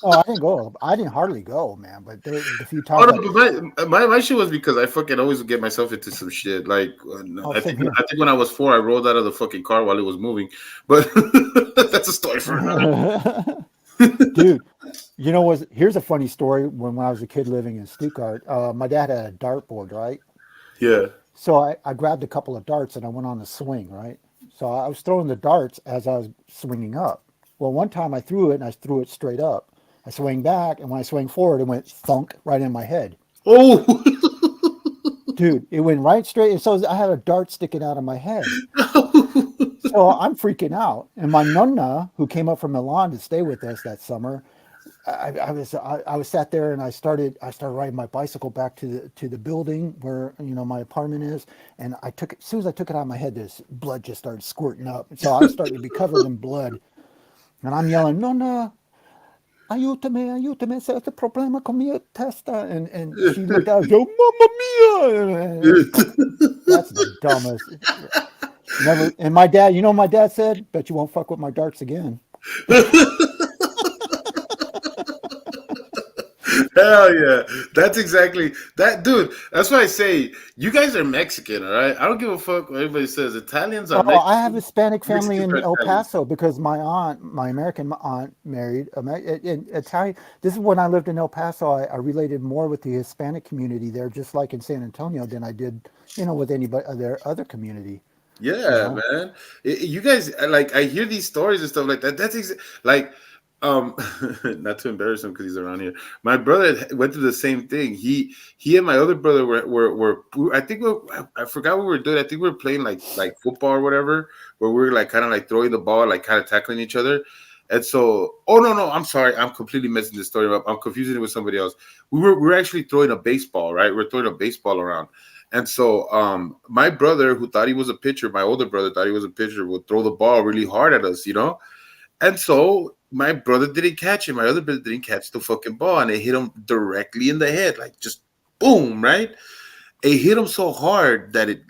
Oh, I didn't go. I didn't hardly go, man. But the few Oh times no, I, but my shit was because I fucking always would get myself into some shit. Like oh, same here. I think when I was 4, I rolled out of the fucking car while it was moving. But that's a story for another. Dude, here's a funny story. When I was a kid living in Stuttgart, my dad had a dartboard, right? Yeah. So I grabbed a couple of darts and I went on a swing, right? So I was throwing the darts as I was swinging up. Well, one time I threw it and I threw it straight up. I swung back, and when I swung forward, it went thunk right in my head. Oh. Dude, it went right straight. And so I had a dart sticking out of my head. So I'm freaking out. And my nonna, who came up from Milan to stay with us that summer, I was sat there and I started riding my bicycle back to the building where my apartment is, and I took it as soon as I took it out of my head, this blood just started squirting up. So I was starting to be covered in blood, and I'm yelling, "Nonna, aiutami, aiutami, c'è un problema con mia testa," and she looked out and go, "Mamma mia!" That's the dumbest. Never. And my dad, what my dad said, "Bet you won't fuck with my darts again." Hell yeah. That's exactly that, dude. That's why I say you guys are Mexican, all right? I don't give a fuck what everybody says. Italians are Oh, I have Mexican. Hispanic family Mexicans in are El Italian. Paso because my American aunt married in Italian. This is when I lived in El Paso. I related more with the Hispanic community there, just like in San Antonio, than I did, with anybody other community. You Yeah, know. man. You guys like I hear these stories and stuff like that. Like um not to embarrass him because he's around here. My brother went through the same thing. He and my other brother I think I forgot what we were doing. I think we were playing like football or whatever, where we were like kind of like throwing the ball, like kind of tackling each other. And so, oh no, I'm sorry, I'm completely messing this story up. I'm confusing it with somebody else. We were actually throwing a baseball, right? We're throwing a baseball around. And so my brother, who thought he was a pitcher, my older brother thought he was a pitcher, would throw the ball really hard at us, And so my brother didn't catch it. My other brother didn't catch the fucking ball, and it hit him directly in the head, like just boom, right? It hit him so hard that it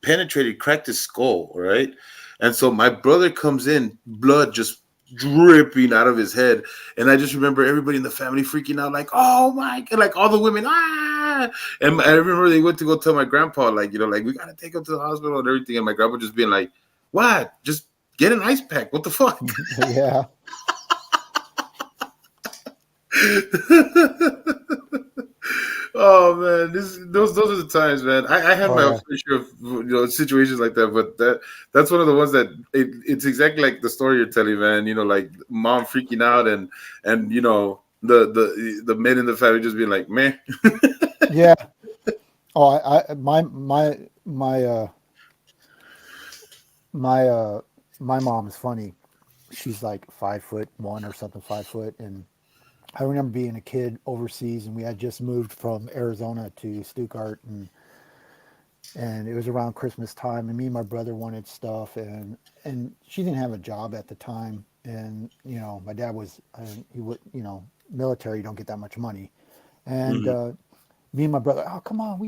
penetrated, cracked his skull, right? And so my brother comes in, blood just dripping out of his head, and I just remember everybody in the family freaking out, like, "Oh my god!" Like all the women, ah! And I remember they went to go tell my grandpa, like, like we gotta take him to the hospital and everything, and my grandpa just being like, "What? Just get an ice pack. What the fuck?" Yeah. Oh man, those are the times, man. I had Oh my own yeah. share of situations like that, but that's one of the ones that it's exactly like the story you're telling, man. Like mom freaking out and the men in the family just being like, man. Yeah. Oh, my my mom is funny. She's like 5'1" or something, 5 foot, and I remember being a kid overseas, and we had just moved from Arizona to Stuttgart, and it was around Christmas time, and me and my brother wanted stuff, and she didn't have a job at the time, and my dad was he would military, you don't get that much money, and Mhm. me and my brother, oh come on,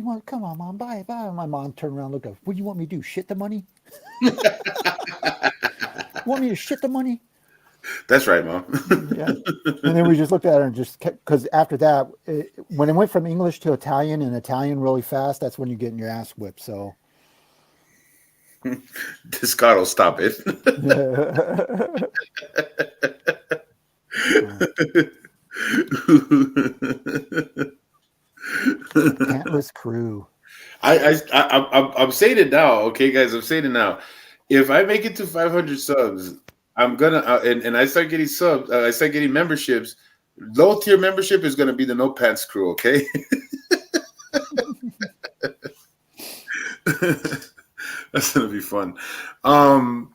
mom, buy it, buy it. My mom turned around, looked up, what do you want me to do? Shit the money? You want me to shit the money? That's right, mom. Yeah. And then we just looked at her and just kept, because after that, when it went from English to Italian and Italian really fast, that's when you're getting your ass whipped. So, Descaro, stop it. the pantless crew. I'm saying it now, okay, guys. I'm saying it now. If I make it to 500 subs, I'm gonna and I start getting subs. I start getting memberships. Low tier membership is gonna be the No Pants crew, okay? That's gonna be fun. Um,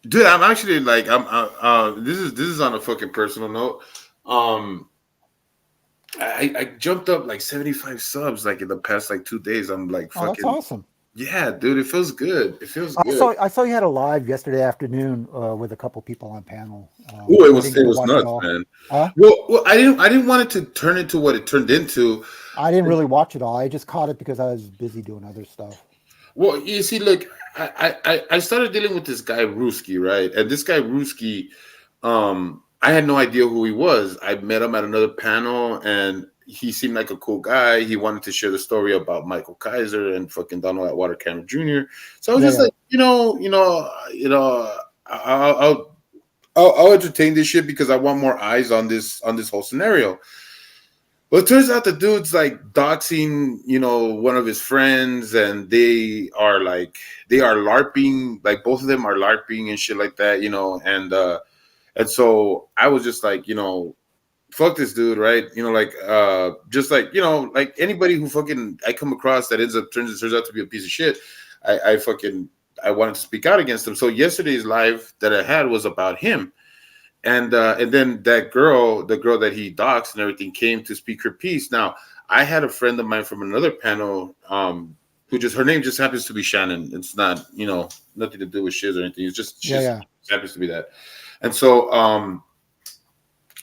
dude. I'm actually like this is on a fucking personal note. Um, I jumped up like 75 subs like in the past like 2 days. I'm like Oh, that's fucking awesome. yeah, dude. It feels good. It feels I good. saw I saw you had a live yesterday afternoon with a couple people on panel. Oh, it I was didn't get it to was watch it nuts, all. man. Huh? Well, I didn't want it to turn into what it turned into. I didn't really watch it all. I just caught it because I was busy doing other stuff. Well, you see, look, I started dealing with this guy Ruski, right? And this guy Ruski, I had no idea who he was. I met him at another panel, and he seemed like a cool guy. He wanted to share the story about Michael Kaiser and fucking Donald Atwater Cameron Jr. So I was Yeah, just yeah. like, I'll entertain this shit because I want more eyes on this whole scenario. Well, it turns out the dude's like doxing, one of his friends, and they are LARPing, like both of them are LARPing and shit like that, and so I was just like, fuck this dude, right? Just like anybody who fucking I come across that turns out to be a piece of shit, I fucking I wanted to speak out against him. So yesterday's live that I had was about him, and then that girl, the girl that he doxed and everything, came to speak her piece. Now, I had a friend of mine from another panel, who just her name just happens to be Shannon. It's not, nothing to do with shiz or anything. It's just Yeah, she's yeah. happens to be that. And so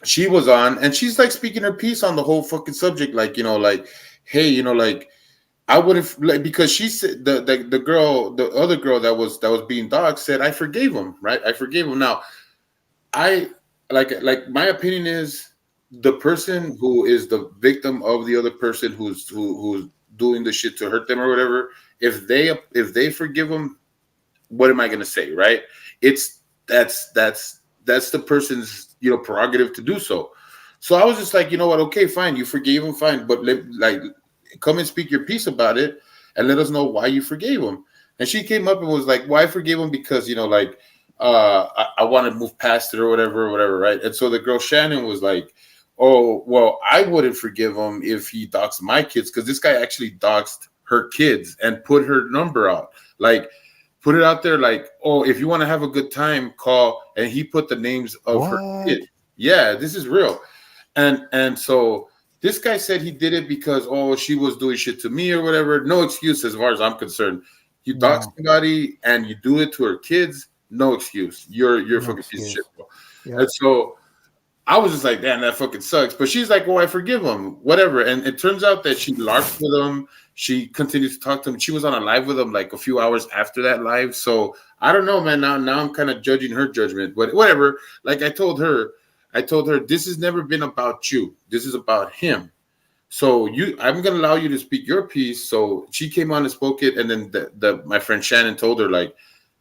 she was on and she's like speaking her piece on the whole fucking subject, like, like, hey, like I would have like because she said the girl, the other girl that was being doxed said, I forgave him, right? I forgave him. Now I like my opinion is the person who is the victim of the other person who's doing the shit to hurt them or whatever. If they forgive them, what am I gonna say, right? It's that's the person's prerogative to do so. So I was just like, you know what? Okay, fine, you forgave him, fine, but come and speak your piece about it and let us know why you forgave him. And she came up and was like, well, I forgave him because I want to move past it or whatever, right? And so the girl Shannon was like, oh, well, I wouldn't forgive him if he doxed my kids because this guy actually doxed her kids and put her number out. Like, put it out there like, oh, if you want to have a good time, call. And he put the names of her kids. What? Yeah, this is real. And so this guy said he did it because, oh, she was doing shit to me or whatever. No excuse as far as I'm concerned. You dox No, somebody and you do it to her kids, no excuse. You're a no fucking piece of shit, excuse. bro. Yep. And so I was just like, damn, that fucking sucks. But she's like, well, I forgive him, whatever. And it turns out that she LARPed with him. She continues to talk to him. She was on a live with him like a few hours after that live. So I don't know, man. Now I'm kind of judging her judgment, but whatever. Like I told her, this has never been about you. This is about him. So I'm gonna allow you to speak your piece. So she came on and spoke it, and then my friend Shannon told her like,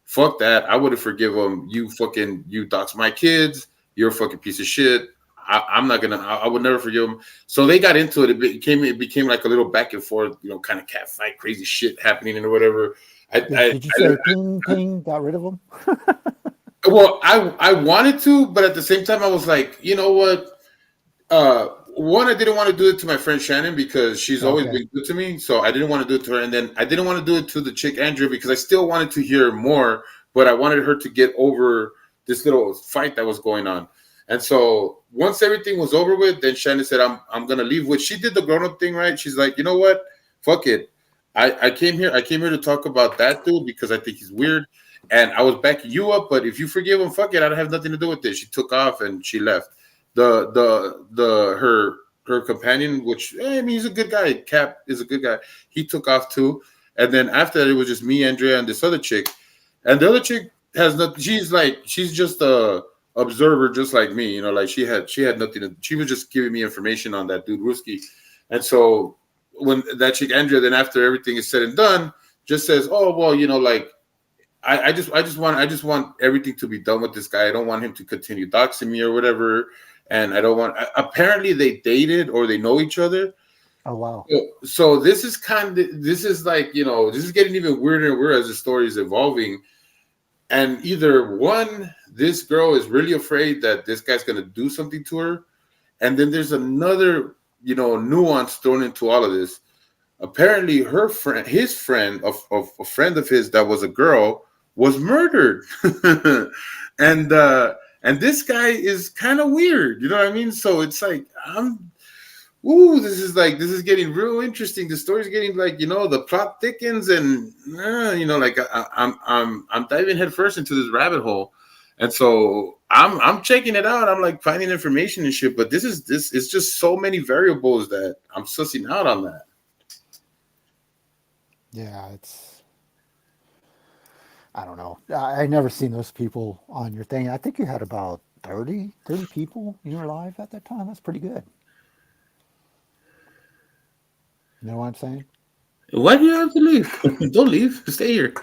fuck that. I would have forgive him. You dox my kids. You're a fucking piece of shit. I'm not gonna. I would never forgive him. So they got into it. It became like a little back and forth, kind of cat fight, crazy shit happening and whatever. I, I, Did you I say ping ping got rid of him? well, I wanted to, but at the same time, I was like, you know what? One, I didn't want to do it to my friend Shannon because she's always Okay. been good to me, so I didn't want to do it to her. And then I didn't want to do it to the chick Andrea because I still wanted to hear more, but I wanted her to get over this little fight that was going on. And so once everything was over with, then Shannon said, "I'm gonna leave." Which she did the grown up thing, right? She's like, you know what? Fuck it. I came here. I came here to talk about that dude because I think he's weird, and I was backing you up. But if you forgive him, fuck it. I don't have nothing to do with this. She took off and she left her companion, which I mean, he's a good guy. Cap is a good guy. He took off too, and then after that, it was just me, Andrea, and this other chick. And the other chick has nothing. She's just a observer, just like me. Like she had nothing. She was just giving me information on that dude Ruski, and so when that chick Andrea, then after everything is said and done, just says, "Oh well, like." I just want everything to be done with this guy. I don't want him to continue doxing me or whatever. And I don't want. Apparently, they dated or they know each other. Oh wow. So this is like this is getting even weirder and weirder as the story is evolving. And either one, this girl is really afraid that this guy's gonna do something to her, and then there's another nuance thrown into all of this. Apparently, his friend, of a friend of his that was a girl, was murdered. and and this guy is kind of weird, you know what I mean? So it's like I'm ooh, this is getting real interesting. The story's getting like, the plot thickens, and like I'm diving headfirst into this rabbit hole, and so I'm checking it out. I'm like finding information and shit, but this it's just so many variables that I'm sussing out on that. Yeah, it's I don't know. I never seen those people on your thing. I think you had about 30 people in your live at that time. That's pretty good. You know what I'm saying? Why do you have to leave? Don't leave. Stay here.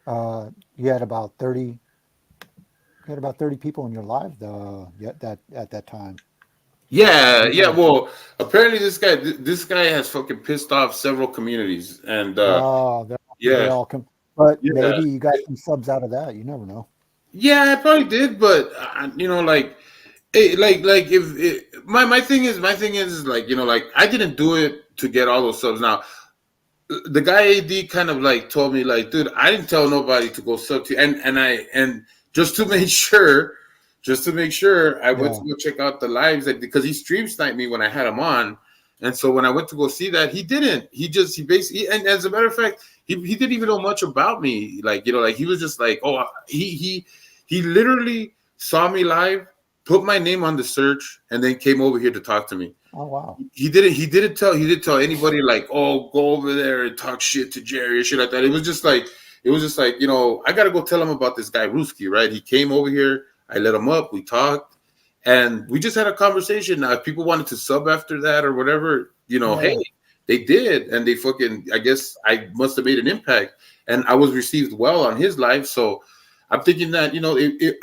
You had about 30 people in your live that at that time. Yeah, Pretty yeah. good. Well, apparently this guy has fucking pissed off several communities, and Oh, they yeah, all come. But yeah. maybe you got some subs out of that. You never know. Yeah, I probably did, but like, if my thing is like, like I didn't do it to get all those subs. Now, the guy AD kind of like told me like, dude, I didn't tell nobody to go sub to you. And just to make sure, I went to Yeah, go check out the lives, like, because he stream sniped me when I had him on. And so when I went to go see that, he didn't. He basically, and as a matter of fact, he didn't even know much about me. Like, like he was just like, oh, he literally saw me live, put my name on the search, and then came over here to talk to me. oh wow. He didn't tell anybody like, oh, go over there and talk shit to Jerry or shit like that. It was just like, I gotta go tell him about this guy Ruski, right? He came over here, I let him up, we talked, and we just had a conversation. Now, if people wanted to sub after that or whatever, hey, Yeah, they did, and they fucking, I guess I must have made an impact, and I was received well on his live. So I'm thinking that,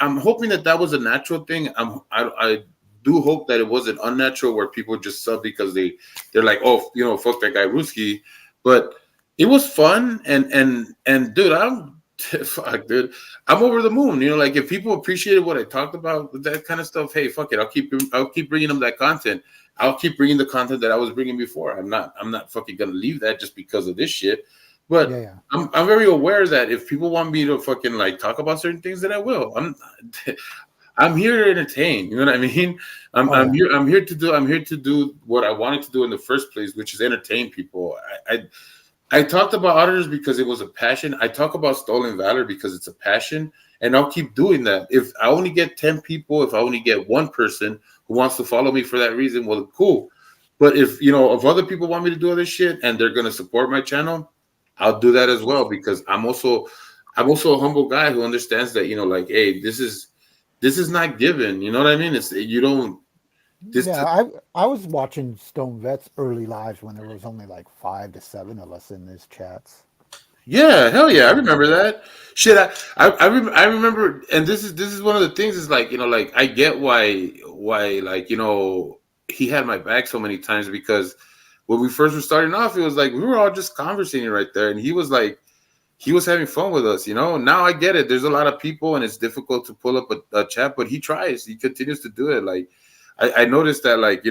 I'm hoping that was a natural thing. I do hope that it wasn't unnatural where people just sub because they're like, oh, fuck that guy Ruski. But it was fun, and dude, fuck, dude, I'm over the moon. Like, if people appreciated what I talked about with that kind of stuff, hey, fuck it, I'll keep bringing them that content. I'll keep bringing the content that I was bringing before. I'm not fucking gonna leave that just because of this shit. yeah, But yeah. I'm very aware that if people want me to fucking like talk about certain things, that I will. I'm here to entertain. You know what I mean? I'm, Oh I'm yeah, here. I'm here to do what I wanted to do in the first place, which is entertain people. I talked about auditors because it was a passion. I talk about stolen valor because it's a passion, and I'll keep doing that. If I only get 10 people, if I only get one person who wants to follow me for that reason, well, cool. But if other people want me to do other shit and they're gonna support my channel, I'll do that as well, because I'm also a humble guy who understands that, like, hey, this is not given. You know what I mean? It's you don't this. yeah. I was watching Stone Vet's early lives when there was only like 5 to 7 of us in his chats. Yeah, hell That's yeah, I how remember long. that shit. I remember, and this is one of the things, is like, like, I get why, like, he had my back so many times, because when we first were starting off, it was like we were all just conversating right there, and he was like, he was having fun with us. Now I get it. There's a lot of people, and it's difficult to pull up a chat, but he tries. He continues to do it. Like, I noticed that, like,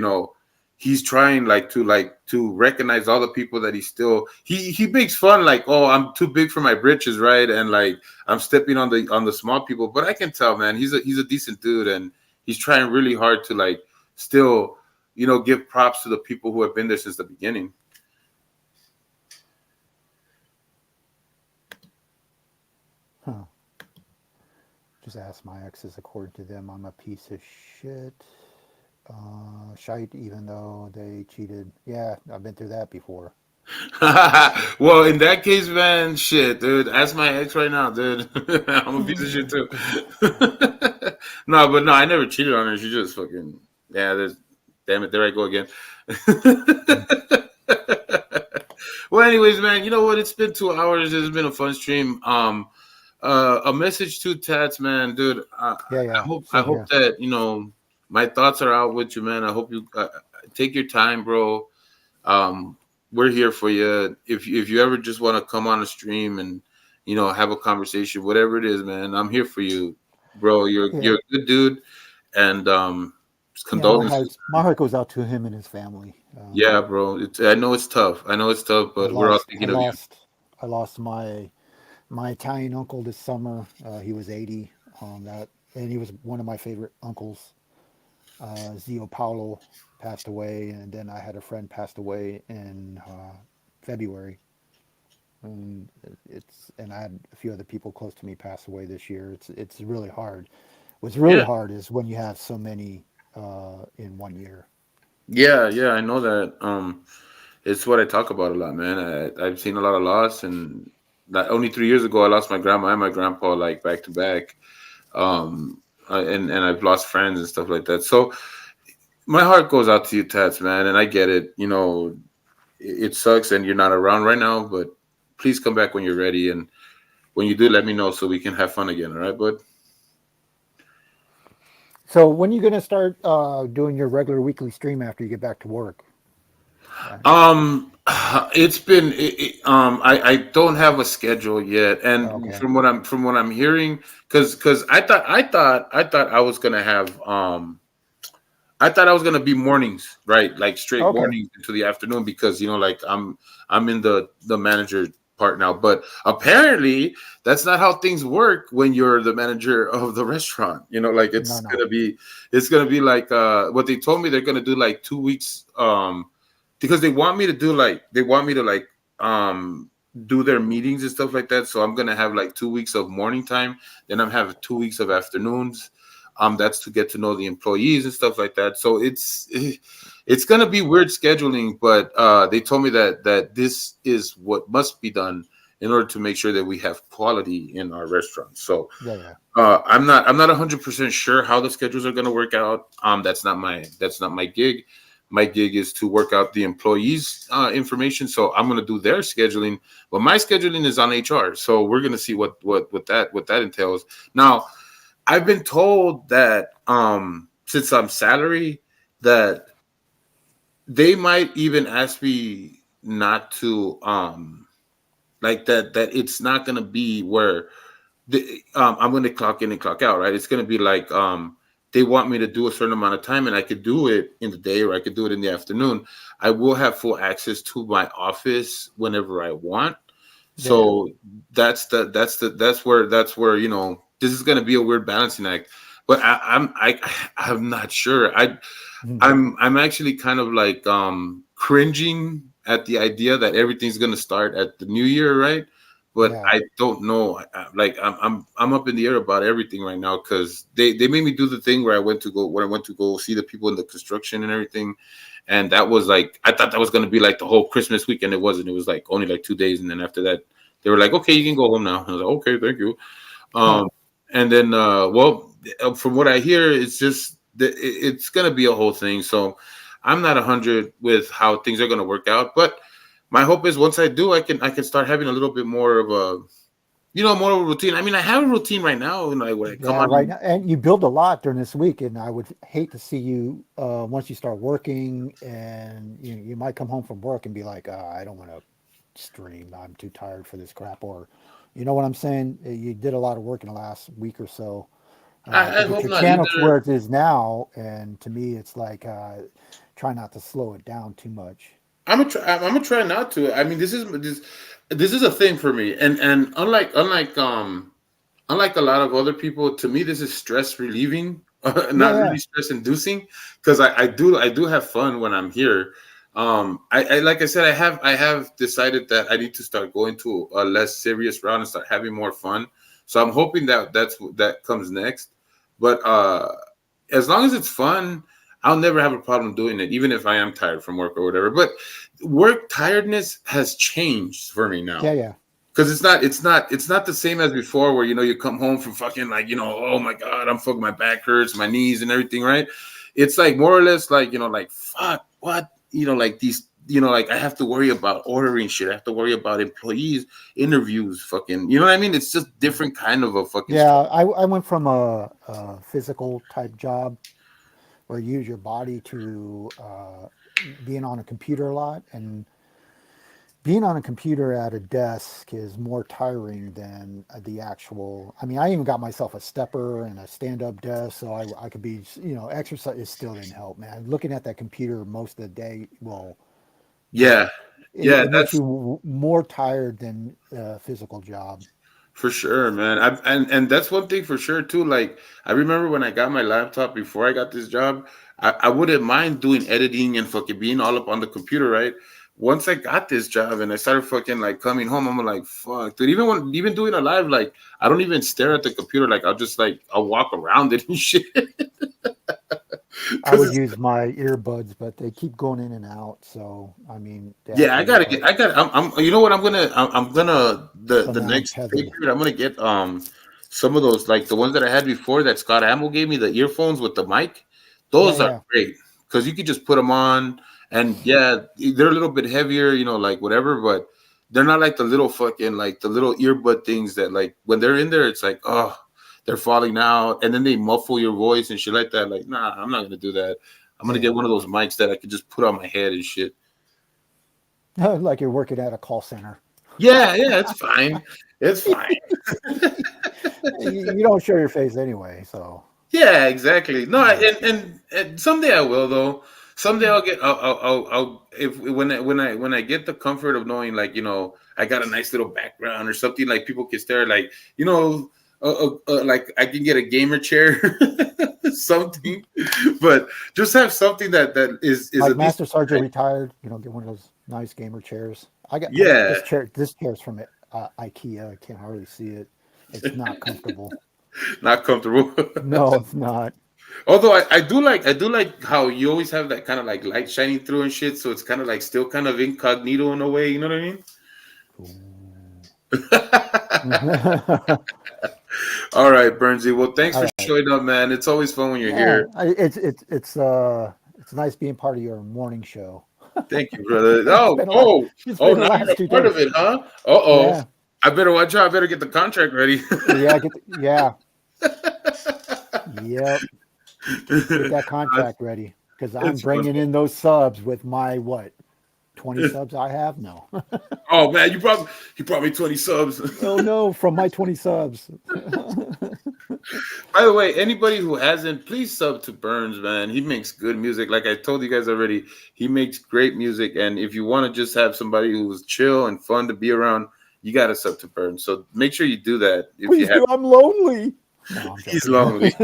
he's trying, like to recognize all the people that he makes fun, like, oh, I'm too big for my britches, right? And like, I'm stepping on the small people. But I can tell, man, he's a decent dude, and he's trying really hard to, like, still, give props to the people who have been there since the beginning. Huh. Just ask my exes. According to them, I'm a piece of shit. Shite, even though they cheated. Yeah, I've been through that before. Well, in that case, man, shit, dude. Ask my ex right now, dude. I'm a piece of shit too. No, but no, I never cheated on her. She just fucking, yeah. Damn it, there I go again. Well, anyways, man, you know what? It's been 2 hours. It's been a fun stream. A message to Tats, man, dude. Yeah, I yeah. hope I Same hope here. that my thoughts are out with you, man. I hope you take your time, bro. um, we're here for you. If you ever just want to come on a stream and have a conversation, whatever it is, man, I'm here for you, bro. You're Yeah, you're a good dude, and yeah. condolences. My heart goes out to him and his family. Yeah, bro. I know it's tough. I know it's tough, I but we're all lost, I thinking of you. lost, I lost My Italian uncle this summer, he was 80. That and he was one of my favorite uncles. Zio Paulo passed away, and then I had a friend passed away in February. And and I had a few other people close to me pass away this year. It's really hard. What's really Yeah, hard is when you have so many in 1 year. yeah, I know that. It's what I talk about a lot, man. I've seen a lot of loss, and not only 3 years ago, I lost my grandma and my grandpa like back to back. And I've lost friends and stuff like that. So my heart goes out to you, Tats, man, and I get it. You know, it sucks, and you're not around right now, but please come back when you're ready, and when you do, let me know so we can have fun again. All right, bud. So when are you going to start doing your regular weekly stream after you get back to work? Uh, It's been I don't have a schedule yet, and okay. from what I'm hearing, because I thought I was gonna have I thought I was gonna be mornings, right? Like straight Okay. mornings into the afternoon because like I'm in the manager part now. But apparently that's not how things work when you're the manager of the restaurant. Like No, no. it's gonna be like what they told me they're gonna do like 2 weeks because they want me to like do their meetings and stuff like that. So I'm gonna have like 2 weeks of morning time, then I'm having 2 weeks of afternoons. That's to get to know the employees and stuff like that. So it's gonna be weird scheduling, but they told me that this is what must be done in order to make sure that we have quality in our restaurants. So Yeah, yeah. I'm not 100% sure how the schedules are gonna work out. That's not my gig. My gig is to work out the employees' information. So I'm gonna do their scheduling, but my scheduling is on HR. So we're gonna see what that entails. Now, I've been told that since I'm salary, that they might even ask me not to like that it's not gonna be where I'm gonna clock in and clock out, right? It's gonna be like they want me to do a certain amount of time, and I could do it in the day or I could do it in the afternoon. I will have full access to my office whenever I want. Yeah, yeah. So that's where this is gonna be a weird balancing act. But I'm not sure. Mhm. I'm actually kind of like cringing at the idea that everything's gonna start at the new year, right? But Yeah. I don't know. Like I'm up in the air about everything right now because they made me do the thing where I went to go see the people in the construction and everything, and that was like I thought that was gonna be like the whole Christmas weekend. It wasn't. It was like only like 2 days, and then after that, they were like, "Okay, you can go home now." I was like, "Okay, thank you." Huh. Um, and then, well, from what I hear, it's just it's gonna be a whole thing. So I'm not 100 with how things are gonna work out, but my hope is once I do, I can start having a little bit more of a more of a routine. I mean, I have a routine right now, and like when I come Yeah, on. right now, and you build a lot during this week, and I would hate to see you once you start working, and you might come home from work and be like, I don't want to stream. I'm too tired for this crap. Or, you know what I'm saying? You did a lot of work in the last week or so I to get hope your not channel to either. where it is now. And to me, it's like try not to slow it down too much. I'm gonna try not to. I mean, this is a thing for me, and unlike a lot of other people, to me this is stress relieving, Yeah, not yeah, really stress inducing, because I do have fun when I'm here. I like I said, I have decided that I need to start going to a less serious route and start having more fun. So I'm hoping that comes next. But as long as it's fun, I'll never have a problem doing it, even if I am tired from work or whatever. But work tiredness has changed for me yeah, now yeah. because it's not the same as before where you come home from fucking like oh my god, I'm fucking, my back hurts, my knees and everything, right? It's like more or less like like fuck what, like these, like I have to worry about ordering shit, I have to worry about employees, interviews, fucking, you know what I mean? It's just different kind of a fucking Yeah, stress. I went from a physical type job where you use your body to being on a computer a lot, and being on a computer at a desk is more tiring than the actual. I mean, I even got myself a stepper and a stand-up desk, so I could be, exercise. It still didn't help, man. Looking at that computer most of the day will, you know, Yeah, yeah, it makes that's you more tired than a physical job. For sure, man. And that's one thing for sure too. Like I remember when I got my laptop before I got this job, I wouldn't mind doing editing and fucking being all up on the computer, right? Once I got this job and I started fucking like coming home, I'm like, fuck, dude. Even doing a live, like I don't even stare at the computer. Like I'll walk around it and shit. I Because would it's use my earbuds, but they keep going in and out. So I mean, they yeah, actually look like I'm you know what I'm gonna so the now I'm next pay tethered. period I'm gonna get some of those like the ones that I had before that Scott Hamill gave me, the earphones with the mic. Yeah, Those are yeah. great because you could just put them on and yeah, they're a little bit heavier, like whatever, but they're not like the little fucking like the little earbud things that like when they're in there it's like, oh, they're falling out and then they muffle your voice and shit like that. Like, nah, I'm not gonna do that. I'm gonna get Yeah. one of those mics that I could just put on my head and shit. Like you're working at a call center. Yeah, yeah, it's fine. It's fine. You don't show your face anyway, so Yeah, exactly. No, yeah. and someday I will though. Someday I'll if when I get the comfort of knowing like I got a nice little background or something like people can stare like like I can get a gamer chair something, but just have something that is Like at least Master Sergeant retired, get one of those nice gamer chairs. I yeah, this chair. This chair's from IKEA. I can't hardly see it. It's not comfortable. not comfortable. No, it's not. Although I do like how you always have that kind of like light shining through and shit, so it's kind of like still kind of incognito in a way, you know what I mean? Ooh. All right, Bernsey. Well, thanks for All right. showing up, man. It's always fun when you're Yeah, here. it's nice being part of your morning show. Thank you, brother. It's Oh, been a lot. oh, It's oh, been the now you're last a two part of days. it, huh? Uh-oh. Yeah, I better watch out. I better get the contract ready. yeah, yeah, yep. Get that contract ready because I'm It's funny. bringing in those subs with my what 20 subs I have. No, Oh man, you brought me 20 subs. oh no, from my 20 subs. By the way, anybody who hasn't, please sub to Burns, man. He makes good music. Like I told you guys already, he makes great music. And if you want to just have somebody who's chill and fun to be around, you got to sub to Burns. So make sure you do that if you Please have. do. I'm lonely. No, I'm He's joking. lonely.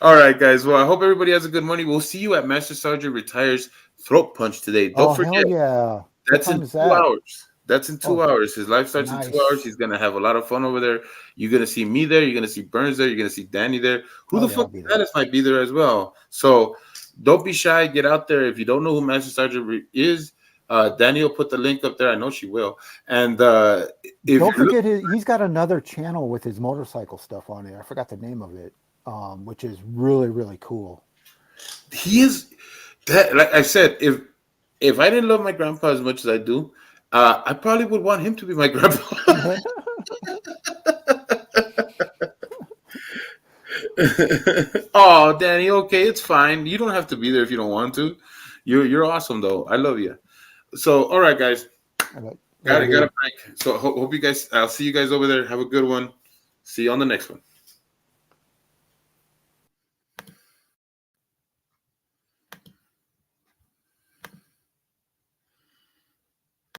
All right, guys. Well, I hope everybody has a good morning. We'll see you at Master Sergeant Retires Throat Punch today. Don't Oh forget. hell yeah! What That's in time is 2 that? hours. That's in two Oh, hours. His life starts in 2 hours. nice. He's gonna have a lot of fun over there. You're gonna see me there. You're gonna see Burns there. You're gonna see Danny there. Who Oh the yeah, I'll fuck be there. Dennis might be there as well. So don't be shy. Get out there. If you don't know who Master Sergeant is, Danny will put the link up there. I know she will. And if Don't you're forget he's got another channel with his motorcycle stuff on it. I forgot the name of it, which is really really cool. he is that like I said, if I didn't love my grandpa as much as I do, I probably would want him to be my grandpa. Oh, Danny, okay, it's fine. You don't have to be there if you don't want to. You're awesome though. I love you. So, all right, guys, got Later, it, got a dude. break. So, hope you guys. I'll see you guys over there. Have a good one. See you on the next one.